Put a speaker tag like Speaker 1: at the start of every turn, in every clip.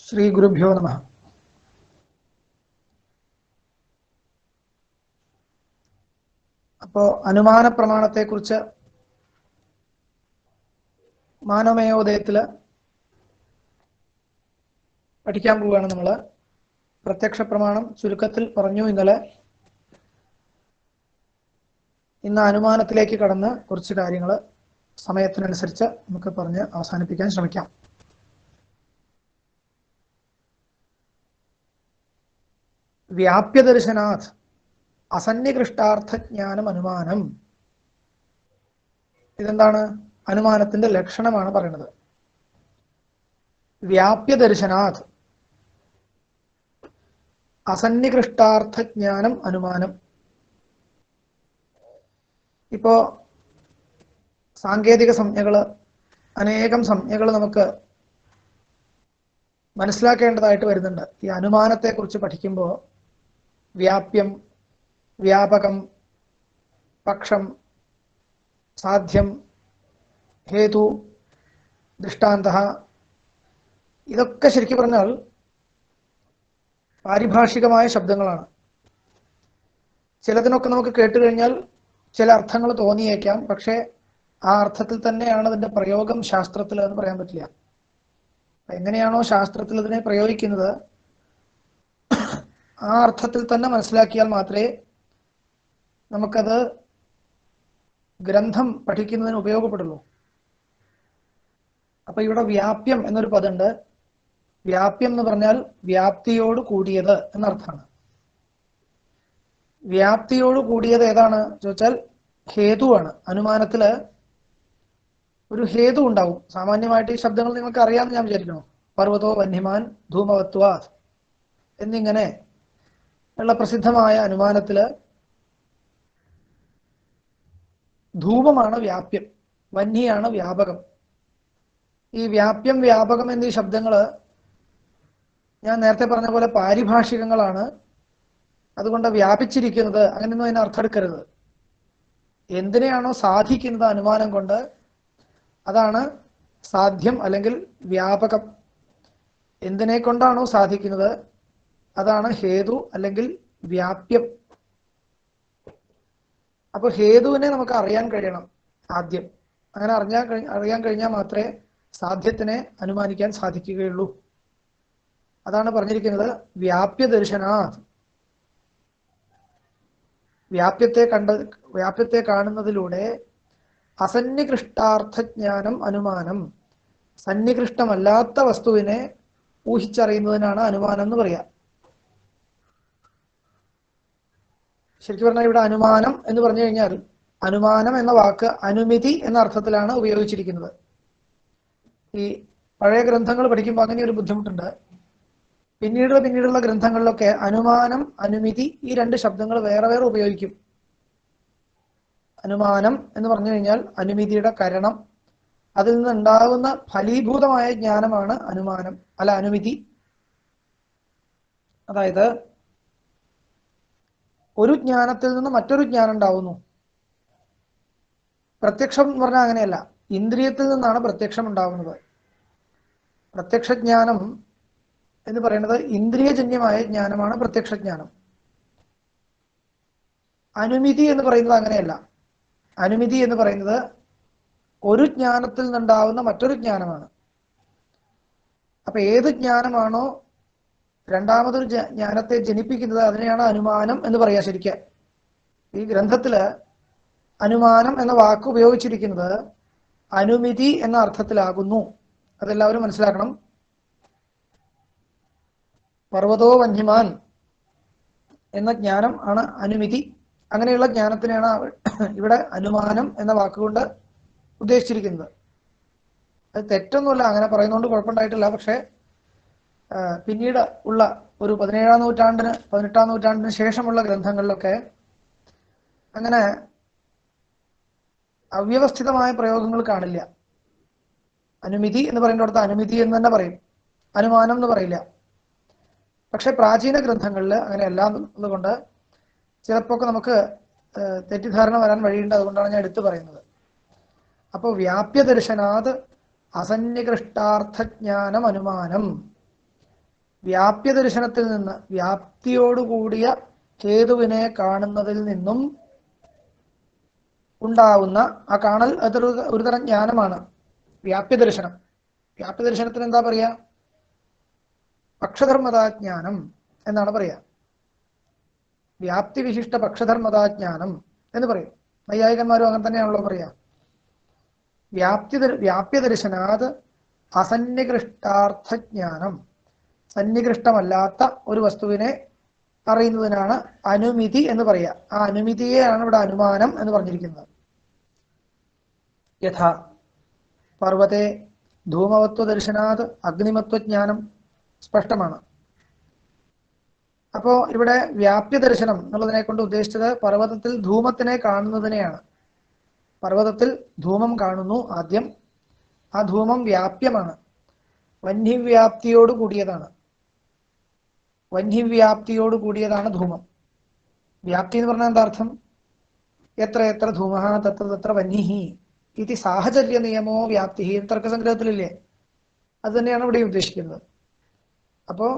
Speaker 1: ശ്രീ ഗുരുഭ്യോ നമഃ. അപ്പോൾ അനുമാന പ്രമാണത്തെക്കുറിച്ച് മാനവമയോദയത്തിൽ പഠിക്കാൻ പോവുകയാണ് നമ്മൾ. പ്രത്യക്ഷ പ്രമാണം ചുരുക്കത്തിൽ പറഞ്ഞു ഇന്നലെ. ഇന്ന് അനുമാനത്തിലേക്ക് കടന്ന് കുറച്ച് കാര്യങ്ങൾ സമയത്തിനനുസരിച്ച് നമുക്ക് പറഞ്ഞ് അവസാനിപ്പിക്കാൻ ശ്രമിക്കാം. വ്യാപ്യദർശനാത് അസന്നികൃഷ്ടാർത്ഥജ്ഞാനം അനുമാനം. ഇതെന്താണ്? അനുമാനത്തിന്റെ ലക്ഷണമാണ് പറയുന്നത്. വ്യാപ്യദർശനാത് അസന്നികൃഷ്ടാർത്ഥജ്ഞാനം അനുമാനം. ഇപ്പോ സാങ്കേതിക സംജ്ഞകള്, അനേകം സംജ്ഞകൾ നമുക്ക് മനസ്സിലാക്കേണ്ടതായിട്ട് വരുന്നുണ്ട്. ഈ അനുമാനത്തെ കുറിച്ച് പഠിക്കുമ്പോൾ വ്യാപ്യം, വ്യാപകം, പക്ഷം, സാധ്യം, ഹേതു, ദൃഷ്ടാന്തഃ, ഇതൊക്കെ ശരിക്കും പറഞ്ഞാൽ പാരിഭാഷികമായ ശബ്ദങ്ങളാണ്. ചിലതിനൊക്കെ നമുക്ക് കേട്ടുകഴിഞ്ഞാൽ ചില അർത്ഥങ്ങൾ തോന്നിയേക്കാം, പക്ഷേ ആ അർത്ഥത്തിൽ തന്നെയാണ് അതിന്റെ പ്രയോഗം ശാസ്ത്രത്തിൽ എന്ന് പറയാൻ പറ്റില്ല. എങ്ങനെയാണോ ശാസ്ത്രത്തിൽ അതിനെ പ്രയോഗിക്കുന്നത് ആ അർത്ഥത്തിൽ തന്നെ മനസ്സിലാക്കിയാൽ മാത്രമേ നമുക്കത് ഗ്രന്ഥം പഠിക്കുന്നതിന് ഉപയോഗപ്പെടുള്ളൂ. അപ്പൊ ഇവിടെ വ്യാപ്യം എന്നൊരു പദമുണ്ട്. വ്യാപ്യം എന്ന് പറഞ്ഞാൽ വ്യാപ്തിയോട് കൂടിയത് എന്നർത്ഥമാണ്. വ്യാപ്തിയോട് കൂടിയത് ഏതാണ് ചോദിച്ചാൽ ഹേതുവാണ്. അനുമാനത്തില് ഒരു ഹേതു ഉണ്ടാവും. സാമാന്യമായിട്ട് ഈ ശബ്ദങ്ങൾ നിങ്ങൾക്ക് അറിയാമെന്ന് ഞാൻ വിചാരിക്കുന്നു. പർവ്വതോ വന്യമാൻ ധൂമവത്വാത് എന്നിങ്ങനെ ഉള്ള പ്രസിദ്ധമായ അനുമാനത്തില് ധൂമമാണ് വ്യാപ്യം, വന്യാണ് വ്യാപകം. ഈ വ്യാപ്യം, വ്യാപകം എന്നീ ശബ്ദങ്ങള് ഞാൻ നേരത്തെ പറഞ്ഞ പോലെ പാരിഭാഷികങ്ങളാണ്. അതുകൊണ്ട് വ്യാപിച്ചിരിക്കുന്നത് അങ്ങനെയൊന്നും അതിനെ അർത്ഥം എടുക്കരുത്. എന്തിനെയാണോ സാധിക്കുന്നത് അനുമാനം കൊണ്ട് അതാണ് സാധ്യം അല്ലെങ്കിൽ വ്യാപകം. എന്തിനെ കൊണ്ടാണോ സാധിക്കുന്നത് അതാണ് ഹേതു അല്ലെങ്കിൽ വ്യാപ്യം. അപ്പൊ ഹേതുവിനെ നമുക്ക് അറിയാൻ കഴിയണം ആദ്യം. അങ്ങനെ അറിയാൻ കഴിഞ്ഞാൽ മാത്രമേ സാധ്യത്തിനെ അനുമാനിക്കാൻ സാധിക്കുകയുള്ളൂ. അതാണ് പറഞ്ഞിരിക്കുന്നത് വ്യാപ്യദർശനാ. വ്യാപ്യത്തെ കാണുന്നതിലൂടെ അസന്നികൃഷ്ടാർത്ഥജ്ഞാനം അനുമാനം. സന്നികൃഷ്ടമല്ലാത്ത വസ്തുവിനെ ഊഹിച്ചറിയുന്നതിനാണ് അനുമാനം എന്ന് പറയാ. ശരിക്കും പറഞ്ഞാൽ ഇവിടെ അനുമാനം എന്ന് പറഞ്ഞു കഴിഞ്ഞാൽ അനുമാനം എന്ന വാക്ക് അനുമിതി എന്ന അർത്ഥത്തിലാണ് ഉപയോഗിച്ചിരിക്കുന്നത്. ഈ പഴയ ഗ്രന്ഥങ്ങൾ പഠിക്കുമ്പോൾ അങ്ങനെ ഒരു ബുദ്ധിമുട്ടുണ്ട്. പിന്നീടുള്ള ഗ്രന്ഥങ്ങളിലൊക്കെ അനുമാനം, അനുമിതി ഈ രണ്ട് ശബ്ദങ്ങൾ വേറെ വേറെ ഉപയോഗിക്കും. അനുമാനം എന്ന് പറഞ്ഞു കഴിഞ്ഞാൽ അനുമിതിയുടെ കരണം, അതിൽ നിന്നുണ്ടാകുന്ന ഫലീഭൂതമായ ജ്ഞാനമാണ് അനുമാനം അല്ല അനുമിതി. അതായത് ഒരു ജ്ഞാനത്തിൽ നിന്ന് മറ്റൊരു ജ്ഞാനം ഉണ്ടാവുന്നു. പ്രത്യക്ഷം എന്ന് പറഞ്ഞാൽ അങ്ങനെയല്ല. ഇന്ദ്രിയത്തിൽ നിന്നാണ് പ്രത്യക്ഷം ഉണ്ടാവുന്നത്. പ്രത്യക്ഷ ജ്ഞാനം എന്ന് പറയുന്നത് ഇന്ദ്രിയജന്യമായ ജ്ഞാനമാണ് പ്രത്യക്ഷ ജ്ഞാനം. അനുമിതി എന്ന് പറയുന്നത് അങ്ങനെയല്ല. അനുമിതി എന്ന് പറയുന്നത് ഒരു ജ്ഞാനത്തിൽ നിന്നുണ്ടാവുന്ന മറ്റൊരു ജ്ഞാനമാണ്. അപ്പൊ ഏത് ജ്ഞാനമാണോ രണ്ടാമതൊരു ജ്ഞാനത്തെ ജനിപ്പിക്കുന്നത് അതിനെയാണ് അനുമാനം എന്ന് പറയാ. ശരിക്കും ഈ ഗ്രന്ഥത്തില് അനുമാനം എന്ന വാക്ക് ഉപയോഗിച്ചിരിക്കുന്നത് അനുമിതി എന്ന അർത്ഥത്തിലാകുന്നു. അതെല്ലാവരും മനസ്സിലാക്കണം. പർവ്വതോ വന്യമാൻ എന്ന ജ്ഞാനം ആണ് അനുമിതി. അങ്ങനെയുള്ള ജ്ഞാനത്തിനെയാണ് ഇവിടെ അനുമാനം എന്ന വാക്കുകൊണ്ട് ഉദ്ദേശിച്ചിരിക്കുന്നത്. അത് തെറ്റൊന്നുമല്ല, അങ്ങനെ പറയുന്നതുകൊണ്ട് കുഴപ്പമുണ്ടായിട്ടില്ല. പക്ഷെ പിന്നീട് ഉള്ള ഒരു 18ാം നൂറ്റാണ്ടിന് ശേഷമുള്ള ഗ്രന്ഥങ്ങളിലൊക്കെ അങ്ങനെ അവ്യവസ്ഥിതമായ പ്രയോഗങ്ങൾ കാണില്ല. അനുമിതി എന്ന് പറയുന്നിടത്ത് അനുമിതി എന്ന് തന്നെ പറയും, അനുമാനം എന്ന് പറയില്ല. പക്ഷെ പ്രാചീന ഗ്രന്ഥങ്ങളിൽ അങ്ങനെയല്ല എന്നുകൊണ്ട് ചിലപ്പോൾ നമുക്ക് തെറ്റിദ്ധാരണ വരാൻ വഴിയുണ്ട്. അതുകൊണ്ടാണ് ഞാൻ എടുത്തു പറയുന്നത്. അപ്പോൾ വ്യാപ്യദർശനാത് അസന്നികൃഷ്ടാർത്ഥജ്ഞാനം അനുമാനം. വ്യാപ്യദർശനത്തിൽ നിന്ന്, വ്യാപ്തിയോടുകൂടിയ ഹേതുവിനെ കാണുന്നതിൽ നിന്നും ഉണ്ടാവുന്ന ആ കാണൽ, അതൊരു തരം ജ്ഞാനമാണ് വ്യാപ്യദർശനം. വ്യാപ്യദർശനത്തിന് എന്താ പറയാ? പക്ഷധർമ്മതാജ്ഞാനം എന്നാണ് പറയാ. വ്യാപ്തി വിശിഷ്ട പക്ഷധർമ്മതാജ്ഞാനം എന്ന് പറയും. നൈയായികന്മാരും അങ്ങനെ തന്നെയാണല്ലോ പറയാ. വ്യാപ്യദർശനാത് അസന്നികൃഷ്ടാർത്ഥജ്ഞാനം, സന്നികൃഷ്ടമല്ലാത്ത ഒരു വസ്തുവിനെ അറിയുന്നതിനാണ് അനുമിതി എന്ന് പറയുക. ആ അനുമിതിയെയാണ് ഇവിടെ അനുമാനം എന്ന് പറഞ്ഞിരിക്കുന്നത്. യഥാ പർവ്വതേ ധൂമവത്വദർശനാത് അഗ്നിമത്വജ്ഞാനം, സ്പഷ്ടമാണ്. അപ്പോ ഇവിടെ വ്യാപ്യദർശനം എന്നുള്ളതിനെ കൊണ്ട് ഉദ്ദേശിച്ചത് പർവ്വതത്തിൽ ധൂമത്തിനെ കാണുന്നതിനെയാണ്. പർവ്വതത്തിൽ ധൂമം കാണുന്നു ആദ്യം. ആ ധൂമം വ്യാപ്യമാണ്, വന്യവ്യാപ്തിയോട് കൂടിയതാണ്. വന്യവ്യാപ്തിയോട് കൂടിയതാണ് ധൂമം. വ്യാപ്തി എന്ന് പറഞ്ഞാൽ എന്താ അർത്ഥം? എത്ര എത്ര ധൂമഃ തത്ര തത്ര വന്യഃ ഇതി സാഹചര്യ നിയമോ വ്യാപ്തി, തർക്കസംഗ്രഹത്തിലില്ലേ? അത് തന്നെയാണ് ഇവിടെ ഉദ്ദേശിക്കുന്നത്. അപ്പോ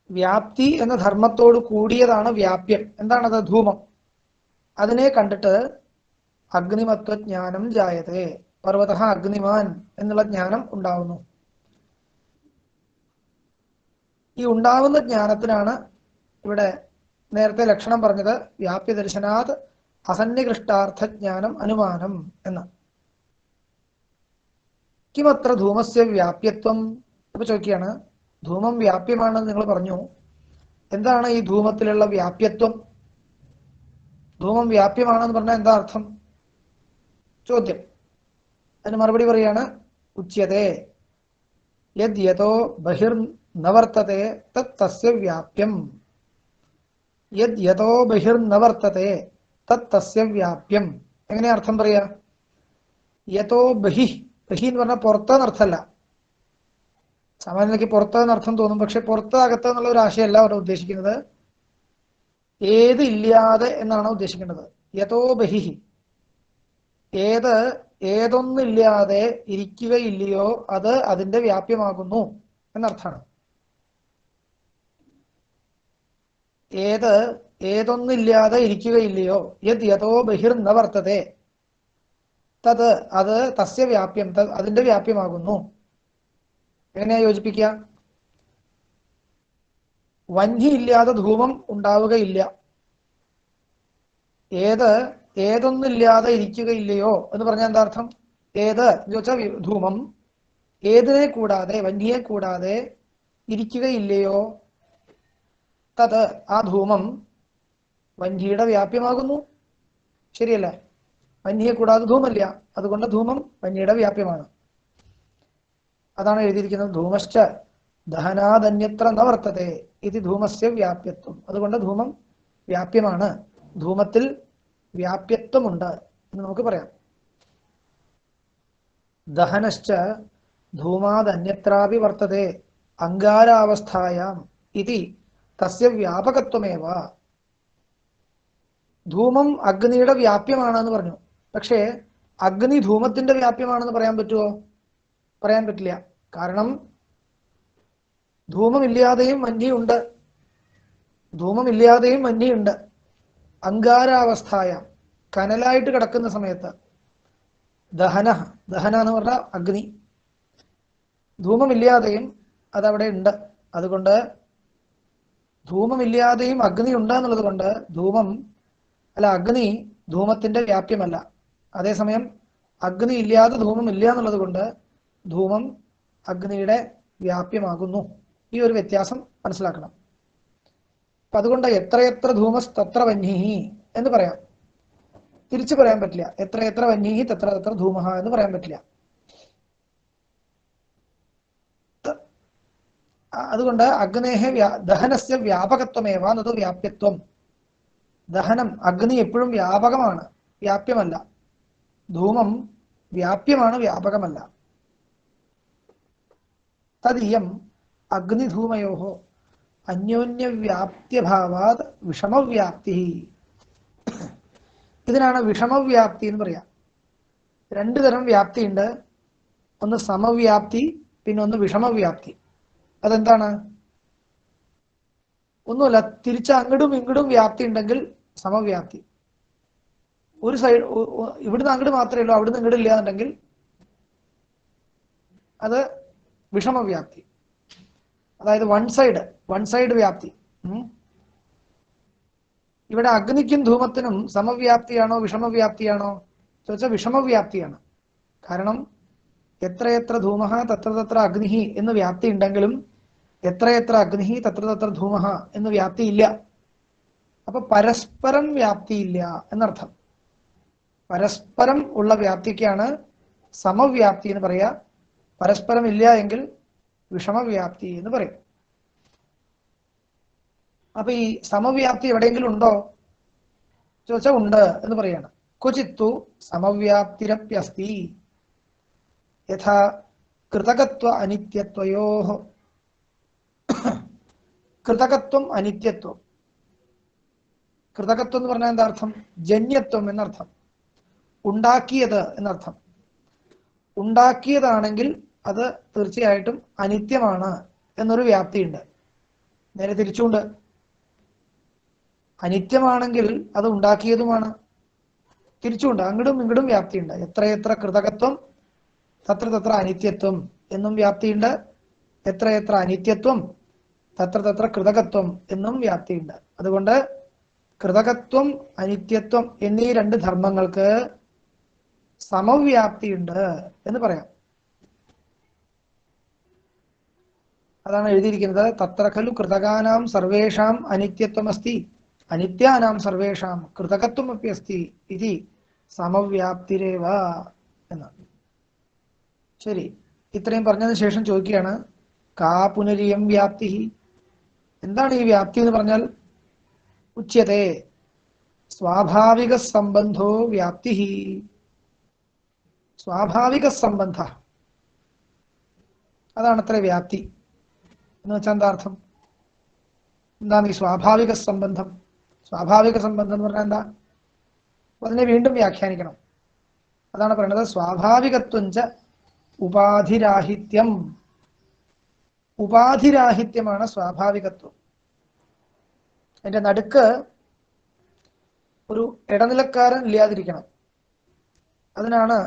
Speaker 1: വ്യാപ്തി എന്ന ധർമ്മത്തോട് കൂടിയതാണ് വ്യാപ്യം. എന്താണത്? ധൂമം. അതിനെ കണ്ടിട്ട് അഗ്നിമത്വജ്ഞാനം ജായതേ, പർവ്വതഃ അഗ്നിമാൻ എന്നുള്ള ജ്ഞാനം ഉണ്ടാവുന്നു. ഈ ഉണ്ടാവുന്ന ജ്ഞാനത്തിനാണ് ഇവിടെ നേരത്തെ ലക്ഷണം പറഞ്ഞത് വ്യാപ്യദർശനാത് അസന്നികൃഷ്ടാർത്ഥജ്ഞാനം അനുമാനം എന്ന്. കിമത്ര ധൂമസ്യ വ്യാപ്യത്വം? അപ്പൊ ചോദിക്കുകയാണ്, ധൂമം വ്യാപ്യമാണെന്ന് നിങ്ങൾ പറഞ്ഞു, എന്താണ് ഈ ധൂമത്തിലുള്ള വ്യാപ്യത്വം? ധൂമം വ്യാപ്യമാണെന്ന് പറഞ്ഞാൽ എന്താ അർത്ഥം? ചോദ്യം. അതിന് മറുപടി പറയാണ്, ഉച്യതേ യദ് യതോ ബഹിർ നവർത്തതേ തത് തസ്യ വ്യാപ്യം. യദ് യതോ ബഹിർ നവർത്തതേ തത് തസ്യ വ്യാപ്യം. എങ്ങനെയാ അർത്ഥം പറയാ? യതോ ബഹി, ബഹി എന്ന് പറഞ്ഞാൽ പുറത്ത് എന്നർത്ഥമല്ല. സാമാന്യക്ക് പുറത്ത് എന്നർത്ഥം തോന്നും, പക്ഷെ പുറത്ത് അകത്ത് എന്നുള്ള ഒരു ആശയമല്ല അവിടെ ഉദ്ദേശിക്കുന്നത്. ഏത് ഇല്ലാതെ എന്നാണ് ഉദ്ദേശിക്കേണ്ടത്. യതോ ബഹി, ഏത് ഏതൊന്നില്ലാതെ ഇരിക്കുകയില്ലയോ അത് അതിന്റെ വ്യാപ്യമാകുന്നു എന്നർത്ഥമാണ്. ഏതൊന്നില്ലാതെ ഇരിക്കുകയില്ലയോ, യദ് യതോ ബഹിർ ന വർത്തതേ തത് അത് തസ്യ വ്യാപ്യം, അതിന്റെ വ്യാപ്യമാകുന്നു. എങ്ങനെയാ യോജിപ്പിക്കുക? വന്യ ഇല്ലാതെ ധൂമം ഉണ്ടാവുകയില്ല. ഏതൊന്നില്ലാതെ ഇരിക്കുകയില്ലയോ എന്ന് പറഞ്ഞാൽ എന്താ അർത്ഥം? ഏത് എന്ന് ചോദിച്ചാൽ ധൂമം ഏതിനെ കൂടാതെ, വന്യയെ കൂടാതെ ഇരിക്കുകയില്ലയോ തത് ആ ധൂമം വന്യയുടെ വ്യാപ്യമാകുന്നു. ശരിയല്ലേ? വന്യയെ കൂടാതെ ധൂമല്ല, അതുകൊണ്ട് ധൂമം വന്യയുടെ വ്യാപ്യമാണ്. അതാണ് എഴുതിയിരിക്കുന്നത്, ധൂമശ്ച ദഹനാദന്യത്ര ന വർത്തതേ ഇത് ധൂമസ്യ വ്യാപ്യത്വം. അതുകൊണ്ട് ധൂമം വ്യാപ്യമാണ്, ധൂമത്തിൽ വ്യാപ്യത്വമുണ്ട് എന്ന് നമുക്ക് പറയാം. ദഹനശ്ച ധൂമാദന്യത്രാപി വർത്തതേ അങ്കാരാവസ്ഥായാം ഇതി തസ്യ വ്യാപകത്വമേവ. ധൂമം അഗ്നിയുടെ വ്യാപ്യമാണെന്ന് പറഞ്ഞു, പക്ഷേ അഗ്നി ധൂമത്തിന്റെ വ്യാപ്യമാണെന്ന് പറയാൻ പറ്റുമോ? പറയാൻ പറ്റില്ല. കാരണം ധൂമമില്ലാതെയും വന്യയുണ്ട്, ധൂമമില്ലാതെയും വന്യയുണ്ട്. അങ്കാരാവസ്ഥായ, കനലായിട്ട് കിടക്കുന്ന സമയത്ത്, ദഹന എന്ന് പറഞ്ഞാൽ അഗ്നി, ധൂമമില്ലാതെയും അതവിടെ ഉണ്ട്. അതുകൊണ്ട് ധൂമമില്ലാതെയും അഗ്നി ഉണ്ട് എന്നുള്ളത് കൊണ്ട് അഗ്നി ധൂമത്തിന്റെ വ്യാപ്യമല്ല. അതേസമയം അഗ്നി ഇല്ലാതെ ധൂമം ഇല്ല എന്നുള്ളത് കൊണ്ട് ധൂമം അഗ്നിയുടെ വ്യാപ്യമാകുന്നു. ഈ ഒരു വ്യത്യാസം മനസ്സിലാക്കണം. അപ്പൊ അതുകൊണ്ട് എത്രയെത്ര ധൂമസ് തത്ര വന്യഹി എന്ന് പറയാം, തിരിച്ചു പറയാൻ പറ്റില്ല. എത്രയെത്ര വന്യഹി തത്ര തത്ര ധൂമഹ എന്ന് പറയാൻ പറ്റില്ല. അതുകൊണ്ട് അഗ്നേഹ ദഹനസ്യ വ്യാപകത്വമേവ എന്നത് വ്യാപ്യത്വം. ദഹനം, അഗ്നി എപ്പോഴും വ്യാപകമാണ്, വ്യാപ്യമല്ല. ധൂമം വ്യാപ്യമാണ്, വ്യാപകമല്ല. തദീയം അഗ്നിധൂമയോഹോ അന്യോന്യവ്യാപ്ത്യഭാവാത് വിഷമവ്യാപ്തി. ഇതിനാണ് വിഷമവ്യാപ്തി എന്ന് പറയാം. രണ്ടു തരം വ്യാപ്തി ഉണ്ട്, ഒന്ന് സമവ്യാപ്തി, പിന്നെ ഒന്ന് വിഷമവ്യാപ്തി. അതെന്താണ്? ഒന്നുമല്ല, തിരിച്ച് അങ്ങടും ഇങ്ങടും വ്യാപ്തി ഉണ്ടെങ്കിൽ സമവ്യാപ്തി. ഒരു സൈഡ് ഇവിടുന്ന് അങ്ങോട്ട് മാത്രമേ ഉള്ളൂ, അവിടുന്ന് ഇങ്ങോട്ട് ഇല്ലാന്നുണ്ടെങ്കിൽ അത് വിഷമവ്യാപ്തി. അതായത് വൺ സൈഡ് വ്യാപ്തി. ഇവിടെ അഗ്നിക്കും ധൂമത്തിനും സമവ്യാപ്തിയാണോ വിഷമവ്യാപ്തിയാണോ ചോദിച്ചാൽ വിഷമവ്യാപ്തിയാണ്. കാരണം എത്രയെത്ര ധൂമ തത്ര തത്ര അഗ്നി എന്ന് വ്യാപ്തി ഉണ്ടെങ്കിലും എത്രയെത്ര അഗ്നി തത്ര തത്ര ധൂമ എന്ന് വ്യാപ്തി ഇല്ല. അപ്പൊ പരസ്പരം വ്യാപ്തിയില്ല എന്നർത്ഥം. പരസ്പരം ഉള്ള വ്യാപ്തിക്കാണ് സമവ്യാപ്തി എന്ന് പറയാ. പരസ്പരം ഇല്ല എങ്കിൽ വിഷമവ്യാപ്തി എന്ന് പറയും. അപ്പൊ ഈ സമവ്യാപ്തി എവിടെയെങ്കിലും ഉണ്ടോ ചോദിച്ചാൽ ഉണ്ട് എന്ന് പറയാണ്. ക്വചിത്തു സമവ്യാപ്തിരപ്യസ്തി യഥാ കൃതകത്വ അനിത്യത്വയോ. കൃതകത്വം അനിത്യത്വം. കൃതകത്വം എന്ന് പറഞ്ഞാൽ എന്താ അർത്ഥം? ജന്യത്വം എന്നർത്ഥം. ഉണ്ടാക്കിയത് എന്നർത്ഥം. ഉണ്ടാക്കിയതാണെങ്കിൽ അത് തീർച്ചയായിട്ടും അനിത്യമാണ് എന്നൊരു വ്യാപ്തിയുണ്ട്. നേരെ തിരിച്ചുണ്ട്. അനിത്യമാണെങ്കിൽ അത് ഉണ്ടാക്കിയതുമാണ്. തിരിച്ചുണ്ട്, അങ്ങടും ഇങ്ങടും വ്യാപ്തിയുണ്ട്. എത്രയെത്ര കൃതകത്വം തത്ര തത്ര അനിത്യത്വം എന്നും വ്യാപ്തിയുണ്ട്. എത്രയെത്ര അനിത്യത്വം തത്ര തത്ര കൃതകത്വം എന്നും വ്യാപ്തിയുണ്ട്. അതുകൊണ്ട് കൃതകത്വം അനിത്യത്വം എന്നീ രണ്ട് ധർമ്മങ്ങൾക്ക് സമവ്യാപ്തിയുണ്ട് എന്ന് പറയാം. അതാണ് എഴുതിയിരിക്കുന്നത്. തത്ര ഖലു കൃതകാനാം സർവേഷാം അനിത്യത്വമസ്തി അനിത്യാനാം സർവേഷാം കൃതകത്വമപ്പി അസ്തി ഇതി സമവ്യാപ്തിരേവ എന്ന്. ശരി, ഇത്രയും പറഞ്ഞതിന് ശേഷം ചോദിക്കുകയാണ്, കാ പുനരിയം വ്യാപ്തി? എന്താണ് ഈ വ്യാപ്തി എന്ന് പറഞ്ഞാൽ? ഉച്യത്തെ സ്വാഭാവിക സംബന്ധോ വ്യാപ്തി. സ്വാഭാവിക സംബന്ധ, അതാണത്ര വ്യാപ്തി എന്ന് വെച്ചാൽ എന്താ അർത്ഥം? എന്താണ് ഈ സ്വാഭാവിക സംബന്ധം? സ്വാഭാവിക സംബന്ധം എന്ന് പറഞ്ഞാൽ എന്താ? അതിനെ വീണ്ടും വ്യാഖ്യാനിക്കണം. അതാണ് പറയുന്നത്, സ്വാഭാവികത്വഞ്ച ഉപാധിരാഹിത്യം. ഉപാധിരാഹിത്യമാണ് സ്വാഭാവികത്വം. അതിന്റെ നടുക്ക് ഒരു ഇടനിലക്കാരൻ ഇല്ലാതിരിക്കണം. അതിനാണ്,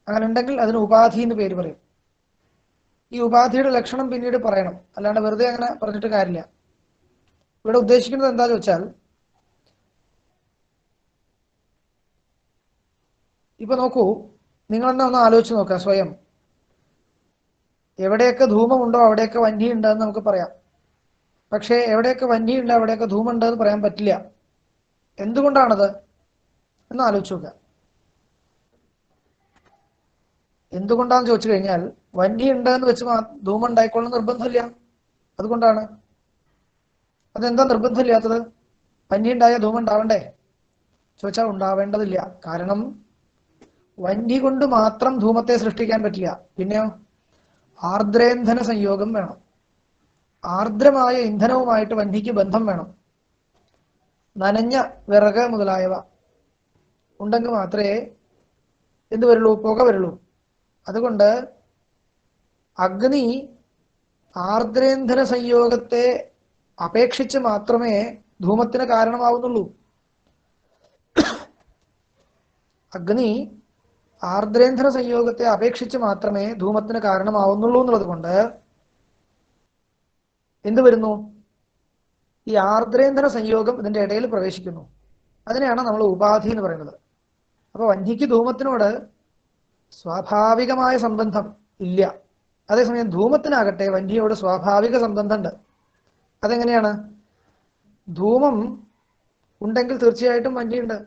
Speaker 1: അങ്ങനെ ഉണ്ടെങ്കിൽ അതിന് ഉപാധി എന്ന് പേര് പറയും. ഈ ഉപാധിയുടെ ലക്ഷണം പിന്നീട് പറയണം, അല്ലാണ്ട് വെറുതെ അങ്ങനെ പറഞ്ഞിട്ട് കാര്യമില്ല. ഇവിടെ ഉദ്ദേശിക്കുന്നത് എന്താ ചോദിച്ചാൽ, ഇപ്പൊ നോക്കൂ, നിങ്ങൾ തന്നെ ഒന്ന് ആലോചിച്ച് നോക്കുക സ്വയം. എവിടെയൊക്കെ ധൂമമുണ്ടോ അവിടെയൊക്കെ വന്നി ഉണ്ടെന്ന് നമുക്ക് പറയാം. പക്ഷേ എവിടെയൊക്കെ വന്നി ഉണ്ട് അവിടെയൊക്കെ ധൂമം ഉണ്ടെന്ന് പറയാൻ പറ്റില്ല. എന്തുകൊണ്ടാണത് എന്ന് ആലോചിച്ച് നോക്കുക. എന്തുകൊണ്ടാന്ന് ചോദിച്ചു കഴിഞ്ഞാൽ, വന്നി ഉണ്ട് എന്ന് വെച്ച് ധൂമം ഉണ്ടായിക്കൊള്ളുന്ന നിർബന്ധമില്ല. അതുകൊണ്ടാണ്. അതെന്താ നിർബന്ധമില്ലാത്തത്? വന്നി ഉണ്ടായ ധൂമം ഉണ്ടാവണ്ടേ ചോദിച്ചാൽ ഉണ്ടാവേണ്ടതില്ല. കാരണം വന്നി കൊണ്ട് മാത്രം ധൂമത്തെ സൃഷ്ടിക്കാൻ പറ്റില്ല. പിന്നെയോ ആർദ്രേന്ധന സംയോഗം വേണം. ആർദ്രമായ ഇന്ധനവുമായിട്ട് വന്നിക്ക് ബന്ധം വേണം. നനഞ്ഞ വിറക് മുതലായവ ഉണ്ടെങ്കിൽ മാത്രമേ എന്ത് വരുള്ളൂ? പുക വരുള്ളൂ. അതുകൊണ്ട് അഗ്നി ആർദ്രേന്ധന സംയോഗത്തെ അപേക്ഷിച്ച് മാത്രമേ ധൂമത്തിന് കാരണമാവുന്നുള്ളൂ. അഗ്നി ആർദ്രേന്ധന സംയോഗത്തെ അപേക്ഷിച്ച് മാത്രമേ ധൂമത്തിന് കാരണമാവുന്നുള്ളൂ എന്നുള്ളത് കൊണ്ട് എന്ത് വരുന്നു? ഈ ആർദ്രേന്ധന സംയോഗം ഇതിന്റെ ഇടയിൽ പ്രവേശിക്കുന്നു. അതിനെയാണ് നമ്മൾ ഉപാധി എന്ന് പറയുന്നത്. അപ്പൊ വന്യക്ക് ധൂമത്തിനോട് സ്വാഭാവികമായ സംബന്ധം ഇല്ല. അതേസമയം ധൂമത്തിനാകട്ടെ വന്യയോട് സ്വാഭാവിക സംബന്ധമുണ്ട്. അതെങ്ങനെയാണ്? ധൂമം ഉണ്ടെങ്കിൽ തീർച്ചയായിട്ടും വന്യുണ്ട്.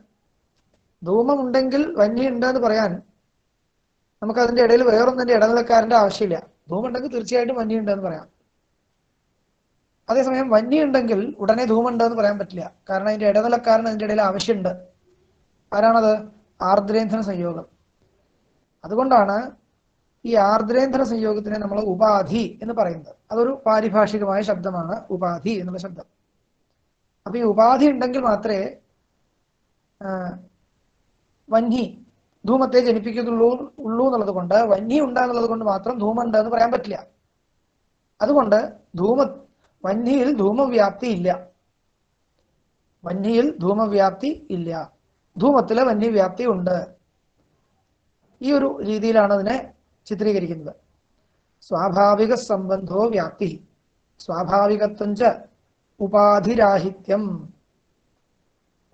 Speaker 1: ധൂമം ഉണ്ടെങ്കിൽ വന്യുണ്ട് എന്ന് പറയാൻ നമുക്ക് അതിന്റെ ഇടയിൽ വേറൊന്നിന്റെ ഇടനിലക്കാരന്റെ ആവശ്യമില്ല. ധൂമം ഉണ്ടെങ്കിൽ തീർച്ചയായിട്ടും വന്യുണ്ട് എന്ന് പറയാം. അതേസമയം വന്യ ഉണ്ടെങ്കിൽ ഉടനെ ധൂമുണ്ട് എന്ന് പറയാൻ പറ്റില്ല. കാരണം അതിന്റെ ഇടനിലക്കാരൻ അതിന്റെ ഇടയിൽ ആവശ്യമുണ്ട്. ആരാണത്? ആർദ്രേന്ധന സംയോഗം. അതുകൊണ്ടാണ് ഈ ആർദ്രേന്ധന സംയോഗത്തിനെ നമ്മൾ ഉപാധി എന്ന് പറയുന്നത്. അതൊരു പാരിഭാഷികമായ ശബ്ദമാണ് ഉപാധി എന്നുള്ള ശബ്ദം. അപ്പൊ ഈ ഉപാധി ഉണ്ടെങ്കിൽ മാത്രമേ വന്നി ധൂമത്തെ ജനിപ്പിക്കുന്നുള്ളൂ എന്നുള്ളത് കൊണ്ട്, വന്നി ഉണ്ടാകുന്നത് കൊണ്ട് മാത്രം ധൂമുണ്ട് എന്ന് പറയാൻ പറ്റില്ല. അതുകൊണ്ട് വന്ഹിയിൽ ധൂമവ്യാപ്തി ഇല്ല. വന്ഹിയിൽ ധൂമവ്യാപ്തി ഇല്ല, ധൂമത്തിലെ വന്യവ്യാപ്തി ഉണ്ട്. ഈ ഒരു രീതിയിലാണ് അതിനെ ചിത്രീകരിക്കുന്നത്. സ്വാഭാവിക സംബന്ധോ വ്യാപ്തി സ്വാഭാവികത്വം ച ഉപാധിരാഹിത്യം.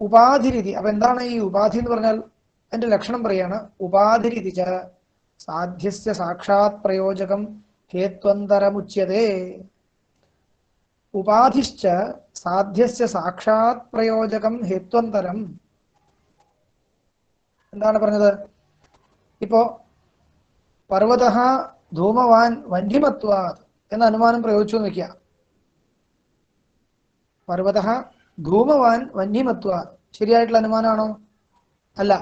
Speaker 1: ഉപാധിരീതി. അപ്പൊ എന്താണ് ഈ ഉപാധി എന്ന് പറഞ്ഞാൽ? അതിന്റെ ലക്ഷണം പറയാണ്. ഉപാധിരീതി ച സാധ്യസ്യ സാക്ഷാത് പ്രയോജകം ഹേത്വന്തരമുച്യതേ. ഉപാധിശ്ച സാധ്യസ്യ സാക്ഷാത് പ്രയോജകം ഹേത്വന്തരം. എന്താണ് പറഞ്ഞത്? ഇപ്പോ പർവ്വത ധൂമവാൻ വന്യമത്വാത് എന്ന അനുമാനം പ്രയോഗിച്ചു എന്ന് വയ്ക്കുക. പർവ്വത ധൂമവാൻ വന്യമത്വാത് ശരിയായിട്ടുള്ള അനുമാനമാണോ? അല്ല,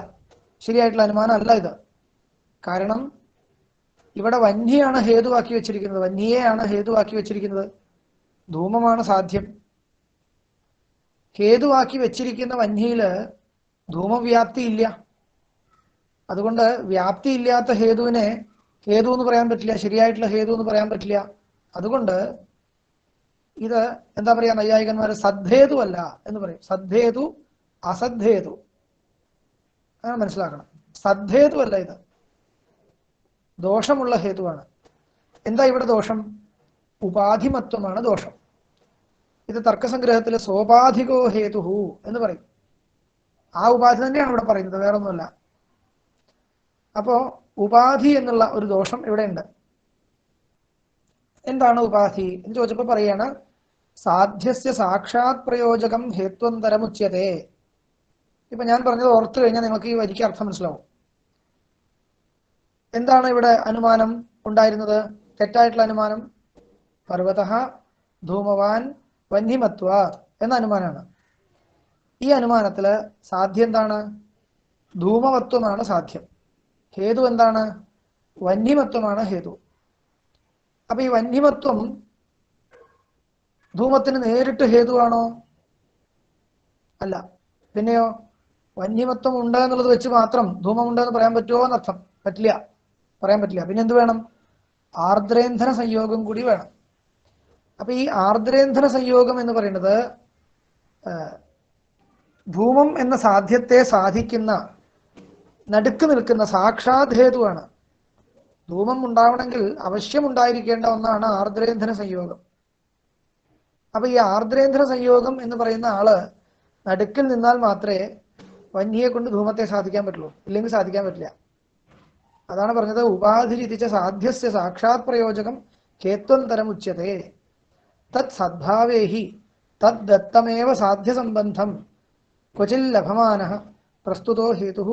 Speaker 1: ശരിയായിട്ടുള്ള അനുമാനം അല്ല ഇത്. കാരണം ഇവിടെ വന്യാണ് ഹേതുവാക്കി വെച്ചിരിക്കുന്നത്, വന്യയെയാണ് ഹേതുവാക്കി വെച്ചിരിക്കുന്നത്. ധൂമമാണ് സാധ്യം. ഹേതുവാക്കി വെച്ചിരിക്കുന്ന വന്യയില് ധൂമവ്യാപ്തി ഇല്ല. അതുകൊണ്ട് വ്യാപ്തി ഇല്ലാത്ത ഹേതുവിനെ ഹേതു എന്ന് പറയാൻ പറ്റില്ല, ശരിയായിട്ടുള്ള ഹേതു എന്ന് പറയാൻ പറ്റില്ല. അതുകൊണ്ട് ഇത് എന്താ പറയാ, നൈയായികന്മാര് സദ്ഹേതു അല്ല എന്ന് പറയും. സദ്ഹേതു അസദ്ഹേതു, അങ്ങനെ മനസ്സിലാക്കണം. സദ്ഹേതു അല്ല, ഇത് ദോഷമുള്ള ഹേതുവാണ്. എന്താ ഇവിടെ ദോഷം? ഉപാധിമത്വമാണ് ദോഷം. ഇത് തർക്കസംഗ്രഹത്തിലെ സോപാധികോ ഹേതുഹു എന്ന് പറയും. ആ ഉപാധി തന്നെയാണ് ഇവിടെ പറയുന്നത്, വേറൊന്നുമല്ല. അപ്പോ ഉപാധി എന്നുള്ള ഒരു ദോഷം ഇവിടെ ഉണ്ട്. എന്താണ് ഉപാധി എന്ന് ചോദിച്ചപ്പോ പറയാണ്, സാധ്യസ്യ സാക്ഷാത് പ്രയോജകം ഹേത്വന്തരമുച്യതേ. ഇപ്പൊ ഞാൻ പറഞ്ഞത് ഓർത്തു കഴിഞ്ഞാൽ നിങ്ങൾക്ക് ഈ വരിക്ക് അർത്ഥം മനസ്സിലാവും. എന്താണ് ഇവിടെ അനുമാനം ഉണ്ടായിരുന്നത്? തെറ്റായിട്ടുള്ള അനുമാനം. പർവ്വത ധൂമവാൻ വന്യമത്വ എന്ന അനുമാനമാണ്. ഈ അനുമാനത്തില് സാധ്യം എന്താണ്? ധൂമവത്വമാണ് സാധ്യം. ഹേതു എന്താണ്? വന്യമത്വമാണ് ഹേതു. അപ്പൊ ഈ വന്യമത്വം ധൂമത്തിന് നേരിട്ട് ഹേതുവാണോ? അല്ല. പിന്നെയോ? വന്യമത്വം ഉണ്ട് എന്നുള്ളത് വെച്ച് മാത്രം ധൂമം ഉണ്ടെന്ന് പറയാൻ പറ്റുമോ എന്നർത്ഥം? പറ്റില്ല, പറയാൻ പറ്റില്ല. പിന്നെ എന്ത് വേണം? ആർദ്രേന്ധന സംയോഗം കൂടി വേണം. അപ്പൊ ഈ ആർദ്രേന്ധന സംയോഗം എന്ന് പറയുന്നത് ധൂമം എന്ന സാധ്യത്തെ സാധിക്കുന്ന നടുക്ക് നിൽക്കുന്ന സാക്ഷാത് ഹേതുവാണ്. ധൂമം ഉണ്ടാവണമെങ്കിൽ അവശ്യം ഉണ്ടായിരിക്കേണ്ട ഒന്നാണ് ആർദ്രേന്ധന സംയോഗം. അപ്പൊ ഈ ആർദ്രേന്ധന സംയോഗം എന്ന് പറയുന്ന ആള് നടുക്കിൽ നിന്നാൽ മാത്രമേ വന്യയെ കൊണ്ട് ധൂമത്തെ സാധിക്കാൻ പറ്റുള്ളൂ, ഇല്ലെങ്കിൽ സാധിക്കാൻ പറ്റില്ല. അതാണ് പറഞ്ഞത്, ഉപാധിരിതിച്ച സാധ്യസ്യ സാക്ഷാത് പ്രയോജകം ഹേത്വന്തരം ഉച്യതേ. തത് സദ്ഭാവേഹി തദ് ദത്തമേവ സാധ്യസംബന്ധം ക്വചിൽ ലഭമാനഃ പ്രസ്തുതോ ഹേതുഃ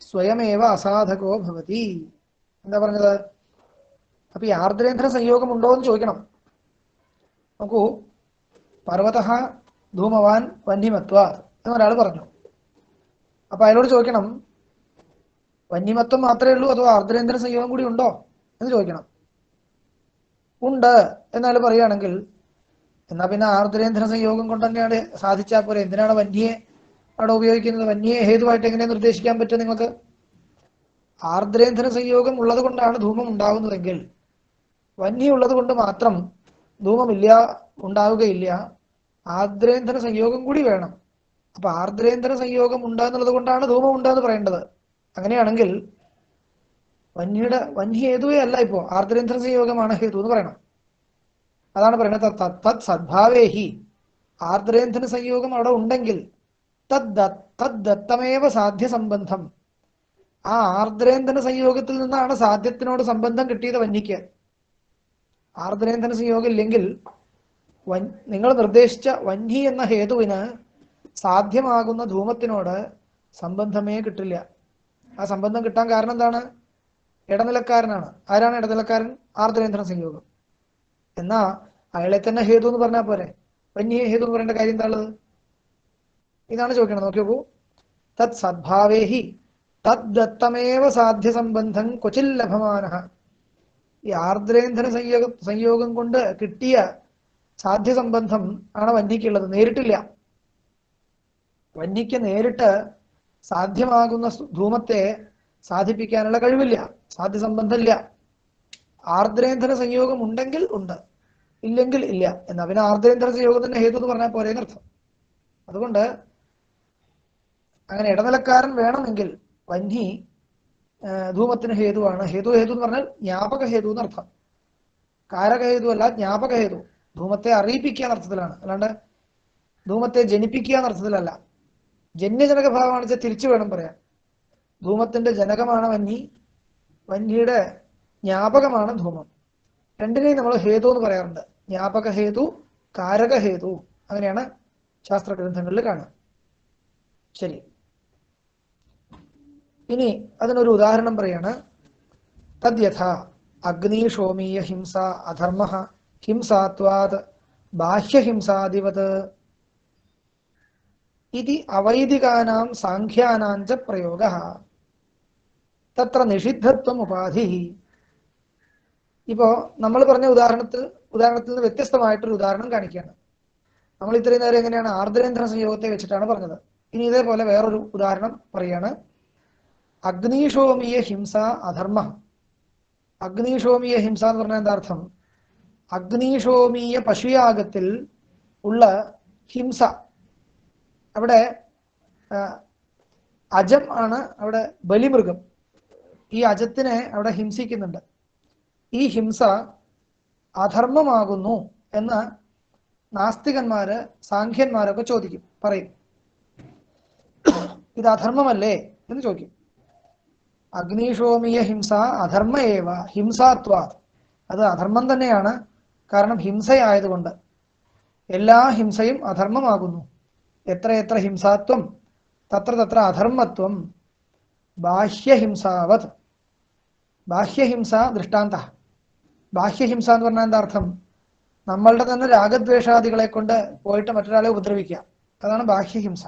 Speaker 1: സ്വയമേവ അസാധകോ ഭവതി. എന്താ പറഞ്ഞത്? അപ്പൊ ഈ ആർദ്രേന്ധന സംയോഗം ഉണ്ടോ എന്ന് ചോദിക്കണം. നോക്കൂ, പർവ്വത ധൂമവാൻ വന്യമത്വ എന്നൊരാൾ പറഞ്ഞു. അപ്പൊ അയാളോട് ചോദിക്കണം, വന്യമത്വം മാത്രമേ ഉള്ളൂ അതോ ആർദ്രേന്ധന സംയോഗം കൂടി ഉണ്ടോ എന്ന് ചോദിക്കണം. ഉണ്ട് എന്നയാൾ പറയുകയാണെങ്കിൽ എന്നാ പിന്നെ ആർദ്രേന്ധന സംയോഗം കൊണ്ട് തന്നെയാണ് സാധിച്ചാൽ പോലെ, എന്തിനാണ് വന്യയെ അവിടെ ഉപയോഗിക്കുന്നത്? വന്യയെ ഹേതുവായിട്ട് എങ്ങനെ നിർദ്ദേശിക്കാൻ പറ്റും നിങ്ങൾക്ക്? ആർദ്രേന്ധന സംയോഗം ഉള്ളത് കൊണ്ടാണ് ധൂമം ഉണ്ടാകുന്നതെങ്കിൽ വന്യ ഉള്ളത് കൊണ്ട് മാത്രം ധൂമമില്ല, ഉണ്ടാവുകയില്ല. ആർദ്രേന്ധന സംയോഗം കൂടി വേണം. അപ്പൊ ആർദ്രേന്ധന സംയോഗം ഉണ്ട് എന്നുള്ളത് കൊണ്ടാണ് ധൂമം ഉണ്ട് എന്ന് പറയേണ്ടത്. അങ്ങനെയാണെങ്കിൽ വന്യ ഹേതുവേ അല്ല, ഇപ്പോ ആർദ്രേന്ധന സംയോഗമാണ് ഹേതു എന്ന് പറയണം. അതാണ് പറയുന്നത്, തത് സദ്ഭാവേഹി. ആർദ്രേന്ധന സംയോഗം അവിടെ ഉണ്ടെങ്കിൽ തദ് ദത്തമേവ സാധ്യ സംബന്ധം. ആ ആർദ്രേന്ധന സംയോഗത്തിൽ നിന്നാണ് സാധ്യത്തിനോട് സംബന്ധം കിട്ടിയത് വന്യക്ക്. ആർദ്രേന്ധന സംയോഗം ഇല്ലെങ്കിൽ നിങ്ങൾ നിർദ്ദേശിച്ച വന്യ എന്ന ഹേതുവിന് സാധ്യമാകുന്ന ധൂമത്തിനോട് സംബന്ധമേ കിട്ടില്ല. ആ സംബന്ധം കിട്ടാൻ കാരണം എന്താണ്? ഇടനിലക്കാരനാണ്. ആരാണ് ഇടനിലക്കാരൻ? ആർദ്രേന്ധന സംയോഗം. എന്നാ അയാളെ തന്നെ ഹേതു എന്ന് പറഞ്ഞാൽ പോരെ, വന്യ ഹേതു എന്ന് പറയേണ്ട കാര്യം എന്താണുള്ളത്? ഇതാണ് ചോദിക്കണം. നോക്കി നോക്കൂ, തത് സദ്ഭാവേഹി തദ് ദത്തമേവ സാധ്യ സംബന്ധം ക്വചിൽ ലഭമാനഃ. ഈ ആർദ്രേന്ധന സംയോഗം കൊണ്ട് കിട്ടിയ സാധ്യ സംബന്ധം ആണ് വന്യക്കുള്ളത്, നേരിട്ടില്ല. വന്യക്ക് നേരിട്ട് സാധ്യമാകുന്ന ധൂമത്തെ സാധിപ്പിക്കാനുള്ള കഴിവില്ല, സാധ്യ സംബന്ധമില്ല. ആർദ്രേന്ധന സംയോഗം ഉണ്ടെങ്കിൽ ഉണ്ട്, ഇല്ലെങ്കിൽ ഇല്ല എന്നാ പിന്നെ ആർദ്രേന്ദ്ര സംയോഗത്തിന്റെ ഹേതു എന്ന് പറഞ്ഞാൽ പോരെ എന്നർത്ഥം. അതുകൊണ്ട് അങ്ങനെ ഇടനിലക്കാരൻ വേണമെങ്കിൽ വന്നി ധൂമത്തിന് ഹേതുവാണ്. ഹേതു എന്ന് പറഞ്ഞാൽ ജ്ഞാപക ഹേതു എന്നർത്ഥം. കാരകഹേതു അല്ല, ജ്ഞാപക ഹേതു. ധൂമത്തെ അറിയിപ്പിക്കുക എന്നർത്ഥത്തിലാണ്, അല്ലാണ്ട് ധൂമത്തെ ജനിപ്പിക്കുക എന്നർത്ഥത്തിലല്ല. ജന്യജനക ഭാവമാണ് വെച്ചാൽ തിരിച്ചു വേണം പറയാൻ. ധൂമത്തിന്റെ ജനകമാണ് വന്നി, വന്യയുടെ ജ്ഞാപകമാണ് ധൂമം. രണ്ടിനെയും നമ്മൾ ഹേതു എന്ന് പറയാറുണ്ട്. ജ്ഞാപക ഹേതു, കാരക ഹേതു, അങ്ങനെയാണ് ശാസ്ത്ര ഗ്രന്ഥങ്ങളിൽ കാണുക. ശരി, ഇനി അതിനൊരു ഉദാഹരണം പറയാണ്. തദ്യഥ അഗ്നിശോമീയ ഹിംസ അധർമ്മ ഹിംസാത്വാത് ബാഹ്യഹിംസാദിവത് ഇതി അവൈദികാനാം സാഖ്യാനാം ച പ്രയോഗഃ തത്ര നിഷിദ്ധത്വം ഉപാധി. ഇപ്പോ നമ്മൾ പറഞ്ഞ ഉദാഹരണത്തിൽ നിന്ന് വ്യത്യസ്തമായിട്ടൊരു ഉദാഹരണം കാണിക്കുകയാണ്. നമ്മൾ ഇത്രയും നേരം എങ്ങനെയാണ് ആർദ്രേന്ദ്ര സംയോഗത്തെ വെച്ചിട്ടാണ് പറഞ്ഞത്. ഇനി ഇതേപോലെ വേറൊരു ഉദാഹരണം പറയാണ്. അഗ്നിശോമീയ ഹിംസ അധർമ്മ. അഗ്നിശോമീയ ഹിംസ എന്ന് പറഞ്ഞാൽ എന്താ അർത്ഥം? അഗ്നിശോമീയ പശുയാഗത്തിൽ ഉള്ള ഹിംസ, അവിടെ അജം ആണ് അവിടെ ബലിമൃഗം. ഈ അജത്തിനെ അവിടെ ഹിംസിക്കുന്നുണ്ട്. ഈ ഹിംസ അധർമ്മമാകുന്നു എന്ന് നാസ്തികന്മാര് സാഖ്യന്മാരൊക്കെ ചോദിക്കും, പറയും. ഇത് അധർമ്മമല്ലേ എന്ന് ചോദിക്കും. അഗ്നിശോമീയ ഹിംസ അധർമ്മ ഏവ ഹിംസാത്വാ. അത് അധർമ്മം തന്നെയാണ്, കാരണം ഹിംസയായതുകൊണ്ട്. എല്ലാ ഹിംസയും അധർമ്മമാകുന്നു. എത്ര ഹിംസാത്വം തത്ര അധർമ്മത്വം. ബാഹ്യഹിംസാവത്. ബാഹ്യഹിംസ ദൃഷ്ടാന്ത. ബാഹ്യഹിംസ എന്ന് പറഞ്ഞാൽ എന്താ അർത്ഥം? നമ്മളുടെ തന്നെ രാഗദ്വേഷാദികളെ കൊണ്ട് പോയിട്ട് മറ്റൊരാളെ ഉപദ്രവിക്കുക, അതാണ് ബാഹ്യഹിംസ.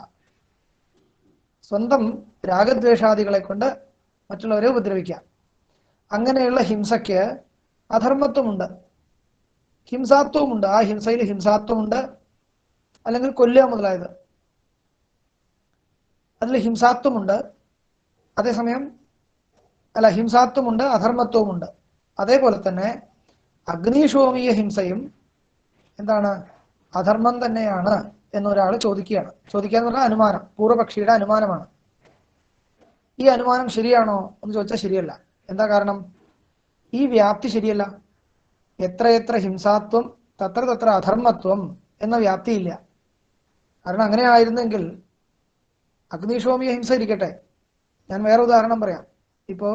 Speaker 1: സ്വന്തം രാഗദ്വേഷാദികളെ കൊണ്ട് മറ്റുള്ളവരെ ഉപദ്രവിക്കുക. അങ്ങനെയുള്ള ഹിംസയ്ക്ക് അധർമ്മത്വമുണ്ട്, ഹിംസാത്വമുണ്ട്. ആ ഹിംസയിൽ ഹിംസാത്വമുണ്ട്, അല്ലെങ്കിൽ കൊല്ലുക മുതലായത്, അതിൽ ഹിംസാത്വമുണ്ട്. അതേസമയം ഹിംസാത്വമുണ്ട്, അധർമ്മത്വമുണ്ട്. അതേപോലെ തന്നെ അഗ്നിശോമീയ ഹിംസയും എന്താണ്? അധർമ്മം തന്നെയാണ് എന്നൊരാൾ ചോദിക്കുകയാണ്. ചോദിക്കുക എന്ന് പറഞ്ഞാൽ അനുമാനം, പൂർവപക്ഷിയുടെ അനുമാനമാണ്. ഈ അനുമാനം ശരിയാണോ എന്ന് ചോദിച്ചാൽ ശരിയല്ല. എന്താ കാരണം? ഈ വ്യാപ്തി ശരിയല്ല. എത്ര ഹിംസാത്വം തത്ര അധർമ്മത്വം എന്ന വ്യാപ്തിയില്ല. കാരണം അങ്ങനെ ആയിരുന്നെങ്കിൽ അഗ്നിശോമീയ ഹിംസ ഇരിക്കട്ടെ, ഞാൻ വേറെ ഉദാഹരണം പറയാം. ഇപ്പോ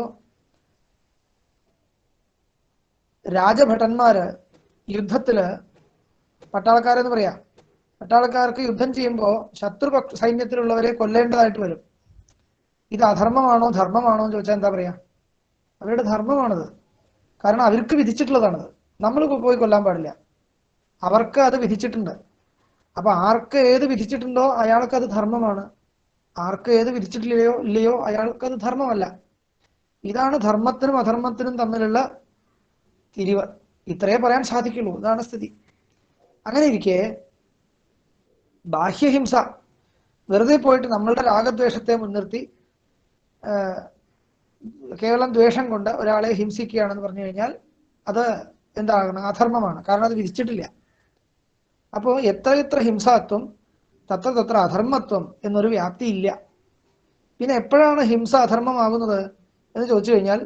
Speaker 1: രാജഭടന്മാര് യുദ്ധത്തില് പട്ടാളക്കാരെന്ന് പറയാം, പട്ടാളക്കാർക്ക് യുദ്ധം ചെയ്യുമ്പോൾ ശത്രു സൈന്യത്തിലുള്ളവരെ കൊല്ലേണ്ടതായിട്ട് വരും. ഇത് അധർമ്മമാണോ ധർമ്മമാണോ എന്ന് ചോദിച്ചാൽ എന്താ പറയാ? അവരുടെ ധർമ്മമാണത്. കാരണം അവർക്ക് വിധിച്ചിട്ടുള്ളതാണത്. നമ്മൾ പോയി കൊല്ലാൻ പാടില്ല, അവർക്ക് അത് വിധിച്ചിട്ടുണ്ട്. അപ്പൊ ആർക്ക് ഏത് വിധിച്ചിട്ടുണ്ടോ അയാൾക്ക് അത് ധർമ്മമാണ്. ആർക്ക് ഏത് വിധിച്ചിട്ടില്ലയോ അയാൾക്ക് അത് ധർമ്മമല്ല. ഇതാണ് ധർമ്മത്തിനും അധർമ്മത്തിനും തമ്മിലുള്ള തിരിവ്. ഇത്രയേ പറയാൻ സാധിക്കുള്ളൂ. ഇതാണ് സ്ഥിതി. അങ്ങനെ ഇരിക്കെ ബാഹ്യഹിംസ, വെറുതെ പോയിട്ട് നമ്മളുടെ രാഗദ്വേഷത്തെ മുൻനിർത്തി കേവലം ദ്വേഷം കൊണ്ട് ഒരാളെ ഹിംസിക്കുകയാണെന്ന് പറഞ്ഞു കഴിഞ്ഞാൽ അത് എന്താകണം? അധർമ്മമാണ്. കാരണം അത് വിധിച്ചിട്ടില്ല. അപ്പോൾ എത്ര ഹിംസാത്വം തത്ര അധർമ്മത്വം എന്നൊരു വ്യാപ്തി ഇല്ല. പിന്നെ എപ്പോഴാണ് ഹിംസ അധർമ്മമാകുന്നത് എന്ന് ചോദിച്ചു കഴിഞ്ഞാൽ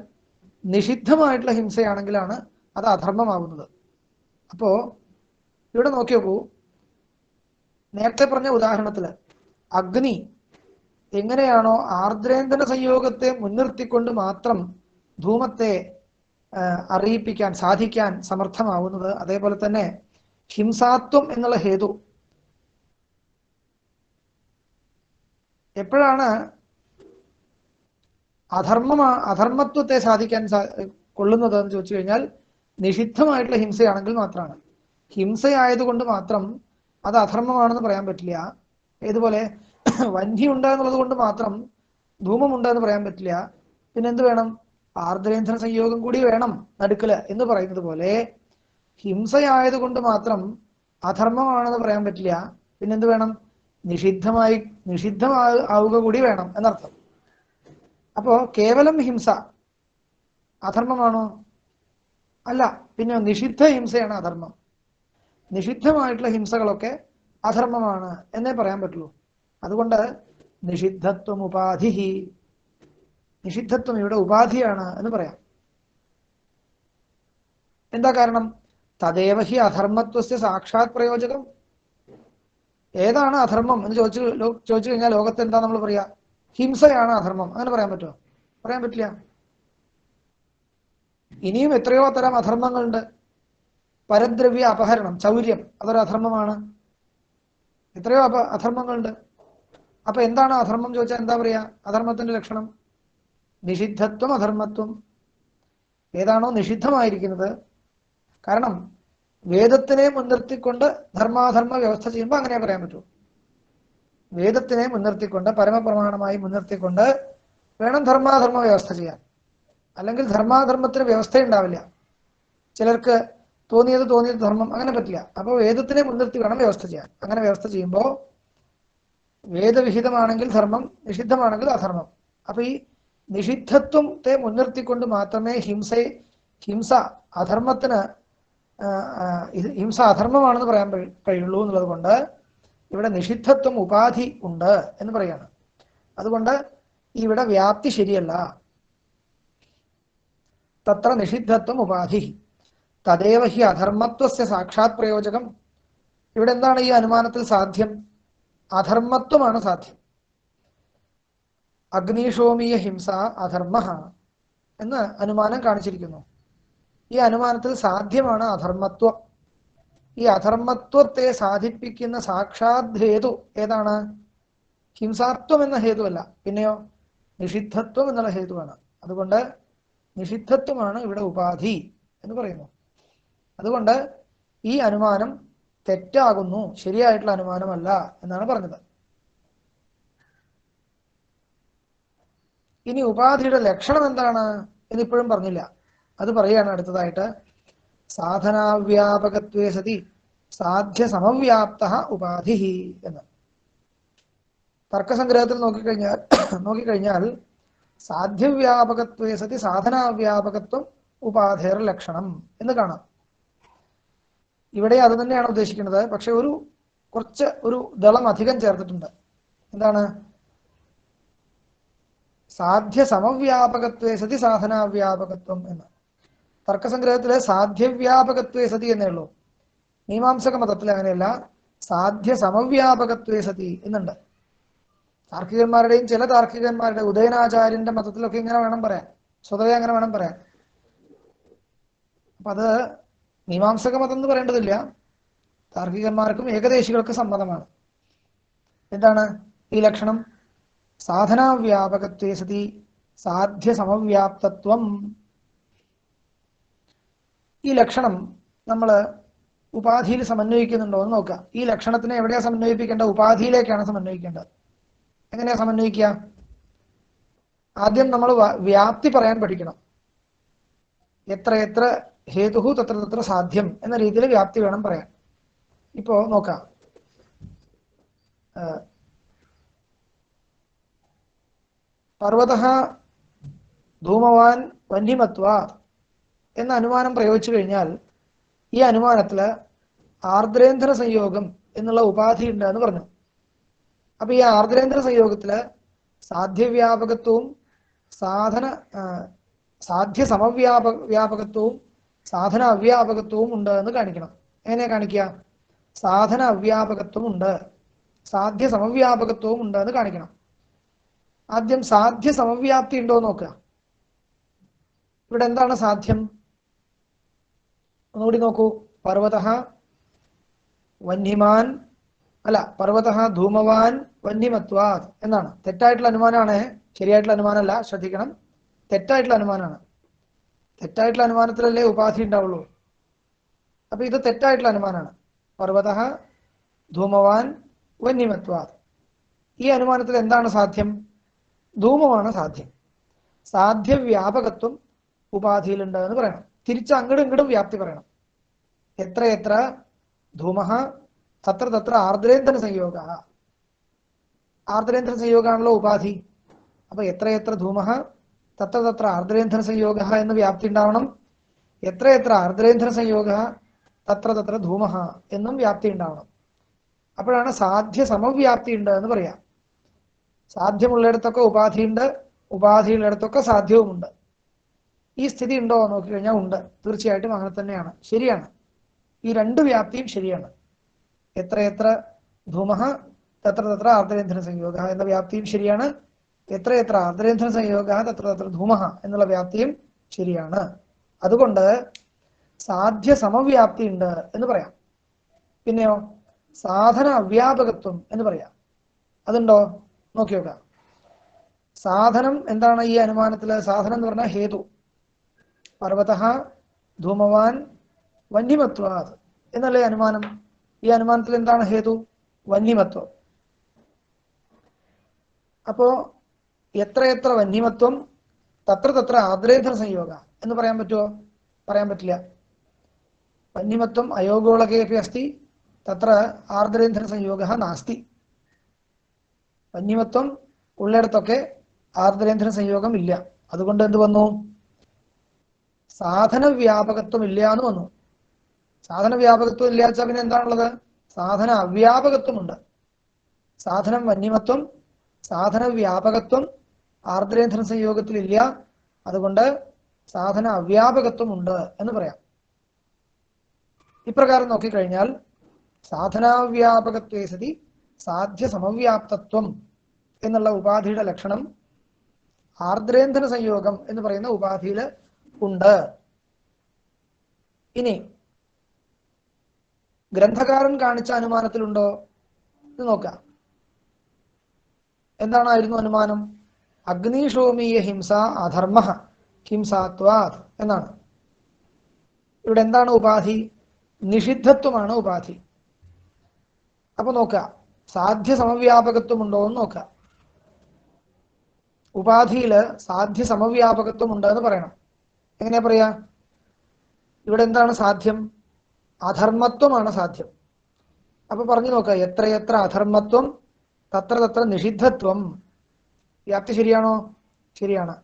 Speaker 1: നിഷിദ്ധമായിട്ടുള്ള ഹിംസയാണെങ്കിലാണ് അത് അധർമ്മമാകുന്നത്. അപ്പോ ഇവിടെ നോക്കി നോക്കൂ, നേരത്തെ പറഞ്ഞ ഉദാഹരണത്തില് അഗ്നി എങ്ങനെയാണോ ആർദ്രേന്ദ്ര സംയോഗത്തെ മുൻനിർത്തിക്കൊണ്ട് മാത്രം ധൂമത്തെ അറിയിപ്പിക്കാൻ സാധിക്കാൻ സമർത്ഥമാവുന്നത്, അതേപോലെ തന്നെ ഹിംസാത്വം എന്നുള്ള ഹേതു എപ്പോഴാണ് അധർമ്മത്വത്തെ സാധിക്കാൻ കൊള്ളുന്നത് എന്ന് ചോദിച്ചു കഴിഞ്ഞാൽ നിഷിദ്ധമായിട്ടുള്ള ഹിംസയാണെങ്കിൽ മാത്രമാണ്. ഹിംസയായതുകൊണ്ട് മാത്രം അത് അധർമ്മമാണെന്ന് പറയാൻ പറ്റില്ല. ഏതുപോലെ വന്നി ഉണ്ട് എന്നുള്ളത് കൊണ്ട് മാത്രം ധൂമമുണ്ട് എന്ന് പറയാൻ പറ്റില്ല. പിന്നെന്ത് വേണം? ആർദ്രേന്ദ്ര സംയോഗം കൂടി വേണം നടുക്കല് എന്ന് പറയുന്നത് പോലെ ഹിംസയായതുകൊണ്ട് മാത്രം അധർമ്മമാണെന്ന് പറയാൻ പറ്റില്ല. പിന്നെന്ത് വേണം? നിഷിദ്ധമാവുക കൂടി വേണം എന്നർത്ഥം. അപ്പോ കേവലം ഹിംസ അധർമ്മമാണോ? അല്ല. പിന്നെ നിഷിദ്ധ ഹിംസയാണ് അധർമ്മം. നിഷിദ്ധമായിട്ടുള്ള ഹിംസകളൊക്കെ അധർമ്മമാണ് എന്നേ പറയാൻ പറ്റുള്ളൂ. അതുകൊണ്ട് നിഷിദ്ധത്വം ഉപാധി, നിഷിദ്ധത്വം ഇവിടെ ഉപാധിയാണ് എന്ന് പറയാം. എന്താ കാരണം? തദേവ ഹി അധർമ്മത്വസ്യ സാക്ഷാത് പ്രയോജകം. ഏതാണ് അധർമ്മം എന്ന് ചോദിച്ചു കഴിഞ്ഞാൽ ലോകത്ത് എന്താ നമ്മൾ പറയാ? ഹിംസയാണ് അധർമ്മം. അങ്ങനെ പറയാൻ പറ്റുമോ? പറയാൻ പറ്റില്ല. ഇനിയും എത്രയോ തരം അധർമ്മങ്ങളുണ്ട്. പരദ്രവ്യ അപഹരണം, ചൗര്യം, അതൊരു അധർമ്മമാണ്. എത്രയോ അധർമ്മങ്ങളുണ്ട്. അപ്പൊ എന്താണ് അധർമ്മം ചോദിച്ചാൽ എന്താ പറയാ? അധർമ്മത്തിന്റെ ലക്ഷണം നിഷിദ്ധത്വം അധർമ്മത്വം. ഏതാണോ നിഷിദ്ധമായിരിക്കുന്നത്, കാരണം വേദത്തിനെ മുൻനിർത്തിക്കൊണ്ട് ധർമാധർമ്മ വ്യവസ്ഥ ചെയ്യുമ്പോൾ അങ്ങനെ പറയാൻ പറ്റൂ. വേദത്തിനെ മുൻനിർത്തിക്കൊണ്ട്, പരമപ്രമാണമായി മുൻനിർത്തിക്കൊണ്ട് വേണം ധർമാധർമ്മ വ്യവസ്ഥ ചെയ്യാൻ. അല്ലെങ്കിൽ ധർമാധർമ്മത്തിന് വ്യവസ്ഥയുണ്ടാവില്ല. ചിലർക്ക് തോന്നിയത് ധർമ്മം, അങ്ങനെ പറ്റില്ല. അപ്പോൾ വേദത്തിനെ മുൻനിർത്തി വേണം വ്യവസ്ഥ ചെയ്യാൻ. അങ്ങനെ വ്യവസ്ഥ ചെയ്യുമ്പോൾ വേദവിഹിതമാണെങ്കിൽ ധർമ്മം, നിഷിദ്ധമാണെങ്കിൽ അധർമ്മം. അപ്പൊ ഈ നിഷിദ്ധത്വത്തെ മുൻനിർത്തിക്കൊണ്ട് മാത്രമേ ഹിംസ അധർമ്മത്തിന് ഹിംസ അധർമ്മമാണെന്ന് പറയാൻ കഴിയുള്ളൂ എന്നുള്ളത് കൊണ്ട് ഇവിടെ നിഷിദ്ധത്വം ഉപാധി ഉണ്ട് എന്ന് പറയാണ്. അതുകൊണ്ട് ഇവിടെ വ്യാപ്തി ശരിയല്ല. തത്ര നിഷിദ്ധത്വം ഉപാധി തദേവ ഹി അധർമ്മത്വസ്യ സാക്ഷാത് പ്രയോജകം. ഇവിടെ എന്താണ് ഈ അനുമാനത്തിൽ സാധ്യം? അധർമ്മത്വമാണ് സാധ്യം. അഗ്നിഷോമീയ ഹിംസ അധർമ്മ എന്ന് അനുമാനം കാണിച്ചിരിക്കുന്നു. ഈ അനുമാനത്തിൽ സാധ്യമാണ് അധർമ്മത്വം. ഈ അധർമ്മത്വത്തെ സാധിപ്പിക്കുന്ന സാക്ഷാത് ഹേതു ഏതാണ്? ഹിംസാത്വം എന്ന ഹേതുവല്ല, പിന്നെയോ നിഷിദ്ധത്വം എന്നുള്ള ഹേതുവാണ്. അതുകൊണ്ട് നിഷിദ്ധത്വമാണ് ഇവിടെ ഉപാധി എന്ന് പറയുന്നു. അതുകൊണ്ട് ഈ അനുമാനം തെറ്റാകുന്നു, ശരിയായിട്ടുള്ള അനുമാനമല്ല എന്നാണ് പറഞ്ഞത്. ഇനി ഉപാധിയുടെ ലക്ഷണം എന്താണ് എന്നിപ്പോഴും പറഞ്ഞില്ല. അത് പറയുകയാണ് അടുത്തതായിട്ട്. സാധനാവ്യാപകത്വേ സതി സാധ്യ സമവ്യാപ്ത ഉപാധി എന്ന്. തർക്കസംഗ്രഹത്തിൽ നോക്കിക്കഴിഞ്ഞാൽ സാധ്യവ്യാപകത്വേ സതി സാധനാവ്യാപകത്വം ഉപാധേർ ലക്ഷണം എന്ന് കാണാം. ഇവിടെ അത് തന്നെയാണ് ഉദ്ദേശിക്കുന്നത്. പക്ഷെ കുറച്ച് ഒരു ദളം അധികം ചേർത്തിട്ടുണ്ട്. എന്താണ്? സാധ്യ സമവ്യാപകത്വേ സതി സാധനാവ്യാപകത്വം എന്ന്. തർക്കസംഗ്രഹത്തിലെ സാധ്യവ്യാപകത്വേ സതി എന്നേ ഉള്ളൂ. മീമാംസക മതത്തിൽ അങ്ങനെയല്ല, സാധ്യ സമവ്യാപകത്വേ സതി എന്നുണ്ട്. താർക്കികന്മാരുടെയും ചില താർക്കികന്മാരുടെ, ഉദയനാചാര്യന്റെ മതത്തിലൊക്കെ ഇങ്ങനെ വേണം പറയാൻ, സ്വതവേ അങ്ങനെ വേണം പറയാൻ. അപ്പൊ അത് മീമാംസക മതം എന്ന് പറയേണ്ടതില്ല, താർക്കികന്മാർക്കും ഏകദേശികൾക്ക് സമ്മതമാണ്. എന്താണ് ഈ ലക്ഷണം? സാധനാവ്യാപകത്വേ സതി സാധ്യ സമവ്യാപ്തത്വം. ഈ ലക്ഷണം നമ്മൾ ഉപാധിയിൽ സമന്വയിക്കുന്നുണ്ടോ എന്ന് നോക്കാം. ഈ ലക്ഷണത്തിനെ എവിടെയാ സമന്വയിപ്പിക്കേണ്ടത്? ഉപാധിയിലേക്കാണ് സമന്വയിക്കേണ്ടത്. എങ്ങനെയാ സമന്വയിക്കുക? ആദ്യം നമ്മൾ വ്യാപ്തി പറയാൻ പഠിക്കണം. എത്ര എത്ര ഹേതു തത്ര തത്ര സാധ്യം എന്ന രീതിയിൽ വ്യാപ്തി വേണം പറയാൻ. ഇപ്പോ നോക്കാം. പർവതഃ ധൂമവാൻ വന്യമത്വാ എന്ന അനുമാനം പ്രയോഗിച്ചു കഴിഞ്ഞാൽ ഈ അനുമാനത്തില് ആർദ്രേന്ദ്ര സംയോഗം എന്നുള്ള ഉപാധി ഉണ്ട് എന്ന് പറഞ്ഞു. അപ്പൊ ഈ ആർദ്രേന്ദ്ര സംയോഗത്തില് സാധ്യവ്യാപകത്വവും സാധ്യ സമവ്യാപകത്വവും സാധന അവ്യാപകത്വവും ഉണ്ട് എന്ന് കാണിക്കണം. എങ്ങനെ കാണിക്കുക? സാധന അവ്യാപകത്വം ഉണ്ട്, സാധ്യ സമവ്യാപകത്വവും ഉണ്ട് എന്ന് കാണിക്കണം. ആദ്യം സാധ്യ സമവ്യാപ്തി ഉണ്ടോ എന്ന് നോക്കുക. ഇവിടെ എന്താണ് സാധ്യം? ഒന്നുകൂടി നോക്കൂ. പർവതഃ വന്യമാൻ, അല്ല, പർവതഃ ധൂമവാൻ വന്യമത്വാത് എന്നാണ്. തെറ്റായിട്ടുള്ള അനുമാനമാണ്, ശരിയായിട്ടുള്ള അനുമാനമല്ല, ശ്രദ്ധിക്കണം. തെറ്റായിട്ടുള്ള അനുമാനമാണ്. തെറ്റായിട്ടുള്ള അനുമാനത്തിലല്ലേ ഉപാധി ഉണ്ടാവുള്ളൂ. അപ്പൊ ഇത് തെറ്റായിട്ടുള്ള അനുമാനമാണ്. പർവതഃ ധൂമവാൻ വന്യമത്വാത്. ഈ അനുമാനത്തിൽ എന്താണ് സാധ്യം? ധൂമമാണ് സാധ്യം. സാധ്യ വ്യാപകത്വം ഉപാധിയിലുണ്ട് എന്ന് പറയണം. തിരിച്ച് അങ്ങോട്ടും ഇങ്ങോട്ടും വ്യാപ്തി പറയണം. എത്ര എത്ര ധൂമഃ തത്ര തത്ര ആർദ്രേന്ദ്ര സംയോഗ. ആർദ്രേന്ദ്ര സംയോഗാണല്ലോ ഉപാധി. അപ്പൊ എത്ര എത്ര ധൂമഃ തത്ര തത്ര ആർദ്രേന്ദ്ര സംയോഗ എന്ന് വ്യാപ്തി ഉണ്ടാവണം. എത്ര എത്ര ആർദ്രേന്ദ്ര സംയോഗ തത്ര തത്ര ധൂമഃ എന്നും വ്യാപ്തി ഉണ്ടാവണം. അപ്പോഴാണ് സാധ്യ സമവ്യാപ്തി ഉണ്ട് എന്ന് പറയാം. സാധ്യമുള്ളിടത്തൊക്കെ ഉപാധിയുണ്ട്, ഉപാധിയുള്ളിടത്തൊക്കെ സാധ്യവുമുണ്ട്. ഈ സ്ഥിതി ഉണ്ടോ നോക്കിക്കഴിഞ്ഞാൽ ഉണ്ട്. തീർച്ചയായിട്ടും അങ്ങനെ തന്നെയാണ്, ശരിയാണ്. ഈ രണ്ട് വ്യാപ്തിയും ശരിയാണ്. എത്രയെത്ര ധൂമഃ തത്ര തത്ര ആർദ്രേന്ദ്രന സംയോഗ എന്ന വ്യാപ്തിയും ശരിയാണ്. എത്രയെത്ര ആർദ്രേന്ദ്രന സംയോഗ തത്ര തത്ര ധൂമഃ എന്നുള്ള വ്യാപ്തിയും ശരിയാണ്. അതുകൊണ്ട് സാധ്യ സമവ്യാപ്തി ഉണ്ട് എന്ന് പറയാം. പിന്നെയോ സാധന അവ്യാപകത്വം എന്ന് പറയാം. അതുണ്ടോ നോക്കി നോക്കാം. സാധനം എന്താണ് ഈ അനുമാനത്തില്? സാധനം എന്ന് പറഞ്ഞാൽ ഹേതു. പർവതഃ ധൂമവാൻ വന്യമത്വാത് എന്നല്ലേ അനുമാനം. ഈ അനുമാനത്തിൽ എന്താണ് ഹേതു? വന്യമത്വം. അപ്പോ എത്രയെത്ര വന്യമത്വം തത്ര തത്ര ആർദ്രേന്ദ്ര സംയോഗ എന്ന് പറയാൻ പറ്റുമോ? പറയാൻ പറ്റില്ല. വന്യമത്വം അയോഗോളകേപി അസ്തി തത്ര ആർദ്രേന്ദ്ര സംയോഗ നാസ്തി. വന്യമത്വം ഉള്ളിടത്തൊക്കെ ആർദ്രേന്ദ്ര സംയോഗം ഇല്ല. അതുകൊണ്ട് എന്ത് വന്നു? സാധന വ്യാപകത്വം ഇല്ല എന്ന് വന്നു. സാധന വ്യാപകത്വം ഇല്ലാച്ച പിന്നെ എന്താണുള്ളത്? സാധന അവ്യാപകത്വമുണ്ട്. സാധനം വന്യമത്വം, സാധന വ്യാപകത്വം ആർദ്രേന്ദ്ര സംയോഗത്തിൽ ഇല്ല. അതുകൊണ്ട് സാധന അവ്യാപകത്വം ഉണ്ട് എന്ന് പറയാം. ഇപ്രകാരം നോക്കിക്കഴിഞ്ഞാൽ സാധനാവ്യാപകത്വേ സതി സാധ്യ സമവ്യാപ്തത്വം എന്നുള്ള ഉപാധിയുടെ ലക്ഷണം ആർദ്രേന്ദ്ര സംയോഗം എന്ന് പറയുന്ന ഉപാധിയിൽ ഉണ്ട്. ഇനി ഗ്രന്ഥകാരൻ കാണിച്ച അനുമാനത്തിലുണ്ടോ ഇത് നോക്കാം. എന്താണായിരുന്നു അനുമാനം? അഗ്നിശോമീയ ഹിംസ അധർമ്മ ഹിംസാത്വാത് എന്നാണ്. ഇവിടെ എന്താണ് ഉപാധി? നിഷിദ്ധത്വമാണ് ഉപാധി. അപ്പൊ നോക്കുക, സാധ്യ സമവ്യാപകത്വം ഉണ്ടോ എന്ന് നോക്കുക. ഉപാധിയില് സാധ്യ സമവ്യാപകത്വം ഉണ്ട് എന്ന് പറയണം. എങ്ങനെയാ പറയാ? ഇവിടെ എന്താണ് സാധ്യം? അധർമ്മത്വമാണ് സാധ്യം. അപ്പൊ പറഞ്ഞു നോക്കുക, എത്രയെത്ര അധർമ്മത്വം തത്ര തത്ര നിഷിദ്ധത്വം. വ്യാപ്തി ശരിയാണോ? ശരിയാണ്.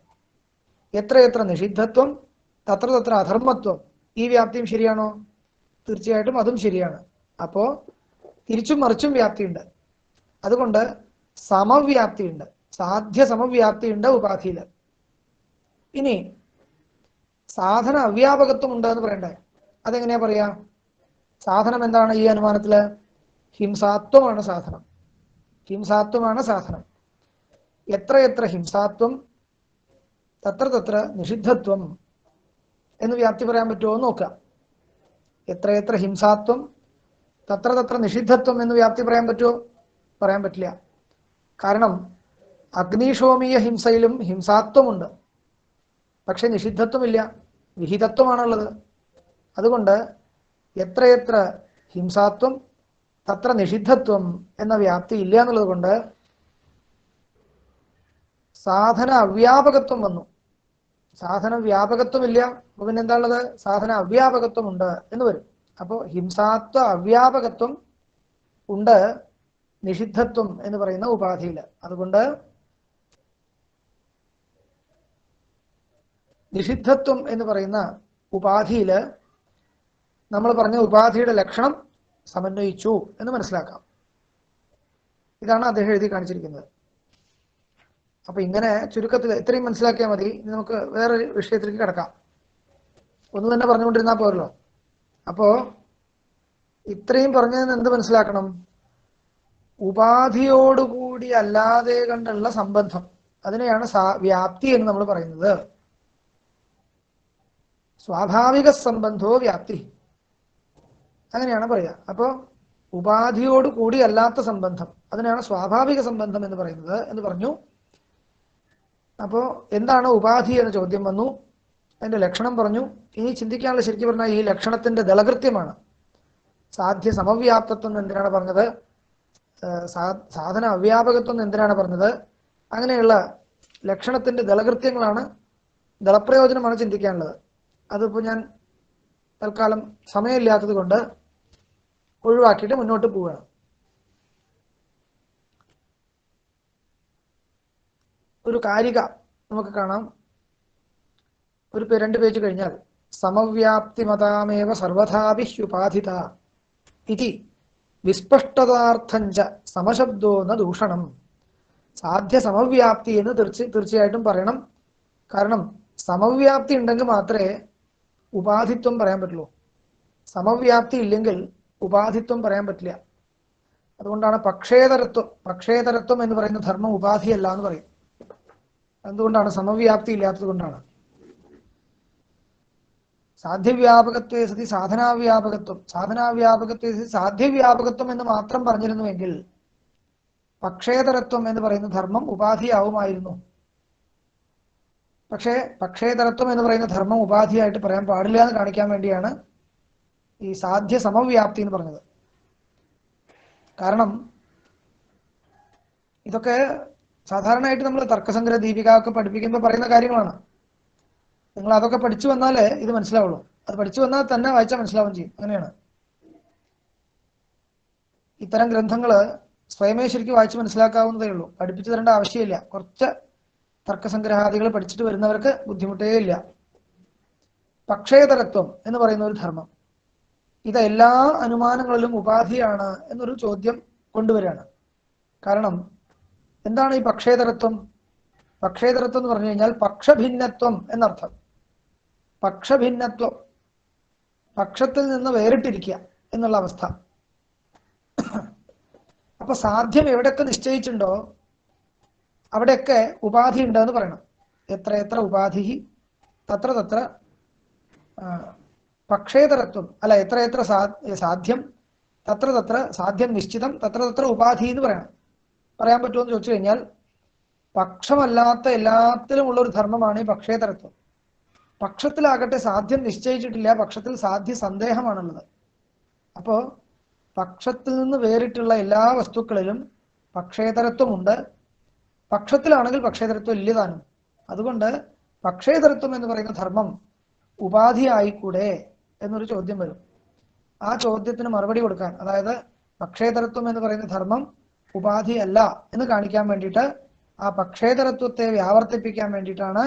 Speaker 1: എത്രയെത്ര നിഷിദ്ധത്വം തത്ര തത്ര അധർമ്മത്വം. ഈ വ്യാപ്തിയും ശരിയാണോ? തീർച്ചയായിട്ടും അതും ശരിയാണ്. അപ്പോ തിരിച്ചും മറിച്ചും വ്യാപ്തിയുണ്ട്. അതുകൊണ്ട് സമവ്യാപ്തിയുണ്ട്, സാധ്യ സമവ്യാപ്തിയുണ്ട് ഉപാധിയിൽ. ഇനി സാധന അവ്യാപകത്വം ഉണ്ട് എന്ന് പറയണ്ടേ? അതെങ്ങനെയാ പറയാ? സാധനം എന്താണ് ഈ അനുമാനത്തില്? ഹിംസാത്വമാണ് സാധനം. ഹിംസാത്വമാണ് സാധനം. എത്രയെത്ര ഹിംസാത്വം തത്ര തത്ര നിഷിദ്ധത്വം എന്ന് വ്യാപ്തി പറയാൻ പറ്റുമോ എന്ന് നോക്കുക. എത്രയെത്ര ഹിംസാത്വം തത്ര തത്ര നിഷിദ്ധത്വം എന്ന് വ്യാപ്തി പറയാൻ പറ്റുമോ? പറയാൻ പറ്റില്ല. കാരണം അഗ്നിശോമീയ ഹിംസയിലും ഹിംസാത്വമുണ്ട്, പക്ഷെ നിഷിദ്ധത്വമില്ല, വിഹിതത്വമാണുള്ളത്. അതുകൊണ്ട് എത്രയെത്ര ഹിംസാത്വം തത്ര നിഷിദ്ധത്വം എന്ന വ്യാപ്തി ഇല്ല എന്നുള്ളത് കൊണ്ട് സാധന അവ്യാപകത്വം വന്നു. സാധന വ്യാപകത്വമില്ല, അപ്പൊ പിന്നെ എന്താ ഉള്ളത്? സാധന അവ്യാപകത്വം ഉണ്ട് എന്ന് വരും. അപ്പോൾ ഹിംസാത്വ അവ്യാപകത്വം ഉണ്ട് നിഷിദ്ധത്വം എന്ന് പറയുന്ന ഉപാധിയിൽ. അതുകൊണ്ട് നിഷിദ്ധത്വം എന്ന് പറയുന്ന ഉപാധിയിൽ നമ്മൾ പറഞ്ഞ ഉപാധിയുടെ ലക്ഷണം സമന്വയിച്ചു എന്ന് മനസ്സിലാക്കാം. ഇതാണ് അദ്ദേഹം എഴുതി കാണിച്ചിരിക്കുന്നത്. അപ്പൊ ഇങ്ങനെ ചുരുക്കത്തിൽ ഇത്രയും മനസ്സിലാക്കിയാൽ മതി. ഇനി നമുക്ക് വേറൊരു വിഷയത്തിലേക്ക് കിടക്കാം. ഒന്ന് തന്നെ പറഞ്ഞുകൊണ്ടിരുന്നാൽ പോരല്ലോ. അപ്പോ ഇത്രയും പറഞ്ഞതിന് എന്ത് മനസ്സിലാക്കണം? ഉപാധിയോടുകൂടി അല്ലാതെ കണ്ടുള്ള സംബന്ധം, അതിനെയാണ് വ്യാപ്തി എന്ന് നമ്മൾ പറയുന്നത്. സ്വാഭാവിക സംബന്ധോ വ്യാപ്തി, അങ്ങനെയാണ് പറയുക. അപ്പോൾ ഉപാധിയോട് കൂടി അല്ലാത്ത സംബന്ധം, അതിനാണ് സ്വാഭാവിക സംബന്ധം എന്ന് പറയുന്നത് എന്ന് പറഞ്ഞു. അപ്പോൾ എന്താണ് ഉപാധി എന്ന ചോദ്യം വന്നു, അതിന്റെ ലക്ഷണം പറഞ്ഞു. ഇനി ചിന്തിക്കാനുള്ള ശരിക്കും പറഞ്ഞാൽ ഈ ലക്ഷണത്തിന്റെ ദളകൃത്യമാണ്. സാധ്യ സമവ്യാപ്തത്വം എന്തിനാണ് പറഞ്ഞത്? സാധന അവ്യാപകത്വം എന്തിനാണ് പറഞ്ഞത്? അങ്ങനെയുള്ള ലക്ഷണത്തിന്റെ ദളകൃത്യങ്ങളാണ്, ദളപ്രയോജനമാണ് ചിന്തിക്കാനുള്ളത്. അതിപ്പോൾ ഞാൻ തൽക്കാലം സമയമില്ലാത്തത് കൊണ്ട് ഒഴിവാക്കിയിട്ട് മുന്നോട്ട് പോവുകയാണ്. ഒരു കാരിക നമുക്ക് കാണാം. ഒരു 2 പേജ് കഴിഞ്ഞാൽ സമവ്യാപ്തിമതാമേവ സർവഥാപി ഹ്യുപാധിത ഇതി വിസ്പഷ്ടതാർത്ഥഞ്ച സമശബ്ദോ ന ദൂഷണം. സാധ്യ സമവ്യാപ്തി എന്ന് തീർച്ചയായിട്ടും പറയണം. കാരണം സമവ്യാപ്തി ഉണ്ടെങ്കിൽ മാത്രമേ ഉപാധിത്വം പറയാൻ പറ്റുള്ളൂ. സമവ്യാപ്തി ഇല്ലെങ്കിൽ ഉപാധിത്വം പറയാൻ പറ്റില്ല. അതുകൊണ്ടാണ് പക്ഷേതരത്വം എന്ന് പറയുന്ന ധർമ്മം ഉപാധിയല്ല എന്ന് പറയും. എന്തുകൊണ്ടാണ്? സമവ്യാപ്തി ഇല്ലാത്തത് കൊണ്ടാണ്. സാധ്യവ്യാപകത്വേ സതി സാധനാവ്യാപകത്വം, സാധനാവ്യാപകത്വേ സതി സാധ്യവ്യാപകത്വം എന്ന് മാത്രം പറഞ്ഞിരുന്നുവെങ്കിൽ പക്ഷേതരത്വം എന്ന് പറയുന്ന ധർമ്മം ഉപാധിയാവുമായിരുന്നു. പക്ഷേ പക്ഷേതരത്വം എന്ന് പറയുന്ന ധർമ്മം ഉപാധിയായിട്ട് പറയാൻ പാടില്ല എന്ന് കാണിക്കാൻ വേണ്ടിയാണ് ഈ സാധ്യ സമവ്യാപ്തി എന്ന് പറഞ്ഞത്. കാരണം ഇതൊക്കെ സാധാരണയായിട്ട് നമ്മൾ തർക്കസംഗ്രഹ ദീപിക ഒക്കെ പഠിപ്പിക്കുമ്പോൾ പറയുന്ന കാര്യങ്ങളാണ്. നിങ്ങൾ അതൊക്കെ പഠിച്ചു വന്നാലേ ഇത് മനസ്സിലാവുള്ളൂ. അത് പഠിച്ചു വന്നാൽ തന്നെ വായിച്ചാൽ മനസ്സിലാവുകയും ചെയ്യും. അങ്ങനെയാണ്. ഇത്തരം ഗ്രന്ഥങ്ങൾ സ്വയമേ ശരിക്കും വായിച്ച് മനസ്സിലാക്കാവുന്നതേ ഉള്ളൂ. പഠിപ്പിച്ചു തരേണ്ട ആവശ്യമില്ല. കുറച്ച് തർക്കസംഗ്രഹാദികൾ പഠിച്ചിട്ട് വരുന്നവർക്ക് ബുദ്ധിമുട്ടേ ഇല്ല. പക്ഷേതരത്വം എന്ന് പറയുന്ന ഒരു ധർമ്മം, ഇത് എല്ലാ അനുമാനങ്ങളിലും ഉപാധിയാണ് എന്നൊരു ചോദ്യം കൊണ്ടുവരികയാണ്. കാരണം എന്താണ് ഈ പക്ഷേതരത്വം? പക്ഷേതരത്വം എന്ന് പറഞ്ഞു കഴിഞ്ഞാൽ പക്ഷഭിന്നത്വം എന്നർത്ഥം. പക്ഷഭിന്നത്വം, പക്ഷത്തിൽ നിന്ന് വേറിട്ടിരിക്കുക എന്നുള്ള അവസ്ഥ. അപ്പൊ സാധ്യം എവിടെയൊക്കെ നിശ്ചയിച്ചിട്ടുണ്ടോ അവിടെയൊക്കെ ഉപാധി ഉണ്ടെന്ന് പറയണം. എത്ര എത്ര ഉപാധി തത്ര തത്ര പക്ഷേതരത്വം, അല്ല എത്ര എത്ര സാധ്യം തത്ര തത്ര സാധ്യം നിശ്ചിതം തത്ര തത്ര ഉപാധി എന്ന് പറയണം. പറയാൻ പറ്റുമോ എന്ന് ചോദിച്ചു കഴിഞ്ഞാൽ പക്ഷമല്ലാത്ത എല്ലാത്തിലുമുള്ള ഒരു ധർമ്മമാണ് ഈ പക്ഷേതരത്വം. പക്ഷത്തിലാകട്ടെ സാധ്യം നിശ്ചയിച്ചിട്ടില്ല, പക്ഷത്തിൽ സാധ്യ സന്ദേഹമാണുള്ളത്. അപ്പോ പക്ഷത്തിൽ നിന്ന് വേറിട്ടുള്ള എല്ലാ വസ്തുക്കളിലും പക്ഷേതരത്വമുണ്ട്. പക്ഷത്തിലാണെങ്കിൽ പക്ഷേതരത്വം ഇല്ലതാനും. അതുകൊണ്ട് പക്ഷേതരത്വം എന്ന് പറയുന്ന ധർമ്മം ഉപാധിയായിക്കൂടെ എന്നൊരു ചോദ്യം വരും. ആ ചോദ്യത്തിന് മറുപടി കൊടുക്കാൻ, അതായത് പക്ഷേതരത്വം എന്ന് പറയുന്ന ധർമ്മം ഉപാധിയല്ല എന്ന് കാണിക്കാൻ വേണ്ടിയിട്ട്, ആ പക്ഷേതരത്വത്തെ വ്യാവർത്തിപ്പിക്കാൻ വേണ്ടിയിട്ടാണ്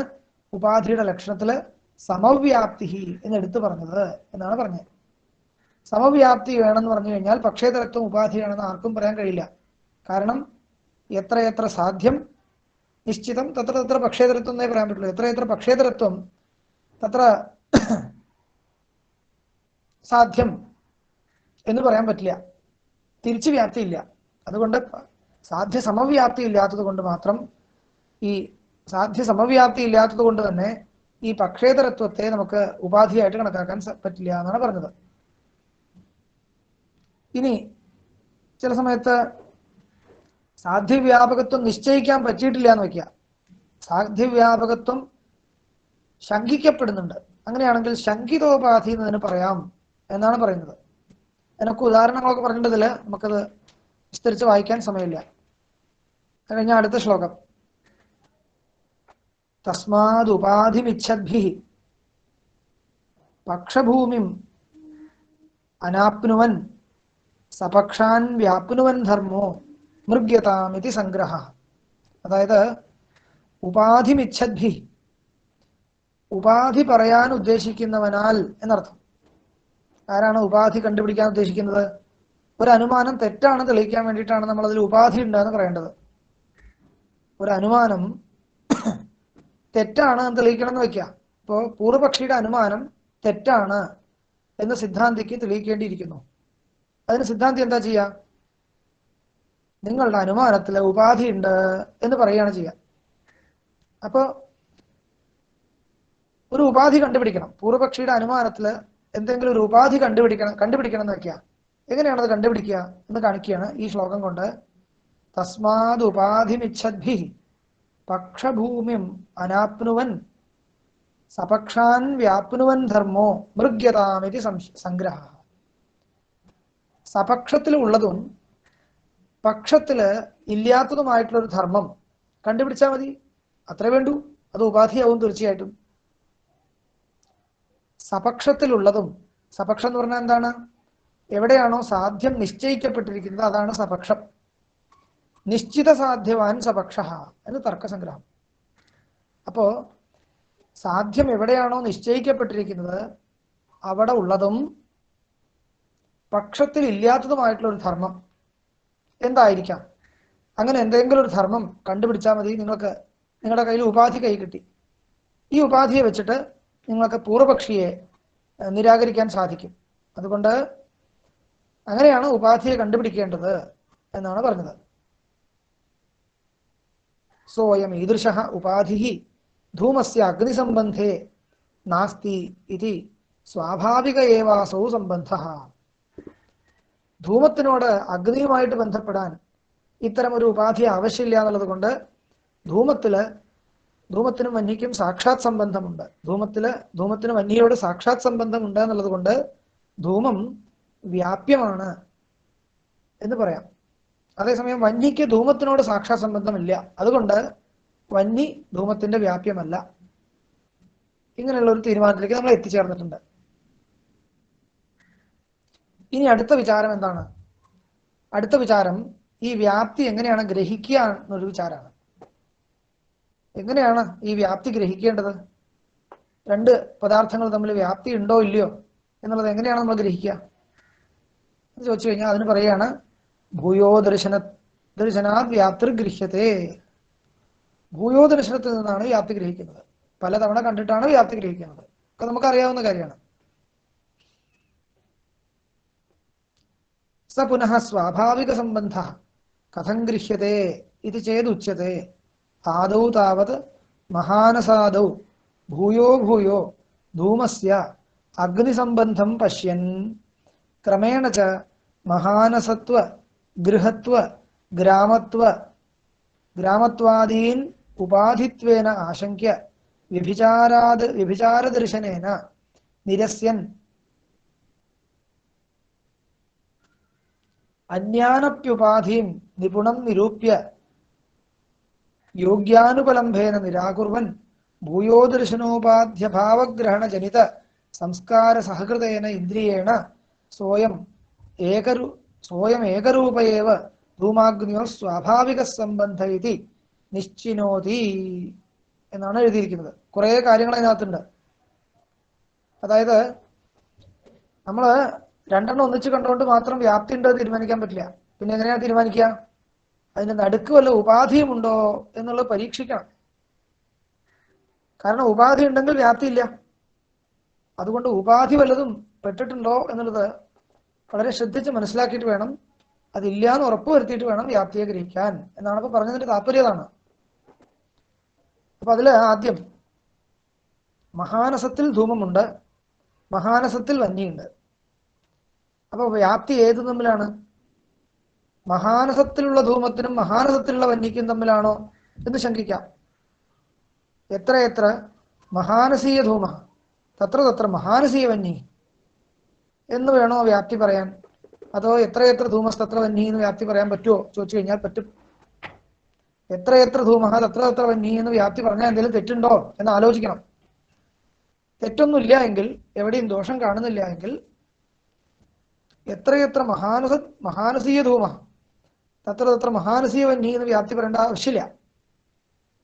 Speaker 1: ഉപാധിയുടെ ലക്ഷണത്തില് സമവ്യാപ്തി എന്ന് എടുത്തു പറഞ്ഞത് എന്നാണ് പറഞ്ഞത്. സമവ്യാപ്തി വേണമെന്ന് പറഞ്ഞു കഴിഞ്ഞാൽ പക്ഷേതരത്വം ഉപാധിയാണെന്ന് ആർക്കും പറയാൻ കഴിയില്ല. കാരണം എത്ര എത്ര സാധ്യം നിശ്ചിതം തത്ര തത്ര പക്ഷേതരത്വം എന്നേ പറയാൻ പറ്റുള്ളൂ. എത്ര എത്ര പക്ഷേതരത്വം തത്ര സാധ്യം എന്ന് പറയാൻ പറ്റില്ല. തിരിച്ചു വ്യാപ്തി ഇല്ല. അതുകൊണ്ട് സാധ്യ സമവ്യാപ്തി ഇല്ലാത്തത് കൊണ്ട് മാത്രം, ഈ സാധ്യ സമവ്യാപ്തി ഇല്ലാത്തത് കൊണ്ട് തന്നെ ഈ പക്ഷേതരത്വത്തെ നമുക്ക് ഉപാധിയായിട്ട് കണക്കാക്കാൻ പറ്റില്ല എന്നാണ് പറഞ്ഞത്. ഇനി ചില സമയത്ത് സാധ്യവ്യാപകത്വം നിശ്ചയിക്കാൻ പറ്റിയിട്ടില്ല എന്ന് വയ്ക്കുക. സാധ്യവ്യാപകത്വം ശങ്കിക്കപ്പെടുന്നുണ്ട്. അങ്ങനെയാണെങ്കിൽ ശങ്കിതോപാധി എന്നതിന് പറയാം എന്നാണ് പറയുന്നത്. അതിനൊക്കെ ഉദാഹരണങ്ങളൊക്കെ പറഞ്ഞിട്ടതിൽ നമുക്കത് വിസ്തരിച്ച് വായിക്കാൻ സമയമില്ല. കഴിഞ്ഞ അടുത്ത ശ്ലോകം, തസ്മാദുപാധിമിച്ഛദ്ഭിഃ പക്ഷഭൂമിം അനാപ്നുവൻ സപക്ഷാൻ വ്യാപ്നുവൻ ധർമ്മോ മൃഗ്യതാമിതി സംഗ്രഹ. അതായത് ഉപാധിമിച്ഛദ്ഭിഃ, ഉപാധി പറയാൻ ഉദ്ദേശിക്കുന്നവനാൽ എന്നർത്ഥം. ആരാണ് ഉപാധി കണ്ടുപിടിക്കാൻ ഉദ്ദേശിക്കുന്നത്? ഒരു അനുമാനം തെറ്റാണ് തെളിയിക്കാൻ വേണ്ടിയിട്ടാണ് നമ്മൾ അതിൽ ഉപാധി ഉണ്ടെന്ന് പറയേണ്ടത്. ഒരു അനുമാനം തെറ്റാണ് എന്ന് തെളിയിക്കണം എന്ന് വയ്ക്കുക. ഇപ്പോൾ പൂർവപക്ഷിയുടെ അനുമാനം തെറ്റാണ് എന്ന് സിദ്ധാന്തിക്ക് തെളിയിക്കേണ്ടിയിരിക്കുന്നു. അതിന് സിദ്ധാന്തി എന്താ ചെയ്യുക? നിങ്ങളുടെ അനുമാനത്തിൽ ഉപാധി ഉണ്ട് എന്ന് പറയുകയാണ് ചെയ്യുക. അപ്പോൾ ഒരു ഉപാധി കണ്ടുപിടിക്കണം. പൂർവപക്ഷിയുടെ അനുമാനത്തിൽ എന്തെങ്കിലും ഒരു ഉപാധി കണ്ടുപിടിക്കണം എന്ന് വയ്ക്കുക. എങ്ങനെയാണത് കണ്ടുപിടിക്കുക എന്ന് കാണിക്കുകയാണ് ഈ ശ്ലോകം കൊണ്ട്. തസ്മാദ് ഉപാധിമിച്ഛദ്ഭിഃ പക്ഷഭൂമിം അനാപ്നുവൻ സപക്ഷാൻ വ്യാപ്നുവൻ ധർമ്മോ മൃഗ്യതാമിതി സംഗ്രഹ. സപക്ഷത്തിൽ ഉള്ളതും പക്ഷത്തില് ഇല്ലാത്തതുമായിട്ടുള്ള ഒരു ധർമ്മം കണ്ടുപിടിച്ചാൽ മതി, അത്രേ വേണ്ടൂ. അത് ഉപാധിയാവും തീർച്ചയായിട്ടും. സപക്ഷത്തിലുള്ളതും, സപക്ഷം എന്ന് പറഞ്ഞാൽ എന്താണ്? എവിടെയാണോ സാധ്യം നിശ്ചയിക്കപ്പെട്ടിരിക്കുന്നത് അതാണ് സപക്ഷം. നിശ്ചിത സാധ്യവാൻ സപക്ഷ എന്ന് തർക്കസംഗ്രഹം. അപ്പോ സാധ്യം എവിടെയാണോ നിശ്ചയിക്കപ്പെട്ടിരിക്കുന്നത് അവിടെ ഉള്ളതും പക്ഷത്തിൽ ഇല്ലാത്തതുമായിട്ടുള്ള ഒരു ധർമ്മം എന്തായിരിക്കാം? അങ്ങനെ എന്തെങ്കിലും ഒരു ധർമ്മം കണ്ടുപിടിച്ചാൽ മതി. നിങ്ങൾക്ക് നിങ്ങളുടെ കയ്യിൽ ഉപാധി കൈ കിട്ടി. ഈ ഉപാധിയെ വെച്ചിട്ട് നിങ്ങൾക്ക് പൂർവപക്ഷിയെ നിരാകരിക്കാൻ സാധിക്കും. അതുകൊണ്ട് അങ്ങനെയാണ് ഉപാധിയെ കണ്ടുപിടിക്കേണ്ടത് എന്നാണ് പറഞ്ഞത്. സോയം ഈദൃശഃ ഉപാധിഃ ധൂമസ്യ അഗ്നിസംബന്ധേ നാസ്തി ഇതി സ്വാഭാവിക ഏവാസൗ സംബന്ധഃ. ധൂമത്തിനോട് അഗ്നിയുമായിട്ട് ബന്ധപ്പെടാൻ ഇത്തരം ഒരു ഉപാധി ആവശ്യമില്ല എന്നുള്ളത് കൊണ്ട് ധൂമത്തിനും വന്യയ്ക്കും സാക്ഷാത് സംബന്ധമുണ്ട്. ധൂമത്തിന് വന്യയോട് സാക്ഷാത് സംബന്ധമുണ്ട് എന്നുള്ളത് കൊണ്ട് ധൂമം വ്യാപ്യമാണ് എന്ന് പറയാം. അതേസമയം വന്യയ്ക്ക് ധൂമത്തിനോട് സാക്ഷാത് സംബന്ധമില്ല, അതുകൊണ്ട് വന്നി ധൂമത്തിന്റെ വ്യാപ്യമല്ല. ഇങ്ങനെയുള്ള ഒരു തീരുമാനത്തിലേക്ക് നമ്മൾ എത്തിച്ചേർന്നിട്ടുണ്ട്. ഇനി അടുത്ത വിചാരം എന്താണ്? അടുത്ത വിചാരം ഈ വ്യാപ്തി എങ്ങനെയാണ് ഗ്രഹിക്കുക എന്നൊരു വിചാരമാണ്. എങ്ങനെയാണ് ഈ വ്യാപ്തി ഗ്രഹിക്കേണ്ടത്? രണ്ട് പദാർത്ഥങ്ങൾ തമ്മിൽ വ്യാപ്തി ഉണ്ടോ ഇല്ലയോ എന്നുള്ളത് എങ്ങനെയാണ് നമ്മൾ ഗ്രഹിക്കുക എന്ന് ചോദിച്ചു കഴിഞ്ഞാൽ അതിന് പറയുകയാണ് ഭൂയോ ദർശനാത് വ്യാപ്തി ഗൃഹ്യത്തെ. ഭൂയോ ദർശനത്തിൽ നിന്നാണ് വ്യാപ്തി ഗ്രഹിക്കുന്നത്. പലതവണ കണ്ടിട്ടാണ് വ്യാപ്തി ഗ്രഹിക്കുന്നത്. ഒക്കെ നമുക്കറിയാവുന്ന കാര്യമാണ്. സ പുനഃ സ്വാഭാവിക സംബന്ധ കഥം ഗൃഹ്യത്തെ ഇത് ചേതുച്യത്തെ ആദൗ താവത് മഹാനസാദൗ ഭൂയോ ഭൂയോ ധൂമസ്യ അഗ്നിസംബന്ധം പശ്യൻ ക്രമേണ ച മഹാനസത്വ ഗൃഹത്വ ഗ്രാമത്വാദീൻ ഉപാധിത്വേന ആശങ്ക്യ വ്യഭിചാരദർശനേന നിരസ്യൻ അജ്ഞാനപ്യുപാധിം നിപുണം നിരൂപ്യ യോഗ്യാനുപലംഭേന നിരാകുർവൻ ഭൂയോദർശനോപാധ്യഭാവഗ്രഹണജനിത സംസ്കാര സഹകൃതേന ഇന്ദ്രിയേണ സ്വയം ഏകരൂപയേവ ധൂമാഗ്നിയോ സ്വാഭാവിക സംബന്ധ ഇതി നിശ്ചിനോതി എന്നാണ് എഴുതിയിരിക്കുന്നത്. കുറേ കാര്യങ്ങൾ അതിനകത്തുണ്ട്. അതായത് നമ്മൾ രണ്ടെണ്ണം ഒന്നിച്ച് കണ്ടുകൊണ്ട് മാത്രം വ്യാപ്തി ഉണ്ടോ തീരുമാനിക്കാൻ പറ്റില്ല. പിന്നെ എങ്ങനെയാണ് തീരുമാനിക്കുക? അതിന്റെ നടുക്ക് വല്ല ഉപാധിയും ഉണ്ടോ എന്നുള്ളത് പരീക്ഷിക്കണം. കാരണം ഉപാധി ഉണ്ടെങ്കിൽ വ്യാപ്തി ഇല്ല. അതുകൊണ്ട് ഉപാധി വല്ലതും പെട്ടിട്ടുണ്ടോ എന്നുള്ളത് വളരെ ശ്രദ്ധിച്ച് മനസ്സിലാക്കിയിട്ട് വേണം, അതില്ല എന്ന് ഉറപ്പുവരുത്തിയിട്ട് വേണം വ്യാപ്തിയെ ഗ്രഹിക്കാൻ എന്നാണ് ഇപ്പൊ പറഞ്ഞതിന്റെ താല്പര്യതാണ്. അപ്പൊ അതില് ആദ്യം മഹാനസത്തിൽ ധൂമമുണ്ട്, മഹാനസത്തിൽ വന്യുണ്ട്. അപ്പൊ വ്യാപ്തി ഏത് തമ്മിലാണ്? മഹാനസത്തിലുള്ള ധൂമത്തിനും മഹാനസത്തിലുള്ള വന്യക്കും തമ്മിലാണോ എന്ന് ശങ്കിക്കാം. എത്ര മഹാനസീയ ധൂമ തത്ര മഹാനസീയ വന്യ എന്ന് വേണോ വ്യാപ്തി പറയാൻ? അതോ എത്ര ധൂമസ്തത്ര വന്യ എന്ന് വ്യാപ്തി പറയാൻ പറ്റുമോ ചോദിച്ചു കഴിഞ്ഞാൽ പറ്റും. എത്ര ധൂമ തത്ര വന്യ എന്ന് വ്യാപ്തി പറഞ്ഞാൽ എന്തെങ്കിലും തെറ്റുണ്ടോ എന്ന് ആലോചിക്കണം. തെറ്റൊന്നുമില്ല എങ്കിൽ, എവിടെയും ദോഷം കാണുന്നില്ല എങ്കിൽ എത്ര മഹാനസീയ ധൂമ തത്ര മഹാനസീയ വന്യ എന്ന് വ്യാപ്തി പറയേണ്ട ആവശ്യമില്ല.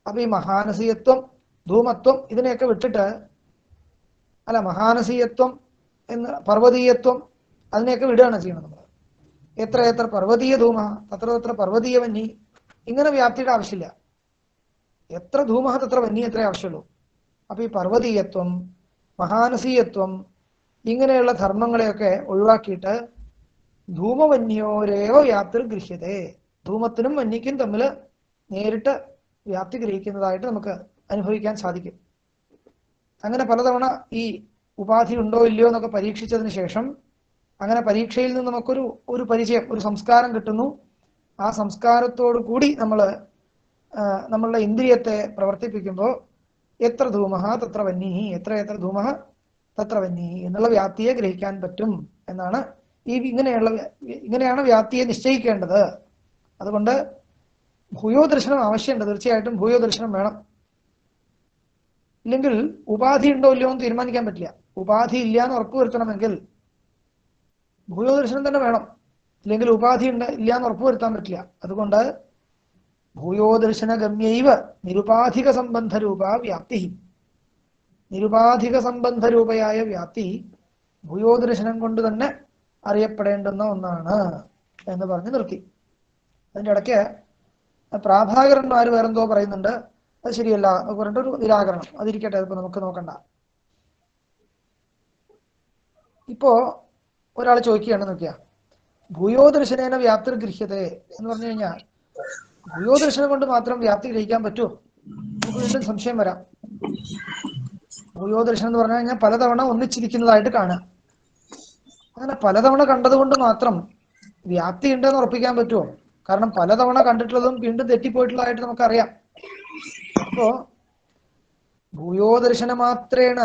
Speaker 1: അപ്പൊ ഈ മഹാനസീയത്വം, ധൂമത്വം ഇതിനെയൊക്കെ വിട്ടിട്ട്, അല്ല മഹാനസീയത്വം എന്ന് പർവ്വതീയത്വം അതിനെയൊക്കെ വിടുകയാണ് ചെയ്യണം നമ്മൾ. എത്ര പർവ്വതീയ ധൂമ തത്ര പർവ്വതീയ വന്യ ഇങ്ങനെ വ്യാപ്തിയുടെ ആവശ്യമില്ല. എത്ര ധൂമ തത്ര വന്യ എത്രേ ആവശ്യമുള്ളൂ. അപ്പൊ ഈ പർവ്വതീയത്വം, മഹാനസീയത്വം ഇങ്ങനെയുള്ള ധർമ്മങ്ങളെയൊക്കെ ഒഴിവാക്കിയിട്ട് ധൂമവന്യോരേവ വ്യാപ്തി ഗൃഹ്യതേ, ധൂമത്തിനും വന്യക്കും തമ്മിൽ നേരിട്ട് വ്യാപ്തി ഗ്രഹിക്കുന്നതായിട്ട് നമുക്ക് അനുഭവിക്കാൻ സാധിക്കും. അങ്ങനെ പലതവണ ഈ ഉപാധി ഉണ്ടോ ഇല്ലയോ എന്നൊക്കെ പരീക്ഷിച്ചതിന് ശേഷം, അങ്ങനെ പരീക്ഷയിൽ നിന്ന് നമുക്കൊരു പരിചയം, ഒരു സംസ്കാരം കിട്ടുന്നു. ആ സംസ്കാരത്തോടു കൂടി നമ്മളുടെ ഇന്ദ്രിയത്തെ പ്രവർത്തിപ്പിക്കുമ്പോൾ എത്ര ധൂമ തത്ര വന്യ എത്ര ധൂമ തത്ര വന്യ എന്നുള്ള വ്യാപ്തിയെ ഗ്രഹിക്കാൻ പറ്റും എന്നാണ്. ഇങ്ങനെയാണ് വ്യാപ്തിയെ നിശ്ചയിക്കേണ്ടത്. അതുകൊണ്ട് ഭൂയോ ദർശനം ആവശ്യമുണ്ട്. തീർച്ചയായിട്ടും ഭൂയോ ദർശനം വേണം. ഇല്ലെങ്കിൽ ഉപാധി ഉണ്ടോ ഇല്ലയോ എന്ന് തീരുമാനിക്കാൻ പറ്റില്ല. ഉപാധി ഇല്ല എന്ന് ഉറപ്പുവരുത്തണമെങ്കിൽ ഭൂയോ ദർശനം തന്നെ വേണം. ഇല്ലെങ്കിൽ ഉപാധി ഇല്ല എന്ന് ഉറപ്പുവരുത്താൻ പറ്റില്ല. അതുകൊണ്ട് ഭൂയോ ദർശന ഗമ്യൈവ നിരുപാധിക സംബന്ധ രൂപ വ്യാപ്തി. നിരുപാധിക സംബന്ധ രൂപയായ വ്യാപ്തി ഭൂയോദർശനം കൊണ്ട് തന്നെ അറിയപ്പെടേണ്ടുന്ന ഒന്നാണ് എന്ന് പറഞ്ഞ് നിർത്തി. അതിൻ്റെ ഇടയ്ക്ക് പ്രാഭാകരന്മാർ വേറെന്തോ പറയുന്നുണ്ട്, അത് ശരിയല്ല പറഞ്ഞിട്ടൊരു നിരാകരണം. അതിരിക്കട്ടെ, അതിപ്പോ നമുക്ക് നോക്കണ്ട. ഇപ്പോ ഒരാൾ ചോദിക്കുകയാണ്, നോക്കിയ ഭൂയോദർശനേന വ്യാപ്തിർ ഗൃഹ്യതേ എന്ന് പറഞ്ഞു കഴിഞ്ഞാൽ ഭൂയോദർശനം കൊണ്ട് മാത്രം വ്യാപ്തി ഗ്രഹിക്കാൻ പറ്റുമോ? നമുക്ക് വീണ്ടും സംശയം വരാം. ഭൂയോദർശനം എന്ന് പറഞ്ഞു കഴിഞ്ഞാൽ പലതവണ ഒന്നിച്ചിരിക്കുന്നതായിട്ട് കാണുക. അങ്ങനെ പലതവണ കണ്ടതുകൊണ്ട് മാത്രം വ്യാപ്തി ഉണ്ടെന്ന് ഉറപ്പിക്കാൻ പറ്റുമോ? കാരണം പലതവണ കണ്ടിട്ടുള്ളതും വീണ്ടും തെറ്റിപ്പോയിട്ടുള്ളതായിട്ട് നമുക്കറിയാം. അപ്പോ ഭൂയോദർശന മാത്രേണ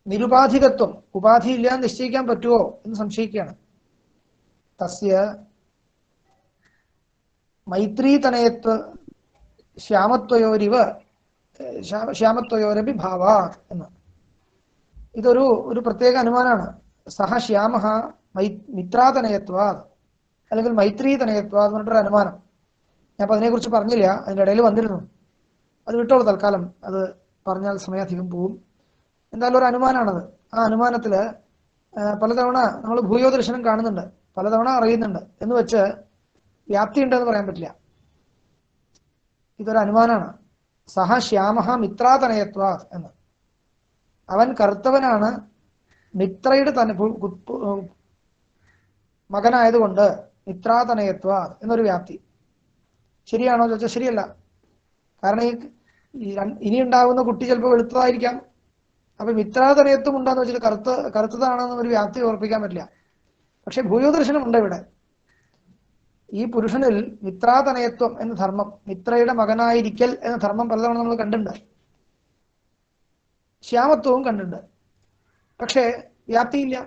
Speaker 1: നിരുപാധികത്വം, ഉപാധി ഇല്ലാന്ന് നിശ്ചയിക്കാൻ പറ്റുമോ എന്ന് സംശയിക്കുകയാണ്. തസ്യ മൈത്രീതനയത്വ ശ്യാമത്വയോരപി ഭാവാ എന്ന്. ഇതൊരു പ്രത്യേക അനുമാനമാണ്. സഹ ശ്യാമ മിത്രാതനയത്വാ അല്ലെങ്കിൽ മൈത്രീതനയത്വാ എന്ന് പറഞ്ഞിട്ടൊരു അനുമാനം. ഞാൻ അപ്പൊ അതിനെക്കുറിച്ച് പറഞ്ഞില്ല, അതിൻ്റെ ഇടയിൽ വന്നിരുന്നു. അത് വിട്ടോളൂ തൽക്കാലം, അത് പറഞ്ഞാൽ സമയാധികം പോവും. എന്തായാലും ഒരു അനുമാനമാണത്. ആ അനുമാനത്തില് പലതവണ നമ്മൾ ഭൂയോദർശനം കാണുന്നുണ്ട്, പലതവണ അറിയുന്നുണ്ട് എന്ന് വെച്ച് വ്യാപ്തി ഉണ്ടെന്ന് പറയാൻ പറ്റില്ല. ഇതൊരു അനുമാനമാണ്. സഹ ശ്യാമ മിത്രാതനയത്വ എന്ന്. അവൻ കറുത്തവനാണ്, മിത്രയുടെ തന്നെ മകനായതുകൊണ്ട് മിത്രാതനയത്വ എന്നൊരു വ്യാപ്തി. ശരിയാണോ ചോദിച്ചാൽ ശരിയല്ല. കാരണം ഇനി ഉണ്ടാകുന്ന കുട്ടി ചിലപ്പോൾ വെളുത്തതായിരിക്കാം. അപ്പൊ മിത്രാതനയത്വം ഉണ്ടാന്ന് വെച്ചിട്ട് കറുത്തതാണെന്ന് ഒരു വ്യാപ്തി ഉറപ്പിക്കാൻ പറ്റില്ല. പക്ഷെ ഭൂയോദർശനം ഉണ്ട് ഇവിടെ. ഈ പുരുഷനിൽ മിത്രാതനയത്വം എന്ന ധർമ്മം, മിത്രയുടെ മകനായിരിക്കൽ എന്ന ധർമ്മം പലതവണ നമ്മൾ കണ്ടിട്ടുണ്ട്. ശ്യാമത്വവും കണ്ടിട്ടുണ്ട്. പക്ഷേ വ്യാപ്തിയില്ല.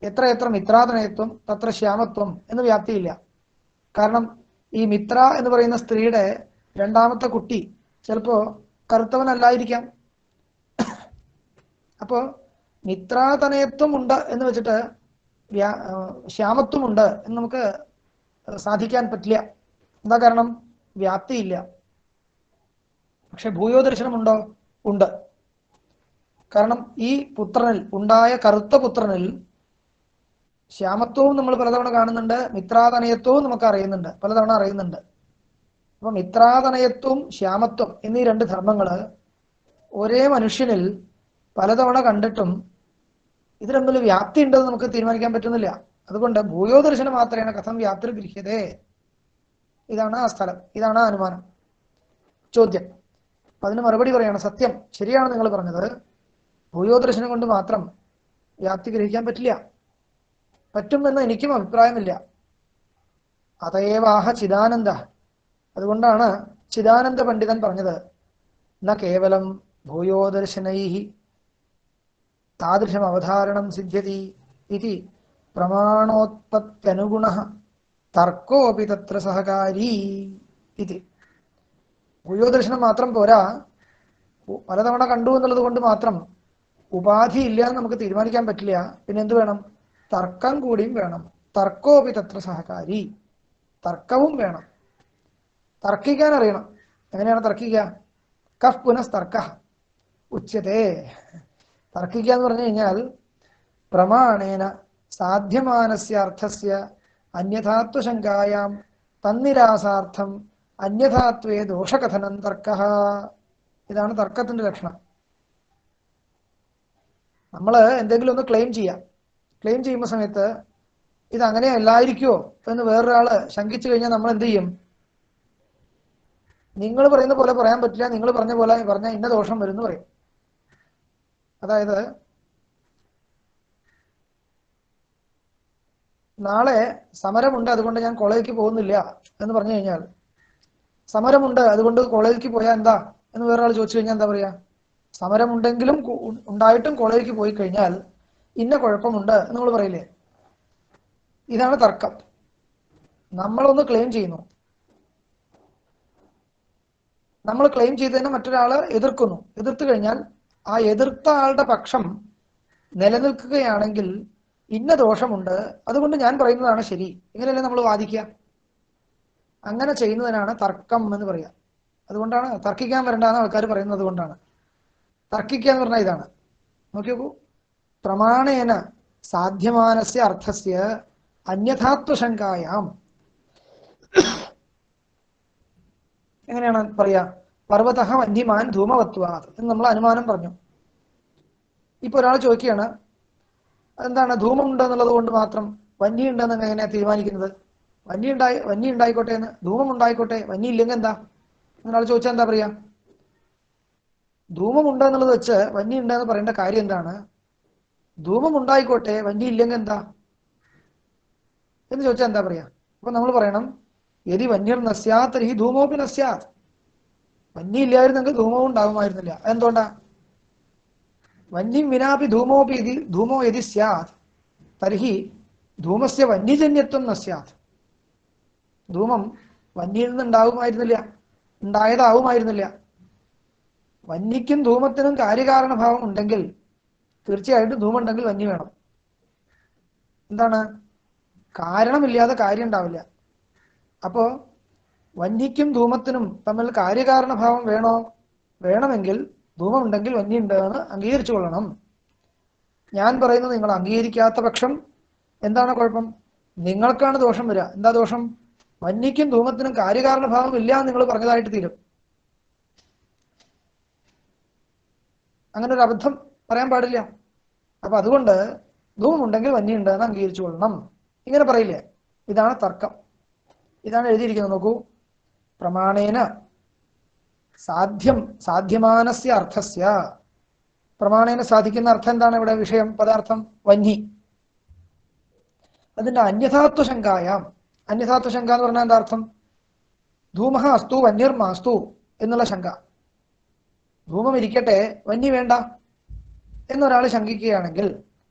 Speaker 1: എത്ര എത്ര മിത്രാതനയത്വം തത്ര ശ്യാമത്വം എന്ന് വ്യാപ്തിയില്ല. കാരണം ഈ മിത്ര എന്ന് പറയുന്ന സ്ത്രീയുടെ രണ്ടാമത്തെ കുട്ടി ചിലപ്പോ കറുത്തവനല്ലായിരിക്കാം. അപ്പോ മിത്രാതനയത്വം ഉണ്ട് എന്ന് വെച്ചിട്ട് ശ്യാമത്വം ഉണ്ട് എന്ന് നമുക്ക് സാധിക്കാൻ പറ്റില്ല. എന്താ കാരണം? വ്യാപ്തിയില്ല. പക്ഷെ ഭൂയോദർശനം ഉണ്ടോ? ഉണ്ട്. കാരണം ഈ പുത്രനിൽ ഉണ്ടായ കറുത്ത പുത്രനിൽ ശ്യാമത്വവും നമ്മൾ പലതവണ കാണുന്നുണ്ട്, മിത്രാതനയത്വവും നമുക്ക് അറിയുന്നുണ്ട്, പലതവണ അറിയുന്നുണ്ട്. അപ്പൊ മിത്രാതനയത്വം ശ്യാമത്വം എന്നീ രണ്ട് ധർമ്മങ്ങള് ഒരേ മനുഷ്യനിൽ പലതവണ കണ്ടിട്ടും ഇത് തമ്മിൽ വ്യാപ്തി ഉണ്ടെന്ന് നമുക്ക് തീരുമാനിക്കാൻ പറ്റുന്നില്ല. അതുകൊണ്ട് ഭൂയോദർശനം മാത്രമേ കഥം വ്യാപ്തി ഗൃഹ്യതേ. ഇതാണ് ആ സ്ഥലം, ഇതാണ് ആ അനുമാനം. ചോദ്യം. അപ്പൊ അതിന് മറുപടി പറയാണ്, സത്യം, ശരിയാണ് നിങ്ങൾ പറഞ്ഞത്. ഭൂയോദർശനം കൊണ്ട് മാത്രം വ്യാപ്തി ഗ്രഹിക്കാൻ പറ്റില്ല. പറ്റുമെന്ന് എനിക്കും അഭിപ്രായമില്ല. അതേവാഹ ചിദാനന്ദ. അതുകൊണ്ടാണ് ചിദാനന്ദ പണ്ഡിതൻ പറഞ്ഞത്, ന കേവലം ഭൂയോദർശനൈഹി താദൃശം അവധാരണം സിദ്ധ്യതി ഇതി പ്രമാണോത്പത്യനുഗുണഃ തർക്കോപി തത്ര സഹകാരി ഇതി. ഭൂയോദർശനം മാത്രം പോരാ, പലതവണ കണ്ടു എന്നുള്ളത് കൊണ്ട് മാത്രം ഉപാധി ഇല്ല എന്ന് നമുക്ക് തീരുമാനിക്കാൻ പറ്റില്ല. പിന്നെ എന്ത് വേണം? തർക്കം കൂടിയും വേണം. തർക്കോപി തത്ര സഹകാരി. തർക്കവും വേണം. തർക്കിക്കാൻ അറിയണം. എങ്ങനെയാണ് തർക്കിക്കുക? കഫ് പുനഃതർക്ക ഉച്യത്തെ. തർക്കിക്കുക എന്ന് പറഞ്ഞു കഴിഞ്ഞാൽ പ്രമാണേന സാധ്യമാനസ്യ അർത്ഥസ്യ അന്യഥാത്വശങ്കായാം തന്നിരാസാർത്ഥം അന്യഥാത്വേ ദോഷകഥനം തർക്ക. ഇതാണ് തർക്കത്തിന്റെ ലക്ഷണം. നമ്മൾ എന്തെങ്കിലും ഒന്ന് ക്ലെയിം ചെയ്യാം. ക്ലെയിം ചെയ്യുന്ന സമയത്ത് ഇത് അങ്ങനെ അല്ലായിരിക്കുമോ എന്ന് വേറൊരാള് ശങ്കിച്ചു കഴിഞ്ഞാൽ നമ്മൾ എന്ത് ചെയ്യും? നിങ്ങൾ പറയുന്ന പോലെ പറയാൻ പറ്റില്ല, നിങ്ങൾ പറഞ്ഞ പോലെ പറഞ്ഞാൽ ഇന്ന ദോഷം വരും എന്ന് പറയും. അതായത് നാളെ സമരമുണ്ട് അതുകൊണ്ട് ഞാൻ കോളേജിലേക്ക് പോകുന്നില്ല എന്ന് പറഞ്ഞു കഴിഞ്ഞാൽ, സമരമുണ്ട് അതുകൊണ്ട് കോളേജിലേക്ക് പോയാൽ എന്താ എന്ന് വേറൊരാൾ ചോദിച്ചു കഴിഞ്ഞാൽ എന്താ പറയാ? സമരമുണ്ടെങ്കിലും ഉണ്ടായിട്ടും കോളേജിലേക്ക് പോയി കഴിഞ്ഞാൽ ഇന്ന കുഴപ്പമുണ്ട് എന്ന് നമ്മൾ പറയില്ലേ? ഇതാണ് തർക്കം. നമ്മളൊന്ന് ക്ലെയിം ചെയ്യുന്നു, നമ്മൾ ക്ലെയിം ചെയ്തതിനെ മറ്റൊരാള് എതിർക്കുന്നു. എതിർത്തു കഴിഞ്ഞാൽ ആ എതിർത്ത ആളുടെ പക്ഷം നിലനിൽക്കുകയാണെങ്കിൽ ഇന്ന ദോഷമുണ്ട്, അതുകൊണ്ട് ഞാൻ പറയുന്നതാണ് ശരി, ഇങ്ങനെയല്ലേ നമ്മൾ വാദിക്കുക. അങ്ങനെ ചെയ്യുന്നതിനാണ് തർക്കം എന്ന് പറയാം. അതുകൊണ്ടാണ് തർക്കിക്കാൻ വരണ്ടെന്ന് ആൾക്കാർ പറയുന്നത്. കൊണ്ടാണ് തർക്കിക്കുക എന്ന് പറഞ്ഞാൽ ഇതാണ്. നോക്കി നോക്കൂ, പ്രമാണേന സാധ്യമാനസ്യ അർത്ഥസ്യ അന്യഥാത്വശങ്കായാം. എങ്ങനെയാണ് പറയാ? പർവ്വതഃ വന്യമാൻ ധൂമവത്വാത് എന്ന് നമ്മൾ അനുമാനം പറഞ്ഞു. ഇപ്പൊ ഒരാൾ ചോദിക്കുകയാണ്, എന്താണ് ധൂമം ഉണ്ടെന്നുള്ളത് കൊണ്ട് മാത്രം വന്യ ഉണ്ടെന്ന് എങ്ങനെയാണ് തീരുമാനിക്കുന്നത്? വന്യ ഉണ്ടായിക്കോട്ടെ എന്ന്, ധൂമം ഉണ്ടായിക്കോട്ടെ, വന്യ ഇല്ലെങ്കിൽ എന്താ? ഒരാൾ ചോദിച്ചാൽ എന്താ പറയാ? ധൂമം ഉണ്ടെന്നുള്ളത് വെച്ച് വന്യ ഉണ്ടെന്ന് പറയേണ്ട കാര്യം എന്താണ്? ധൂമം ഉണ്ടായിക്കോട്ടെ, വന്യ ഇല്ലെങ്കിൽ എന്താ എന്ന് ചോദിച്ചാൽ എന്താ പറയാ? അപ്പൊ നമ്മൾ പറയണം, യതി വന്യർ നസ്യാത് തർഹി ധൂമോപി നസ്യാത്. വന്യ ഇല്ലായിരുന്നെങ്കിൽ ധൂമവും ഉണ്ടാകുമായിരുന്നില്ല. എന്തുകൊണ്ടാ? വന്യം വിനാപി ധൂമോ യതി സ്യാത് തർഹി ധൂമസ്യ വന്യജന്യത്വം നസ്യാത്. ധൂമം വന്യയിൽ നിന്ന് ഉണ്ടായതാവുമായിരുന്നില്ല. വന്യക്കും ധൂമത്തിനും കാര്യകാരണഭാവം ഉണ്ടെങ്കിൽ തീർച്ചയായിട്ടും ധൂമം ഉണ്ടെങ്കിൽ വന്യ വേണം. എന്താണ്? കാരണമില്ലാതെ കാര്യം ഉണ്ടാവില്ല. അപ്പോ വന്യക്കും ധൂമത്തിനും തമ്മിൽ കാര്യകാരണഭാവം വേണോ? വേണമെങ്കിൽ ധൂമം ഉണ്ടെങ്കിൽ വന്യ ഉണ്ടെന്ന് അംഗീകരിച്ചു കൊള്ളണം. ഞാൻ പറയുന്നത് നിങ്ങൾ അംഗീകരിക്കാത്ത പക്ഷം എന്താണ് കുഴപ്പം? നിങ്ങൾക്കാണ് ദോഷം വരിക. എന്താ ദോഷം? വന്യക്കും ധൂമത്തിനും കാര്യകാരണഭാവം ഇല്ല എന്ന് നിങ്ങൾ പറഞ്ഞതായിട്ട് തീരും. അങ്ങനെ ഒരു അബദ്ധം പറയാൻ പാടില്ല. അപ്പൊ അതുകൊണ്ട് ധൂമം ഉണ്ടെങ്കിൽ വന്യ ഉണ്ടെന്ന് അംഗീകരിച്ചു കൊള്ളണം. ഇങ്ങനെ പറയില്ലേ? ഇതാണ് തർക്കം. ഇതാണ് എഴുതിയിരിക്കുന്നത്. നോക്കൂ, പ്രമാണേന സാധ്യമാനസ്യ അർത്ഥസ്യ. പ്രമാണേന സാധിക്കുന്ന അർത്ഥം എന്താണ്? ഇവിടെ വിഷയം പദാർത്ഥം വന്നി. അതിന്റെ അന്യഥാത്വശങ്കായാം. അന്യഥാത്വശങ്ക എന്ന് പറഞ്ഞാൽ എന്താ അർത്ഥം? ധൂമഃ അസ്തു വന്യർമാസ്തു എന്നുള്ള ശങ്ക. ധൂമം ഇരിക്കട്ടെ, വന്യ വേണ്ട എന്നൊരാൾ ശങ്കിക്കുകയാണെങ്കിൽ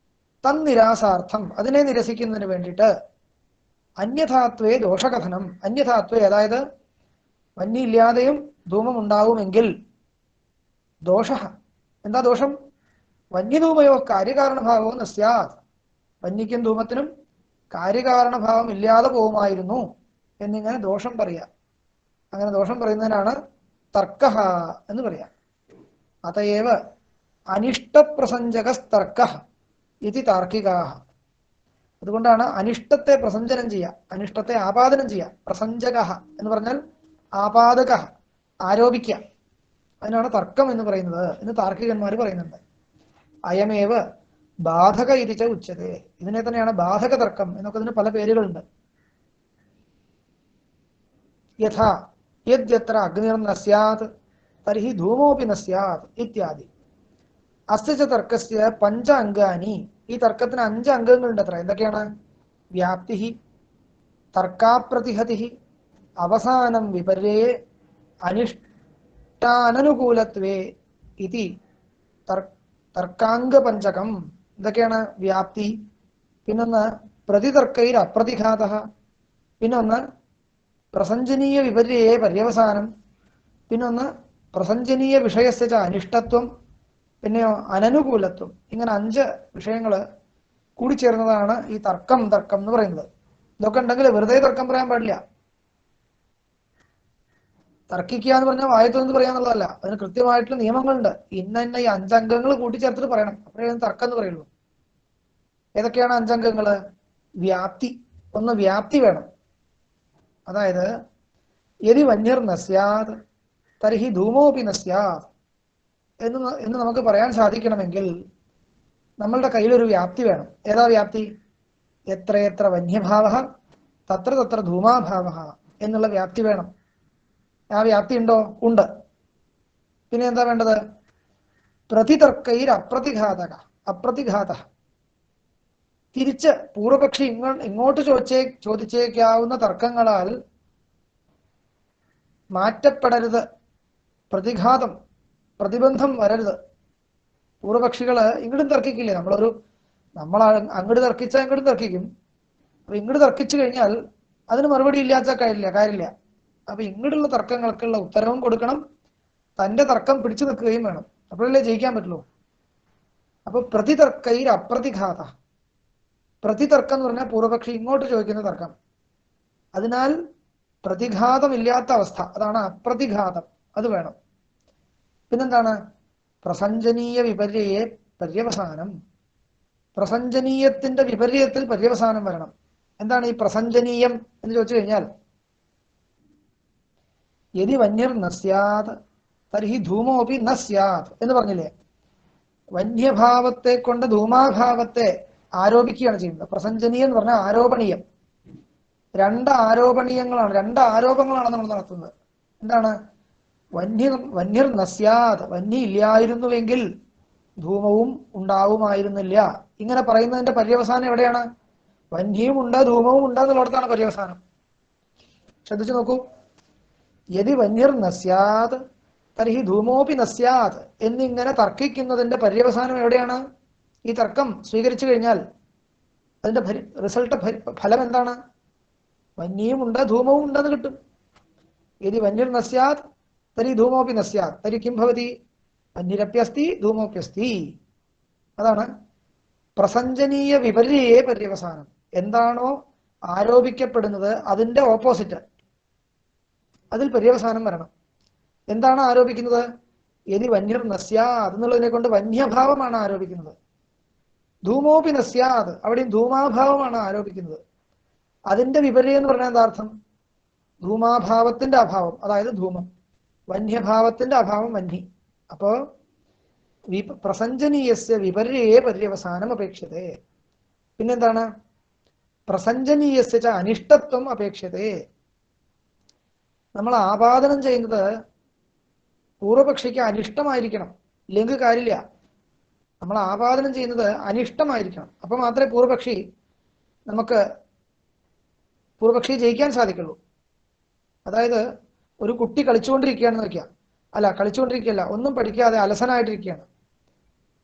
Speaker 1: തന്നിരാസാർത്ഥം, അതിനെ നിരസിക്കുന്നതിന് വേണ്ടിയിട്ട് അന്യഥാത്വേ ദോഷകഥനം. അന്യഥാത്വേ, അതായത് വന്യ ഇല്ലാതെയും ധൂമം ഉണ്ടാവുമെങ്കിൽ ദോഷ. എന്താ ദോഷം? വന്യധൂമയോ കാര്യകാരണഭാവോ നസ്യാത്. വന്യക്കും ധൂമത്തിനും കാര്യകാരണഭാവം ഇല്ലാതെ പോകുമായിരുന്നു എന്നിങ്ങനെ ദോഷം പറയാം. അങ്ങനെ ദോഷം പറയുന്നതിനാണ് തർക്ക എന്ന് പറയാം. അതയേവ അനിഷ്ടപ്രസഞ്ചകസ്തർക്ക ഇതി താർക്കികാഹ. അതുകൊണ്ടാണ് അനിഷ്ടത്തെ പ്രസഞ്ചനം ചെയ്യുക, അനിഷ്ടത്തെ ആപാദനം ചെയ്യുക. പ്രസഞ്ചക എന്ന് പറഞ്ഞാൽ ആപാദക, ആരോപിക്കുക. അതിനാണ് തർക്കം എന്ന് പറയുന്നത് എന്ന് താർക്കികന്മാർ പറയുന്നുണ്ട്. അയമേവ ബാധക ഇതിച്ച ഉച്ചതേ. ഇതിനെ തന്നെയാണ് ബാധക തർക്കം എന്നൊക്കെ ഇതിന് പല പേരുകളുണ്ട്. യഥാ യദ്യത്ര അഗ്നിർ നസ്യാത് തർഹി ധൂമോപി നസ്യാത് ഇത്യാദി. അസ്യ തർക്കസ്യ പഞ്ച അംഗാനി. ഈ തർക്കത്തിന് 5 അംഗങ്ങളുണ്ട്. അത്ര എന്തൊക്കെയാണ്? വ്യാപ്തി, തർക്കാപ്രതിഹതി, അവസാനം വിപര്യേ, അനിഷ്ടാനനുകൂലത്വേ ഇതി തർക്കാംഗ പഞ്ചകം. ഇതൊക്കെയാണ് വ്യാപ്തി. പിന്നൊന്ന് പ്രതിതർക്കൈർ അപ്രതിഘാത. പിന്നൊന്ന് പ്രസഞ്ജനീയ വിപര്യേ പര്യവസാനം. പിന്നൊന്ന് പ്രസഞ്ജനീയ വിഷയസ്യ അനിഷ്ടത്വം. പിന്നെയോ അനനുകൂലത്വം. ഇങ്ങനെ 5 വിഷയങ്ങൾ കൂടിച്ചേർന്നതാണ് ഈ തർക്കം എന്ന് പറയുന്നത്. ഇതൊക്കെ ഉണ്ടെങ്കിൽ വെറുതെ തർക്കം പറയാൻ പാടില്ല. തർക്കിക്കുക എന്ന് പറഞ്ഞാൽ വായത്തൊന്ന് പറയാന്നുള്ളതല്ല. അതിന് കൃത്യമായിട്ടുള്ള നിയമങ്ങളുണ്ട്. ഇന്ന ഈ 5 അംഗങ്ങൾ കൂട്ടിച്ചേർത്തിട്ട് പറയണം. അപ്പോഴേ തർക്കം എന്ന് പറയുള്ളൂ. ഏതൊക്കെയാണ് 5 അംഗങ്ങള്? വ്യാപ്തി. ഒന്ന് വ്യാപ്തി വേണം. അതായത് യതി വന്യർ നസ്യാത് തർഹി ധൂമോപി നസ്യാത് എന്ന് നമുക്ക് പറയാൻ സാധിക്കണമെങ്കിൽ നമ്മളുടെ കയ്യിലൊരു വ്യാപ്തി വേണം. ഏതാ വ്യാപ്തി? എത്രയെത്ര വന്യഭാവ തത്ര തത്ര ധൂമാഭാവ എന്നുള്ള വ്യാപ്തി വേണം. ആ വ്യാപ്തി ഉണ്ടോ? ഉണ്ട്. പിന്നെ എന്താ വേണ്ടത്? പ്രതിതർക്കൈർ അപ്രതിഘാത. തിരിച്ച് പൂർവപക്ഷി ഇങ്ങോട്ട് ചോദിച്ചേക്കാവുന്ന തർക്കങ്ങളാൽ മാറ്റപ്പെടരുത്. പ്രതിഘാതം, പ്രതിബന്ധം വരരുത്. പൂർവപക്ഷികള് ഇങ്ങോട്ടും തർക്കിക്കില്ലേ? നമ്മൾ അങ്ങോട്ട് തർക്കിച്ചാൽ ഇങ്ങോട്ടും തർക്കിക്കും. അപ്പൊ ഇങ്ങോട്ട് തർക്കിച്ചു കഴിഞ്ഞാൽ അതിന് മറുപടി ഇല്ലാത്ത കാര്യമില്ല. അപ്പൊ ഇങ്ങോട്ടുള്ള തർക്കങ്ങൾക്കുള്ള ഉത്തരവും കൊടുക്കണം, തന്റെ തർക്കം പിടിച്ചു നിൽക്കുകയും വേണം. അപ്പോഴല്ലേ ജയിക്കാൻ പറ്റുള്ളൂ. അപ്പൊ പ്രതിതർക്കൈർ അപ്രതിഘാത. പ്രതിതർക്കം എന്ന് പറഞ്ഞാൽ പൂർവപക്ഷി ഇങ്ങോട്ട് ചോദിക്കുന്ന തർക്കം. അതിനാൽ പ്രതിഘാതമില്ലാത്ത അവസ്ഥ, അതാണ് അപ്രതിഘാതം. അത് വേണം. പിന്നെന്താണ്? പ്രസഞ്ജനീയ വിപര്യയെ പര്യവസാനം. പ്രസഞ്ജനീയത്തിന്റെ വിപര്യത്തിൽ പര്യവസാനം വരണം. എന്താണ് ഈ പ്രസഞ്ജനീയം എന്ന് ചോദിച്ചു കഴിഞ്ഞാൽ, യദി വന്യർ ന സ്യാത് തർഹി ധൂമോപി ന സ്യാത് എന്ന് പറഞ്ഞില്ലേ? വന്യഭാവത്തെ കൊണ്ട് ധൂമാഭാവത്തെ ആരോപിക്കുകയാണ് ചെയ്യുന്നത്. പ്രസഞ്ജനീയം എന്ന് പറഞ്ഞാൽ ആരോപണീയം. രണ്ട് ആരോപണീയങ്ങളാണ്, രണ്ട് ആരോപങ്ങളാണ് നമ്മൾ നടത്തുന്നത്. എന്താണ്? വന്യർ നസ്യാത്, വന്യ ഇല്ലായിരുന്നുവെങ്കിൽ ധൂമവും ഉണ്ടാവുമായിരുന്നില്ല. ഇങ്ങനെ പറയുന്നതിന്റെ പര്യവസാനം എവിടെയാണ്? വന്യവും ഉണ്ട് ധൂമവും ഉണ്ട് എന്നുള്ളിടത്താണ് പര്യവസാനം. ശ്രദ്ധിച്ചു നോക്കൂ. യദി വന്യർ നസ്യാത് തർഹി ധൂമോപി നസ്യാത് എന്നിങ്ങനെ തർക്കിക്കുന്നതിന്റെ പര്യവസാനം എവിടെയാണ്? ഈ തർക്കം സ്വീകരിച്ചു കഴിഞ്ഞാൽ അതിന്റെ റിസൾട്ട്, ഫലം എന്താണ്? വന്യവും ഉണ്ട് ധൂമവും ഉണ്ടെന്ന് കിട്ടും. യദി വന്യർ നസ്യാത് തരി ധൂമോപി നസ്യാത് തരി കിം ഭവതി? വന്യരപ്യസ്തി ധൂമോപ്യസ്തി. അതാണ് പ്രസഞ്ജനീയ വിപര്യയെ പര്യവസാനം. എന്താണോ ആരോപിക്കപ്പെടുന്നത് അതിന്റെ ഓപ്പോസിറ്റ്, അതിൽ പര്യവസാനം വരണം. എന്താണ് ആരോപിക്കുന്നത്? യദി വന്യർ നസ്യാത് എന്നുള്ളതിനെ കൊണ്ട് വന്യഭാവമാണ് ആരോപിക്കുന്നത്. ധൂമോപി നസ്യാത്, അവിടെയും ധൂമാഭാവമാണ് ആരോപിക്കുന്നത്. അതിന്റെ വിപര്യം എന്ന് പറഞ്ഞാൽ എന്താ അർത്ഥം? ധൂമാഭാവത്തിന്റെ അഭാവം, അതായത് ധൂമം. വന്യഭാവത്തിന്റെ അഭാവം വന്നി. അപ്പോ പ്രസഞ്ജനീയസ്യ വിപര്യേ പര്യവസാനം അപേക്ഷതേ. പിന്നെന്താണ്? പ്രസഞ്ജനീയസ്യ ച അനിഷ്ടത്വം അപേക്ഷതേ. നമ്മൾ ആപാദനം ചെയ്യുന്നത് പൂർവപക്ഷിക്ക് അനിഷ്ടമായിരിക്കണം, ഇല്ലെങ്കിൽ കാര്യമില്ല. നമ്മൾ ആപാദനം ചെയ്യുന്നത് അനിഷ്ടമായിരിക്കണം. അപ്പൊ മാത്രമേ പൂർവപക്ഷി ജയിക്കാൻ സാധിക്കുള്ളൂ. അതായത് ഒരു കുട്ടി കളിച്ചുകൊണ്ടിരിക്കുകയാണെന്ന് വെക്കാം. അല്ല, കളിച്ചുകൊണ്ടിരിക്കുകയല്ല, ഒന്നും പഠിക്കാതെ അലസനായിട്ടിരിക്കുകയാണ്.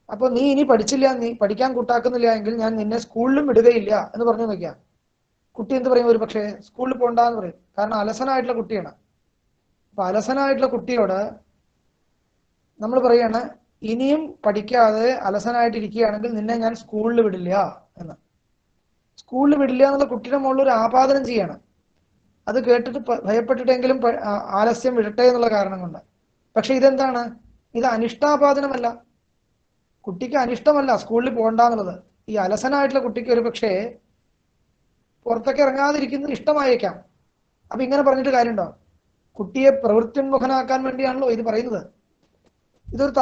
Speaker 1: അപ്പോൾ നീ ഇനി പഠിച്ചില്ല, നീ പഠിക്കാൻ കൂട്ടാക്കുന്നില്ല എങ്കിൽ ഞാൻ നിന്നെ സ്കൂളിലും വിടുകയില്ല എന്ന് പറഞ്ഞു നോക്കിയാൽ കുട്ടി എന്ത് പറയും? ഒരു പക്ഷേ സ്കൂളിൽ പോകണ്ടെന്ന് പറയും. കാരണം അലസനായിട്ടുള്ള കുട്ടിയാണ്. അപ്പൊ അലസനായിട്ടുള്ള കുട്ടിയോട് നമ്മൾ പറയാണ്, ഇനിയും പഠിക്കാതെ അലസനായിട്ടിരിക്കുകയാണെങ്കിൽ നിന്നെ ഞാൻ സ്കൂളിൽ വിടില്ല എന്ന്. സ്കൂളിൽ വിടില്ല എന്നുള്ള കുട്ടിയുടെ മുകളിൽ ഒരു ആപാദനം ചെയ്യാണ്. അത് കേട്ടിട്ട് ഭയപ്പെട്ടിട്ടെങ്കിലും ആലസ്യം വിടട്ടെ എന്നുള്ള കാരണം കൊണ്ട്. പക്ഷെ ഇതെന്താണ്? ഇത് അനിഷ്ടാപാദനമല്ല. കുട്ടിക്ക് അനിഷ്ടമല്ല സ്കൂളിൽ പോകണ്ടെന്നുള്ളത്. ഈ അലസനായിട്ടുള്ള കുട്ടിക്ക് ഒരു പക്ഷേ പുറത്തൊക്കെ ഇറങ്ങാതിരിക്കുന്നത് ഇഷ്ടമായേക്കാം. അപ്പൊ ഇങ്ങനെ പറഞ്ഞിട്ട് കാര്യമുണ്ടോ? കുട്ടിയെ പ്രവൃത്തിന്മുഖനാക്കാൻ വേണ്ടിയാണല്ലോ ഇത് പറയുന്നത്. ഇതൊരു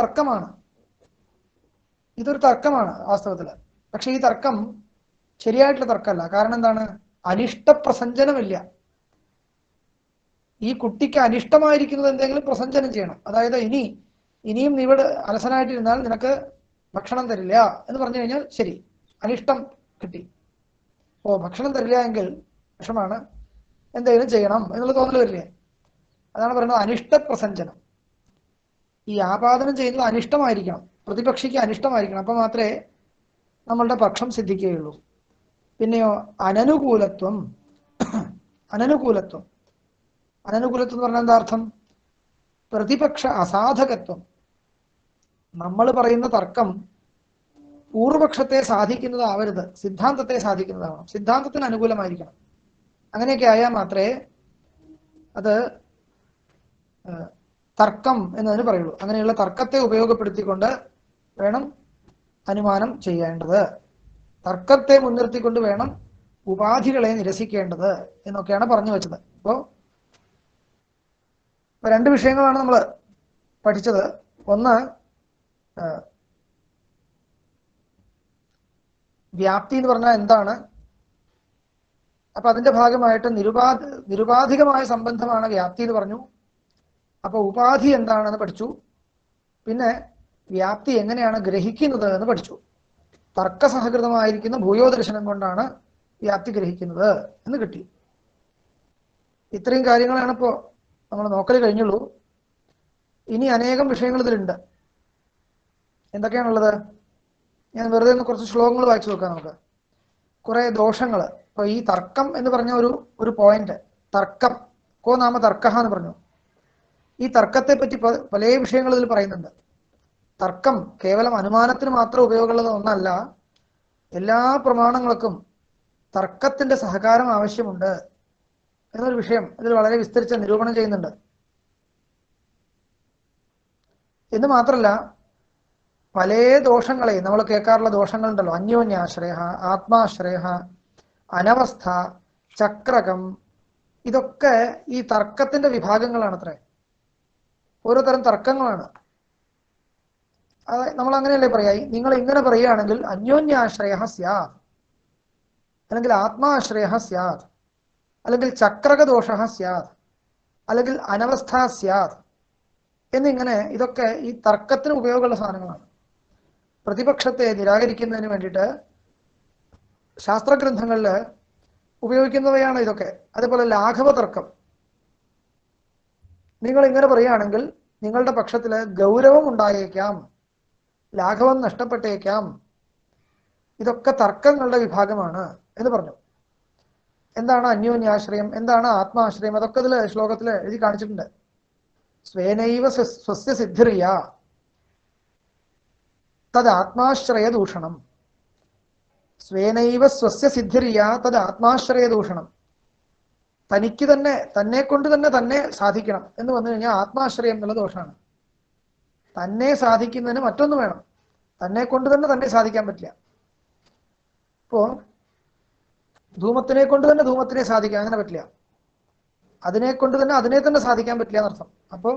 Speaker 1: തർക്കമാണ് വാസ്തവത്തില്. പക്ഷെ ഈ തർക്കം ശരിയായിട്ടുള്ള തർക്കമല്ല. കാരണം എന്താണ്? അനിഷ്ടപ്രസഞ്ജനമില്ല. ഈ കുട്ടിക്ക് അനിഷ്ടമായിരിക്കുന്നത് എന്തെങ്കിലും പ്രസഞ്ജനം ചെയ്യണം. അതായത് ഇനിയും നീ ഇവിടെ അലസനായിട്ടിരുന്നാൽ നിനക്ക് ഭക്ഷണം തരില്ല എന്ന് പറഞ്ഞു കഴിഞ്ഞാൽ ശരി, അനിഷ്ടം കിട്ടി. ഭക്ഷണം തരില്ല എങ്കിൽ വിഷമാണ്, എന്തെങ്കിലും ചെയ്യണം എന്നുള്ള തോന്നൽ വരില്ലേ? അതാണ് പറയുന്നത് അനിഷ്ടപ്രസഞ്ജനം. ഈ ആപാദനം ചെയ്യുന്നത് അനിഷ്ടമായിരിക്കണം, പ്രതിപക്ഷിക്ക് അനിഷ്ടമായിരിക്കണം. അപ്പൊ മാത്രമേ നമ്മളുടെ പക്ഷം സിദ്ധിക്കുകയുള്ളൂ. പിന്നെയോ അനനുകൂലത്വം എന്ന് പറഞ്ഞാൽ എന്താ അർത്ഥം? പ്രതിപക്ഷ അസാധകത്വം. നമ്മൾ പറയുന്ന തർക്കം പൂർവപക്ഷത്തെ സാധിക്കുന്നതാവരുത്, സിദ്ധാന്തത്തെ സാധിക്കുന്നതാവണം. സിദ്ധാന്തത്തിന് അനുകൂലമായിരിക്കണം. അങ്ങനെയൊക്കെ ആയാൽ മാത്രമേ അത് തർക്കം എന്നതിന് പറയുള്ളൂ. അങ്ങനെയുള്ള തർക്കത്തെ ഉപയോഗപ്പെടുത്തിക്കൊണ്ട് വേണം അനുമാനം ചെയ്യേണ്ടത്. തർക്കത്തെ മുൻനിർത്തിക്കൊണ്ട് വേണം ഉപാധികളെ നിരസിക്കേണ്ടത് എന്നൊക്കെയാണ് പറഞ്ഞു വെച്ചത്. അപ്പോൾ രണ്ട് വിഷയങ്ങളാണ് നമ്മൾ പഠിച്ചത്. ഒന്ന് വ്യാപ്തി എന്ന് പറഞ്ഞാൽ എന്താണ്? അപ്പൊ അതിന്റെ ഭാഗമായിട്ട് നിരുപാധികമായ സംബന്ധമാണ് വ്യാപ്തി എന്ന് പറഞ്ഞു. അപ്പൊ ഉപാധി എന്താണെന്ന് പഠിച്ചു. പിന്നെ വ്യാപ്തി എങ്ങനെയാണ് ഗ്രഹിക്കുന്നത് എന്ന് പഠിച്ചു. തർക്കസഹകൃതമായിരിക്കുന്ന ഭൂയോദർശനം കൊണ്ടാണ് വ്യാപ്തി ഗ്രഹിക്കുന്നത് എന്ന് കിട്ടി. ഇത്രയും കാര്യങ്ങളാണ് ഇപ്പോൾ നമ്മൾ നോക്കൽ കഴിഞ്ഞുള്ളൂ. ഇനി അനേകം വിഷയങ്ങൾ ഇതിലുണ്ട്. എന്തൊക്കെയാണുള്ളത്? ഞാൻ വെറുതെ ഒന്ന് കുറച്ച് ശ്ലോകങ്ങൾ വായിച്ചു നോക്കാം. നമുക്ക് കുറെ ദോഷങ്ങൾ. ഇപ്പൊ ഈ തർക്കം എന്ന് പറഞ്ഞ ഒരു പോയിന്റ്, തർക്കം കോ നാമ തർക്ക എന്ന് പറഞ്ഞു. ഈ തർക്കത്തെ പറ്റി പല വിഷയങ്ങൾ ഇതിൽ പറയുന്നുണ്ട്. തർക്കം കേവലം അനുമാനത്തിന് മാത്രം ഉപയോഗമുള്ളത് ഒന്നല്ല. എല്ലാ പ്രമാണങ്ങൾക്കും തർക്കത്തിന്റെ സഹകാരം ആവശ്യമുണ്ട് എന്നൊരു വിഷയം ഇതിൽ വളരെ വിസ്തരിച്ച് നിരൂപണം ചെയ്യുന്നുണ്ട്. എന്ന് മാത്രമല്ല, പല ദോഷങ്ങളെ നമ്മൾ കേൾക്കാറുള്ള ദോഷങ്ങളുണ്ടല്ലോ, അന്യോന്യാശ്രയ, ആത്മാശ്രയ, അനവസ്ഥ, ചക്രകം, ഇതൊക്കെ ഈ തർക്കത്തിന്റെ വിഭാഗങ്ങളാണ്. അത്രേ ഓരോ തരം തർക്കങ്ങളാണ്. നമ്മൾ അങ്ങനെയല്ലേ പറയാ, നിങ്ങൾ ഇങ്ങനെ പറയുകയാണെങ്കിൽ അന്യോന്യാശ്രയ സ്യാത്, അല്ലെങ്കിൽ ആത്മാശ്രയ സ്യാത്, അല്ലെങ്കിൽ ചക്രകദോഷ സ്യാത്, അല്ലെങ്കിൽ അനവസ്ഥ സ്യാത് എന്നിങ്ങനെ ഇതൊക്കെ ഈ തർക്കത്തിന് ഉപയോഗമുള്ള സാധനങ്ങളാണ്. പ്രതിപക്ഷത്തെ നിരാകരിക്കുന്നതിന് വേണ്ടിയിട്ട് ശാസ്ത്രഗ്രന്ഥങ്ങളിൽ ഉപയോഗിക്കുന്നവയാണ് ഇതൊക്കെ. അതേപോലെ ലാഘവ തർക്കം, നിങ്ങൾ ഇങ്ങനെ പറയുകയാണെങ്കിൽ നിങ്ങളുടെ പക്ഷത്തിൽ ഗൗരവം ഉണ്ടായേക്കാം, ലാഘവം നഷ്ടപ്പെട്ടേക്കാം, ഇതൊക്കെ തർക്കങ്ങളുടെ വിഭാഗമാണ് എന്ന് പറഞ്ഞു. എന്താണ് അന്യോന്യാശ്രയം, എന്താണ് ആത്മാശ്രയം, അതൊക്കെ ഇതിൽ ശ്ലോകത്തിൽ എഴുതി കാണിച്ചിട്ടുണ്ട്. സ്വേനൈവ സ്വസ്യ സിദ്ധിറിയ തത് ആത്മാശ്രയ ദൂഷണം, സ്വേനൈവ സ്വസ്യ സിദ്ധിറിയ തത് ആത്മാശ്രയ ദൂഷണം. തനിക്ക് തന്നെ, തന്നെ കൊണ്ട് തന്നെ തന്നെ സാധിക്കണം എന്ന് വന്നു കഴിഞ്ഞാൽ ആത്മാശ്രയം എന്നുള്ള ദോഷമാണ്. തന്നെ സാധിക്കുന്നതിന് മറ്റൊന്ന് വേണം, തന്നെ കൊണ്ട് തന്നെ തന്നെ സാധിക്കാൻ പറ്റില്ല. ഇപ്പോ ധൂമത്തിനെ കൊണ്ട് തന്നെ ധൂമത്തിനെ സാധിക്കാൻ അങ്ങനെ പറ്റില്ല, അതിനെ കൊണ്ട് തന്നെ അതിനെ തന്നെ സാധിക്കാൻ പറ്റില്ല എന്നർത്ഥം. അപ്പോൾ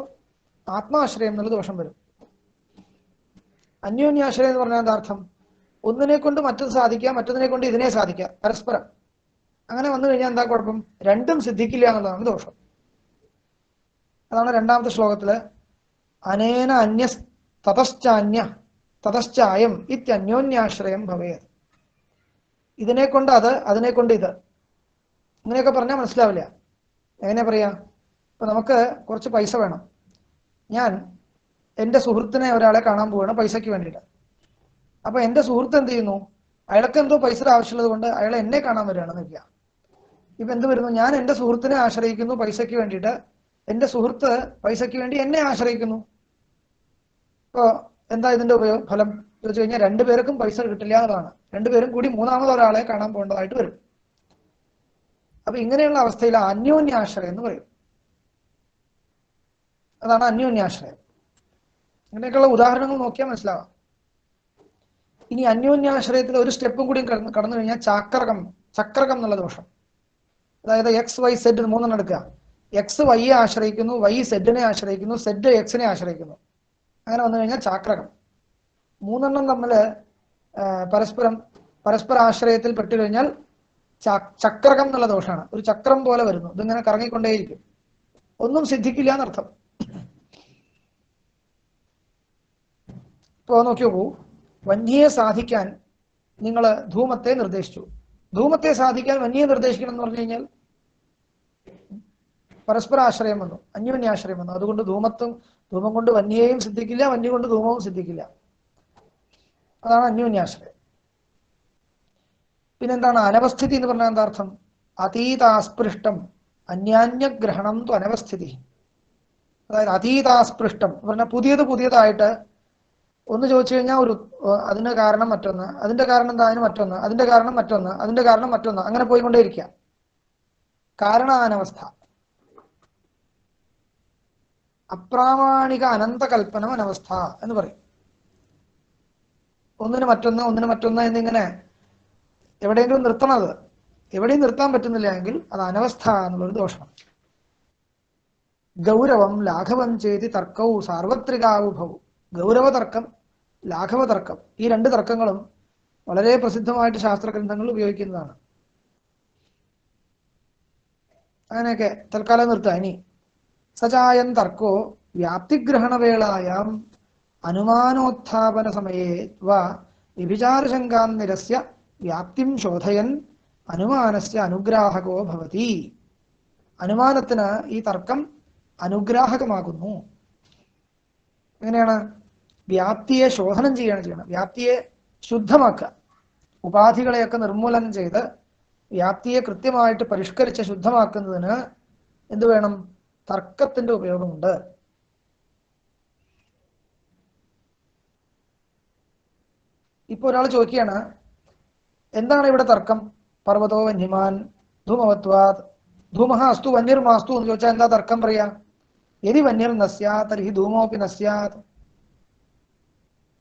Speaker 1: ആത്മാശ്രയം എന്നുള്ള ദോഷം വരും. അന്യോന്യാശ്രയം എന്ന് പറഞ്ഞാൽ എന്താ അർത്ഥം? ഒന്നിനെ കൊണ്ട് മറ്റത് സാധിക്കാം, മറ്റൊന്നിനെ കൊണ്ട് ഇതിനെ സാധിക്കാം, പരസ്പരം. അങ്ങനെ വന്നു കഴിഞ്ഞാൽ എന്താ കുഴപ്പം? രണ്ടും സിദ്ധിക്കില്ല എന്നുള്ളതാണ് ദോഷം. അതാണ് രണ്ടാമത്തെ ശ്ലോകത്തില് അനേന അന്യ തതശ്ചാന്യ തതശ്ചായം ഇത്യന്യോന്യാശ്രയം ഭവേത്. ഇതിനെ കൊണ്ട് അത്, അതിനെ കൊണ്ട് ഇത്, ഇങ്ങനെയൊക്കെ പറഞ്ഞാൽ മനസ്സിലാവില്ല. എങ്ങനെ പറയാ? ഇപ്പൊ നമുക്ക് കുറച്ച് പൈസ വേണം. ഞാൻ എൻ്റെ സുഹൃത്തിനെ ഒരാളെ കാണാൻ പോവുകയാണ് പൈസയ്ക്ക് വേണ്ടിയിട്ട്. അപ്പൊ എൻ്റെ സുഹൃത്ത് എന്ത് ചെയ്യുന്നു? അയാൾക്ക് എന്തോ പൈസയുടെ ആവശ്യമുള്ളത് കൊണ്ട് അയാൾ എന്നെ കാണാൻ വരികയാണെന്ന് വെക്കുക. ഇപ്പൊ എന്ത് വരുന്നു? ഞാൻ എൻ്റെ സുഹൃത്തിനെ ആശ്രയിക്കുന്നു പൈസയ്ക്ക് വേണ്ടിയിട്ട്, എൻ്റെ സുഹൃത്ത് പൈസയ്ക്ക് വേണ്ടി എന്നെ ആശ്രയിക്കുന്നു. ഇപ്പൊ എന്താ ഇതിന്റെ ഫലം ചോദിച്ചു കഴിഞ്ഞാൽ രണ്ടുപേർക്കും പൈസ കിട്ടില്ല എന്നതാണ്. രണ്ടുപേരും കൂടി മൂന്നാമത് ഒരാളെ കാണാൻ പോകേണ്ടതായിട്ട് വരും. അപ്പൊ ഇങ്ങനെയുള്ള അവസ്ഥയിൽ അന്യോന്യാശ്രയം എന്ന് പറയും. അതാണ് അന്യോന്യാശ്രയം. ഇങ്ങനെയൊക്കെയുള്ള ഉദാഹരണങ്ങൾ നോക്കിയാൽ മനസ്സിലാവാം. ഇനി അന്യോന്യാശ്രയത്തിൽ ഒരു സ്റ്റെപ്പും കൂടി കടന്നു കഴിഞ്ഞാൽ ചക്രകം എന്നുള്ള ദോഷം. അതായത് എക്സ് വൈ സെഡ് മൂന്നെണ്ണം എടുക്കുക. എക്സ് വൈയെ ആശ്രയിക്കുന്നു, വൈ സെഡിനെ ആശ്രയിക്കുന്നു, സെഡ് എക്സിനെ ആശ്രയിക്കുന്നു. അങ്ങനെ വന്നു കഴിഞ്ഞാൽ ചാക്രകം. മൂന്നെണ്ണം തമ്മിൽ പരസ്പര ആശ്രയത്തിൽ പെട്ടു കഴിഞ്ഞാൽ ചക്രകം എന്നുള്ള ദോഷമാണ്. ഒരു ചക്രം പോലെ വരുന്നു, ഇതിങ്ങനെ കറങ്ങിക്കൊണ്ടേയിരിക്കും, ഒന്നും സിദ്ധിക്കില്ല എന്നർത്ഥം. ഇപ്പോ നോക്കി നോക്കൂ, വന്യയെ സാധിക്കാൻ നിങ്ങൾ ധൂമത്തെ നിർദ്ദേശിച്ചു. ധൂമത്തെ സാധിക്കാൻ വന്യയെ നിർദ്ദേശിക്കണം എന്ന് പറഞ്ഞു കഴിഞ്ഞാൽ പരസ്പര ആശ്രയം വന്നു, അന്യോന്യാശ്രയം വന്നു. അതുകൊണ്ട് ധൂമം കൊണ്ട് വന്യയെയും സിദ്ധിക്കില്ല, വന്യ കൊണ്ട് ധൂമവും സിദ്ധിക്കില്ല. അതാണ് അന്യോന്യാശ്രയം. പിന്നെന്താണ് അനവസ്ഥിതി എന്ന് പറഞ്ഞാൽ എന്താ അർത്ഥം? അതീതാസ്പൃഷ്ടം അന്യാന്യഗ്രഹണം തു അനവസ്ഥിതി. അതായത് അതീതാസ്പൃഷ്ടം എന്ന് പറഞ്ഞാൽ പുതിയതായിട്ട് ഒന്ന് ചോദിച്ചു കഴിഞ്ഞാൽ അതിന്റെ കാരണം മറ്റൊന്ന്, അതിന്റെ കാരണം എന്താ അതിന് മറ്റൊന്ന്, അതിന്റെ കാരണം മറ്റൊന്ന്, അതിന്റെ കാരണം മറ്റൊന്ന്, അങ്ങനെ പോയിക്കൊണ്ടേയിരിക്കുക. കാരണാനവസ്ഥ. അപ്രാമാണിക അനന്തകൽപ്പനം അനവസ്ഥ എന്ന് പറയും. ഒന്നിന് മറ്റൊന്ന് എന്നിങ്ങനെ എവിടെയെങ്കിലും നിർത്തണത്, എവിടെയും നിർത്താൻ പറ്റുന്നില്ല എങ്കിൽ അത് അനവസ്ഥ എന്നുള്ളൊരു ദോഷമാണ്. ഗൗരവം ലാഘവം ചെയ്തി തർക്കവും സാർവത്രികാവുഭവും. ഗൗരവ തർക്കം, ലാഘവ തർക്കം, ഈ രണ്ട് തർക്കങ്ങളും വളരെ പ്രസിദ്ധമായിട്ട് ശാസ്ത്രഗ്രന്ഥങ്ങൾ ഉപയോഗിക്കുന്നതാണ്. അങ്ങനെയൊക്കെ തൽക്കാലം നിർത്തുക. ഇനി സചായം തർക്കോ വ്യാപ്തിഗ്രഹണവേളായാം അനുമാനോത്ഥാപന സമയേ വാ വ്യഭിചാരശങ്കാം നിരസ്യ വ്യാപ്തിം ശോധയൻ അനുമാനസ്യ അനുഗ്രാഹകോ ഭവതി. അനുമാനത്തിന് ഈ തർക്കം അനുഗ്രാഹകമാകുന്നു. എങ്ങനെയാണ്? വ്യാപ്തിയെ ശോധനം ചെയ്യണം, വ്യാപ്തിയെ ശുദ്ധമാക്കുക. ഉപാധികളെയൊക്കെ നിർമൂലനം ചെയ്ത് വ്യാപ്തിയെ കൃത്യമായിട്ട് പരിഷ്കരിച്ച് ശുദ്ധമാക്കുന്നതിന് എന്ത് വേണം? തർക്കത്തിന്റെ ഉപയോഗമുണ്ട്. ഇപ്പൊ ഒരാൾ ചോദിക്കുകയാണ്, എന്താണ് ഇവിടെ തർക്കം? പർവ്വതോ വന്യമാൻ ധൂമവത്വാത് ധൂമഃ അസ്തു വന്യർമാസ്തു എന്ന് ചോദിച്ചാൽ എന്താ തർക്കം പറയാ? യദി വന്യർ നസ്യാത് തർഹി ധൂമോപി നസ്യാത്.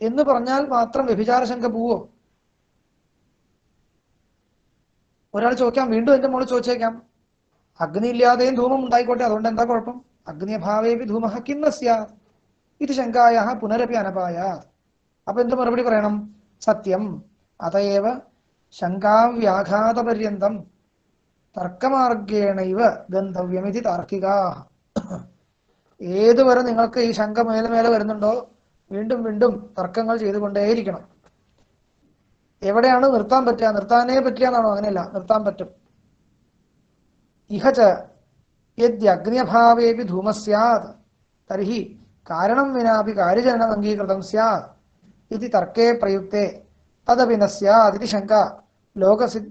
Speaker 1: എന്ന് പറഞ്ഞാൽ മാത്രം വ്യഭിചാരശങ്ക പോവോ? ഒരാൾ ചോദിക്കാം, വീണ്ടും എന്റെ മോള് ചോദിച്ചേക്കാം, അഗ്നി ഇല്ലാതെയും ധൂമം ഉണ്ടായിക്കോട്ടെ, അതുകൊണ്ട് എന്താ കുഴപ്പം? അഗ്നിയഭാവേപി ധൂമഃ കിം സ്യാത് ഇത് ശങ്കായാ പുനരപി അനപായാത്. അപ്പൊ എന്ത് മറുപടി പറയണം? സത്യം അതയേവ ശങ്കാവ്യാഘാതപര്യന്തം തർക്കമാർഗേണൈവ ഗന്ധവ്യമിതി താർക്കികാ. ഏതുവരെ നിങ്ങൾക്ക് ഈ ശങ്ക മേലെ മേലെ വരുന്നുണ്ടോ വീണ്ടും വീണ്ടും തർക്കങ്ങൾ ചെയ്തുകൊണ്ടേയിരിക്കണം. എവിടെയാണ് നിർത്താൻ പറ്റുക? നിർത്താനേ പറ്റുക എന്നാണോ? അങ്ങനെയല്ല, നിർത്താൻ പറ്റും. ഇഹച യദ്യഗ്ന്യഭാവേപി ധൂമഃ സ്യാത് തർഹി കാരണം വിനാപി കാര്യജനനം അംഗീകൃതം സ്യാത് ഇതി തർക്കേ പ്രയുക്തേ തദപി ന സ്യാത് ഇതി ശങ്ക ലോകസിദ്ധ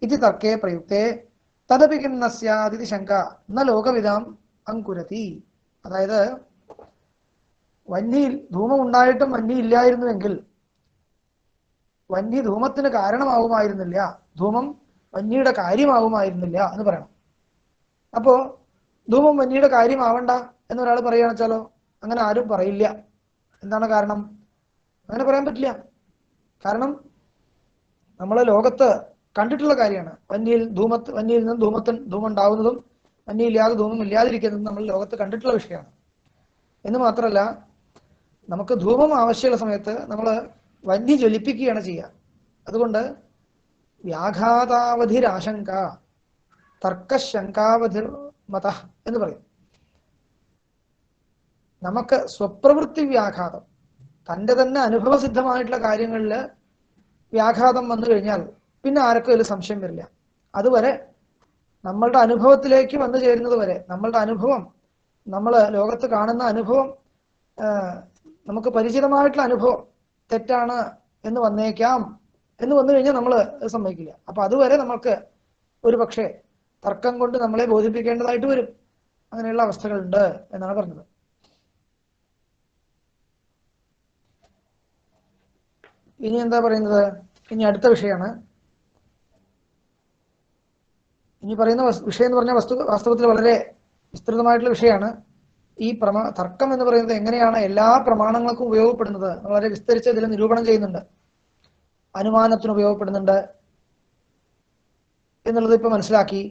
Speaker 1: ഇതി തർക്കേ പ്രയുക്തേ തദപി കിം ന സ്യാത് ഇതി ശങ്ക ന ലോകവിദാം അങ്കുരതി. അതായത് വന്യയിൽ ധൂമം ഉണ്ടായിട്ടും വന്നി ഇല്ലായിരുന്നുവെങ്കിൽ വന്നി ധൂമത്തിന് കാരണമാവുമായിരുന്നില്ല, ധൂമം വന്യയുടെ കാര്യമാവുമായിരുന്നില്ല എന്ന് പറയണം. അപ്പോ ധൂമം വന്യയുടെ കാര്യമാവണ്ട എന്നൊരാൾ പറയുകയാണെന്ന് വെച്ചാലോ, അങ്ങനെ ആരും പറയില്ല. എന്താണ് കാരണം? അങ്ങനെ പറയാൻ പറ്റില്ല. കാരണം നമ്മൾ ലോകത്ത് കണ്ടിട്ടുള്ള കാര്യമാണ്. വന്യയിൽ നിന്നും ധൂമം ഉണ്ടാവുന്നതും വന്യയില്ലാതെ ധൂമം ഇല്ലാതിരിക്കുന്നതും നമ്മൾ ലോകത്ത് കണ്ടിട്ടുള്ള വിഷയമാണ്. എന്ന് മാത്രമല്ല, നമുക്ക് ധൂമം ആവശ്യമുള്ള സമയത്ത് നമ്മൾ വന്യ ജ്വലിപ്പിക്കുകയാണ് ചെയ്യുക. അതുകൊണ്ട് വ്യാഘാതാവധിരാശങ്ക തർക്കശങ്കാവധിർ മത എന്ന് പറയും. നമുക്ക് സ്വപ്രവൃത്തി വ്യാഘാതം, തൻ്റെ തന്നെ അനുഭവസിദ്ധമായിട്ടുള്ള കാര്യങ്ങളിൽ വ്യാഘാതം വന്നു കഴിഞ്ഞാൽ പിന്നെ ആർക്കും അതിൽ സംശയം വരില്ല. അതുവരെ നമ്മളുടെ അനുഭവത്തിലേക്ക് വന്നു ചേരുന്നത് വരെ, നമ്മളുടെ അനുഭവം, നമ്മൾ ലോകത്ത് കാണുന്ന അനുഭവം, നമുക്ക് പരിചിതമായിട്ടുള്ള അനുഭവം തെറ്റാണ് എന്ന് വന്നേക്കാം എന്ന് വന്നു കഴിഞ്ഞാൽ നമ്മൾ സമ്മതിക്കില്ല. അപ്പൊ അതുവരെ നമുക്ക് ഒരു പക്ഷേ തർക്കം കൊണ്ട് നമ്മളെ ബോധിപ്പിക്കേണ്ടതായിട്ട് വരും. അങ്ങനെയുള്ള അവസ്ഥകളുണ്ട് എന്നാണ് പറഞ്ഞത്. ഇനി എന്താ പറയുന്നത്? ഇനി അടുത്ത വിഷയമാണ്. ഇനി പറയുന്ന വിഷയം എന്ന് പറഞ്ഞാൽ വാസ്തവത്തിൽ വളരെ വിസ്തൃതമായിട്ടുള്ള വിഷയമാണ്. ഈ തർക്കം എന്ന് പറയുന്നത് എങ്ങനെയാണ് എല്ലാ പ്രമാണങ്ങൾക്കും ഉപയോഗപ്പെടുന്നത് വളരെ വിസ്തരിച്ച് ഇതിൽ നിരൂപണം ചെയ്യുന്നുണ്ട്. അനുമാനത്തിന് ഉപയോഗപ്പെടുന്നുണ്ട് എന്നുള്ളത് ഇപ്പൊ മനസ്സിലാക്കി.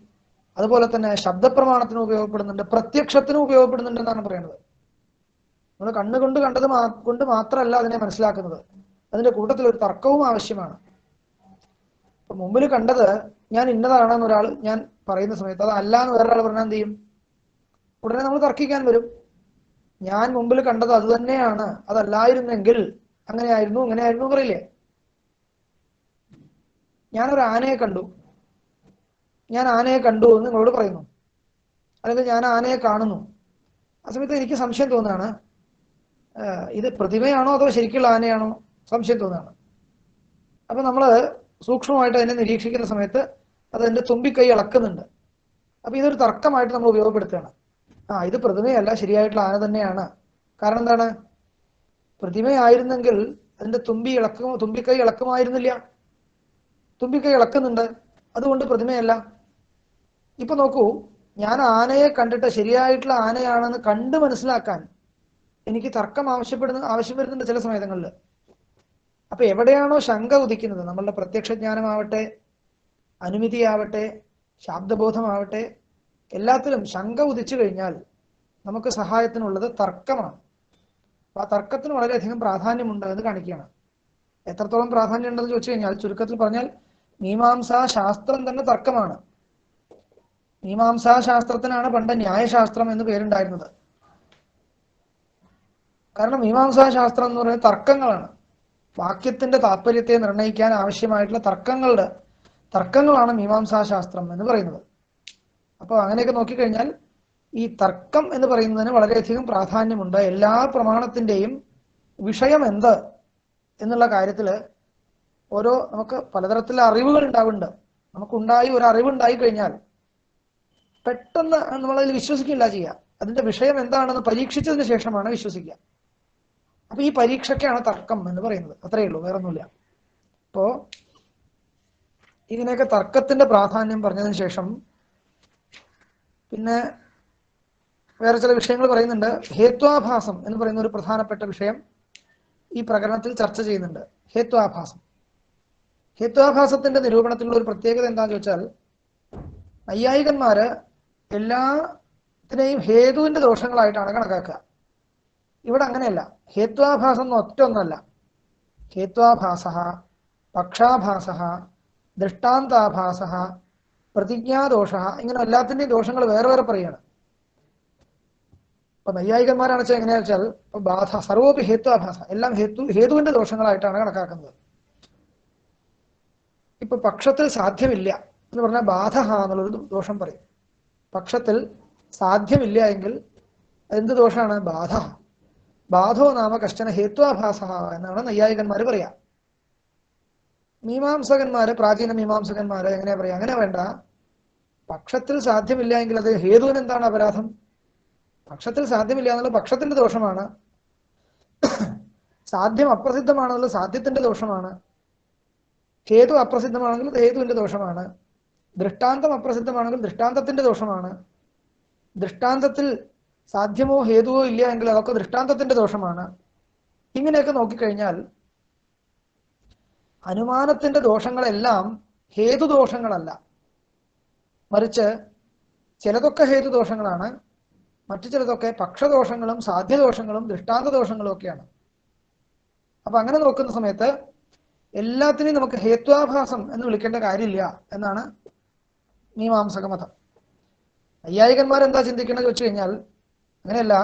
Speaker 1: അതുപോലെ തന്നെ ശബ്ദപ്രമാണത്തിന് ഉപയോഗപ്പെടുന്നുണ്ട്, പ്രത്യക്ഷത്തിനും ഉപയോഗപ്പെടുന്നുണ്ട് എന്നാണ് പറയുന്നത്. നമ്മൾ കണ്ണുകൊണ്ട് കണ്ടത് കൊണ്ട് മാത്രമല്ല അതിനെ മനസ്സിലാക്കുന്നത്, അതിന്റെ കൂട്ടത്തിൽ ഒരു തർക്കവും ആവശ്യമാണ്. ഇപ്പൊ മുമ്പിൽ കണ്ടത് ഞാൻ ഇന്നതാണെന്ന് ഒരാൾ ഞാൻ പറയുന്ന സമയത്ത് അത് അല്ല എന്ന് വേറൊരാൾ പറഞ്ഞാൽ എന്ത് ചെയ്യും? ഉടനെ നമ്മൾ തർക്കിക്കാൻ വരും. ഞാൻ മുമ്പിൽ കണ്ടത് അത് തന്നെയാണ്, അതല്ലായിരുന്നെങ്കിൽ അങ്ങനെയായിരുന്നു ഇങ്ങനെയായിരുന്നു പറയില്ലേ? ഞാനൊരു ആനയെ കണ്ടു, ഞാൻ ആനയെ കണ്ടു എന്ന് നിങ്ങളോട് പറയുന്നു, അല്ലെങ്കിൽ ഞാൻ ആനയെ കാണുന്നു. ആ സമയത്ത് എനിക്ക് സംശയം തോന്നുകയാണ്, ഇത് പ്രതിമയാണോ അതോ ശരിക്കുള്ള ആനയാണോ? സംശയം തോന്നുകയാണ്. അപ്പൊ നമ്മൾ സൂക്ഷ്മമായിട്ട് അതിനെ നിരീക്ഷിക്കുന്ന സമയത്ത് അത് എൻ്റെ തുമ്പിക്കൈ ഇളക്കുന്നുണ്ട്. അപ്പൊ ഇതൊരു തർക്കമായിട്ട് നമ്മൾ ഉപയോഗപ്പെടുത്തുകയാണ്. ഇത് പ്രതിമയല്ല, ശരിയായിട്ടുള്ള ആന തന്നെയാണ്. കാരണം എന്താണ്? പ്രതിമയായിരുന്നെങ്കിൽ അതിന്റെ തുമ്പിക്കൈ ഇളക്കുമായിരുന്നില്ല. തുമ്പിക്കൈ ഇളക്കുന്നുണ്ട്, അതുകൊണ്ട് പ്രതിമയല്ല. ഇപ്പൊ നോക്കൂ, ഞാൻ ആനയെ കണ്ടിട്ട് ശരിയായിട്ടുള്ള ആനയാണെന്ന് കണ്ട് മനസ്സിലാക്കാൻ എനിക്ക് തർക്കം ആവശ്യം വരുന്നുണ്ട് ചില സമയങ്ങളിൽ. അപ്പൊ എവിടെയാണോ ശങ്ക ഉദിക്കുന്നത്, നമ്മളുടെ പ്രത്യക്ഷജ്ഞാനമാവട്ടെ, അനുമതിയാവട്ടെ, ശാബ്ദബോധമാവട്ടെ, എല്ലാത്തിലും ശങ്ക ഉദിച്ചു കഴിഞ്ഞാൽ നമുക്ക് സഹായത്തിനുള്ളത് തർക്കമാണ്. അപ്പൊ ആ തർക്കത്തിന് വളരെയധികം പ്രാധാന്യമുണ്ട് എന്ന് കാണിക്കുകയാണ്. എത്രത്തോളം പ്രാധാന്യം ഉണ്ടെന്ന് ചോദിച്ചു കഴിഞ്ഞാൽ ചുരുക്കത്തിൽ പറഞ്ഞാൽ മീമാംസാ ശാസ്ത്രം തന്നെ തർക്കമാണ്. മീമാംസാ ശാസ്ത്രത്തിനാണ് പണ്ട് ന്യായശാസ്ത്രം എന്ന് പേരുണ്ടായിരുന്നത്. കാരണം മീമാംസാ ശാസ്ത്രം എന്ന് പറയുന്നത് തർക്കങ്ങളാണ്. വാക്യത്തിന്റെ താല്പര്യത്തെ നിർണ്ണയിക്കാൻ ആവശ്യമായിട്ടുള്ള തർക്കങ്ങളാണ് മീമാംസാ ശാസ്ത്രം എന്ന് പറയുന്നത്. അപ്പോൾ അങ്ങനെയൊക്കെ നോക്കിക്കഴിഞ്ഞാൽ ഈ തർക്കം എന്ന് പറയുന്നതിന് വളരെയധികം പ്രാധാന്യമുണ്ട്. എല്ലാ പ്രമാണത്തിന്റെയും വിഷയം എന്ത് എന്നുള്ള കാര്യത്തിൽ നമുക്ക് പലതരത്തിലുള്ള അറിവുകൾ ഉണ്ടാവുന്നുണ്ട്. നമുക്കുണ്ടായി ഒരു അറിവുണ്ടായി കഴിഞ്ഞാൽ പെട്ടെന്ന് നമ്മളതിൽ വിശ്വസിക്കില്ല ചെയ്യുക. അതിന്റെ വിഷയം എന്താണെന്ന് പരീക്ഷിച്ചതിന് ശേഷമാണ് വിശ്വസിക്കുക. അപ്പൊ ഈ പരീക്ഷയ്ക്കാണ് തർക്കം എന്ന് പറയുന്നത്. അത്രയേ ഉള്ളൂ, വേറൊന്നുമില്ല. അപ്പോ ഇതിനെയൊക്കെ തർക്കത്തിന്റെ പ്രാധാന്യം പറഞ്ഞതിന് ശേഷം പിന്നെ വേറെ ചില വിഷയങ്ങൾ പറയുന്നുണ്ട്. ഹേത്വാഭാസം എന്ന് പറയുന്ന ഒരു പ്രധാനപ്പെട്ട വിഷയം ഈ പ്രകരണത്തിൽ ചർച്ച ചെയ്യുന്നുണ്ട്. ഹേത്വാഭാസം. ഹേത്വാഭാസത്തിന്റെ നിരൂപണത്തിലുള്ള ഒരു പ്രത്യേകത എന്താണെന്ന് ചോദിച്ചാൽ, നൈയായികന്മാര് എല്ലാത്തിനെയും ഹേതുവിന്റെ ദോഷങ്ങളായിട്ടാണ് കണക്കാക്കുക. ഇവിടെ അങ്ങനെയല്ല. ഹേത്വാഭാസം ഒറ്റ ഒന്നല്ല. ഹേത്വാഭാസ, പക്ഷാഭാസ, ദൃഷ്ടാന്താഭാസ, പ്രതിജ്ഞാദോഷ, ഇങ്ങനെ എല്ലാത്തിന്റെയും ദോഷങ്ങൾ വേറെ വേറെ പറയുകയാണ്. അപ്പൊ നൈയായികന്മാരാണ് വെച്ചാൽ എങ്ങനെയാ വെച്ചാൽ, ബാധ സർവോപി ഹേത്വാഭാസ, എല്ലാം ഹേതുവിന്റെ ദോഷങ്ങളായിട്ടാണ് കണക്കാക്കുന്നത്. ഇപ്പൊ പക്ഷത്തിൽ സാധ്യമില്ല എന്ന് പറഞ്ഞാൽ ബാധ എന്നുള്ളൊരു ദോഷം പറയും. പക്ഷത്തിൽ സാധ്യമില്ല എങ്കിൽ എന്ത് ദോഷമാണ്? ബാധ. ബാധോ നാമ കശ്ചന ഹേത്വാഭാസ എന്നാണ് നൈയായികന്മാർ പറയാ. മീമാംസകന്മാര്, പ്രാചീന മീമാംസകന്മാര് എങ്ങനെയാ പറയാ? അങ്ങനെ വേണ്ട. പക്ഷത്തിൽ സാധ്യമില്ല എങ്കിൽ അത് ഹേതുവിന് എന്താണ് അപരാധം? പക്ഷത്തിൽ സാധ്യമില്ല എന്നുള്ളത് പക്ഷത്തിന്റെ ദോഷമാണ്. സാധ്യം അപ്രസിദ്ധമാണെന്നുള്ളത് സാധ്യത്തിന്റെ ദോഷമാണ്. ഹേതു അപ്രസിദ്ധമാണെങ്കിൽ ഹേതുവിന്റെ ദോഷമാണ്. ദൃഷ്ടാന്തം അപ്രസിദ്ധമാണെങ്കിൽ ദൃഷ്ടാന്തത്തിന്റെ ദോഷമാണ്. ദൃഷ്ടാന്തത്തിൽ സാധ്യമോ ഹേതുവോ ഇല്ല എങ്കിൽ അതൊക്കെ ദൃഷ്ടാന്തത്തിന്റെ ദോഷമാണ്. ഇങ്ങനെയൊക്കെ നോക്കിക്കഴിഞ്ഞാൽ അനുമാനത്തിന്റെ ദോഷങ്ങളെല്ലാം ഹേതുദോഷങ്ങളല്ല, മറിച്ച് ചിലതൊക്കെ ഹേതുദോഷങ്ങളാണ്, മറ്റു ചിലതൊക്കെ പക്ഷദോഷങ്ങളും സാധ്യദോഷങ്ങളും ദൃഷ്ടാന്ത ദോഷങ്ങളും ഒക്കെയാണ്. അപ്പൊ അങ്ങനെ നോക്കുന്ന സമയത്ത് എല്ലാത്തിനെയും നമുക്ക് ഹേത്വാഭാസം എന്ന് വിളിക്കേണ്ട കാര്യമില്ല എന്നാണ് മീമാംസക മതം. നൈയായികന്മാരെന്താ ചിന്തിക്കേണ്ടത് വെച്ച് കഴിഞ്ഞാൽ, അങ്ങനെയല്ല,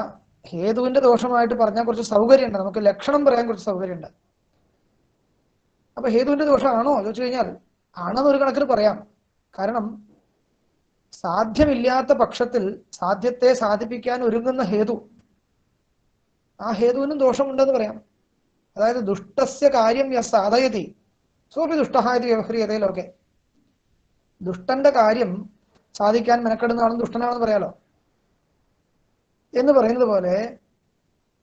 Speaker 1: ഹേതുവിന്റെ ദോഷമായിട്ട് പറഞ്ഞാൽ കുറച്ച് സൗകര്യമുണ്ട്, നമുക്ക് ലക്ഷണം പറയാൻ കുറച്ച് സൗകര്യമുണ്ട്. അപ്പൊ ഹേതുവിന്റെ ദോഷമാണോ ചോദിച്ചു കഴിഞ്ഞാൽ ആണെന്ന് ഒരു കണക്കിന് പറയാം. കാരണം സാധ്യമില്ലാത്ത പക്ഷത്തിൽ സാധ്യത്തെ സാധിപ്പിക്കാൻ ഒരുങ്ങുന്ന ഹേതു, ആ ഹേതുവിനും ദോഷമുണ്ടെന്ന് പറയാം. അതായത് ദുഷ്ടസ്യ കാര്യം സാധയതി സോപി ദുഷ്ടഹായത് വ്യവഹ്രിയതേ ലോകെ. ദുഷ്ടന്റെ കാര്യം സാധിക്കാൻ മെനക്കെടുന്നതാണെന്ന് ദുഷ്ടനാണെന്ന് പറയാലോ. എന്ന് പറയുന്നത് പോലെ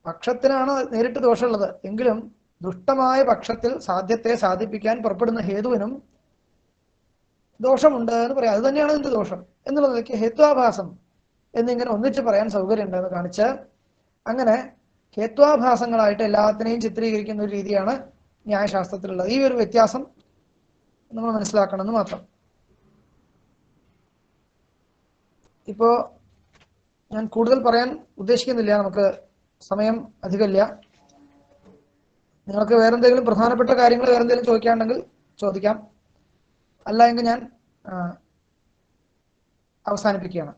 Speaker 1: പക്ഷത്തിനാണ് നേരിട്ട് ദോഷമുള്ളത് എങ്കിലും ദുഷ്ടമായ പക്ഷത്തിൽ സാധ്യത്തെ സാധിപ്പിക്കാൻ പുറപ്പെടുന്ന ഹേതുവിനും ദോഷമുണ്ട് എന്ന് പറയാം. അത് തന്നെയാണ് ഇതിന്റെ ദോഷം എന്നുള്ളതിലേക്ക് ഹേത്വാഭാസം എന്നിങ്ങനെ ഒന്നിച്ച് പറയാൻ സൗകര്യം ഉണ്ടെന്ന് കാണിച്ച്, അങ്ങനെ ഹേത്വാഭാസങ്ങളായിട്ട് എല്ലാത്തിനെയും ചിത്രീകരിക്കുന്ന ഒരു രീതിയാണ് ന്യായശാസ്ത്രത്തിലുള്ളത്. ഈ ഒരു വ്യത്യാസം നമ്മൾ മനസ്സിലാക്കണമെന്ന് മാത്രം. ഇപ്പോ ഞാൻ കൂടുതൽ പറയാൻ ഉദ്ദേശിക്കുന്നില്ല, നമുക്ക് സമയം അധികമില്ല. നിങ്ങൾക്ക് വേറെന്തെങ്കിലും പ്രധാനപ്പെട്ട കാര്യങ്ങൾ വേറെന്തെങ്കിലും ചോദിക്കാനുണ്ടെങ്കിൽ ചോദിക്കാം, അല്ല എങ്കിൽ ഞാൻ അവസാനിപ്പിക്കുകയാണ്.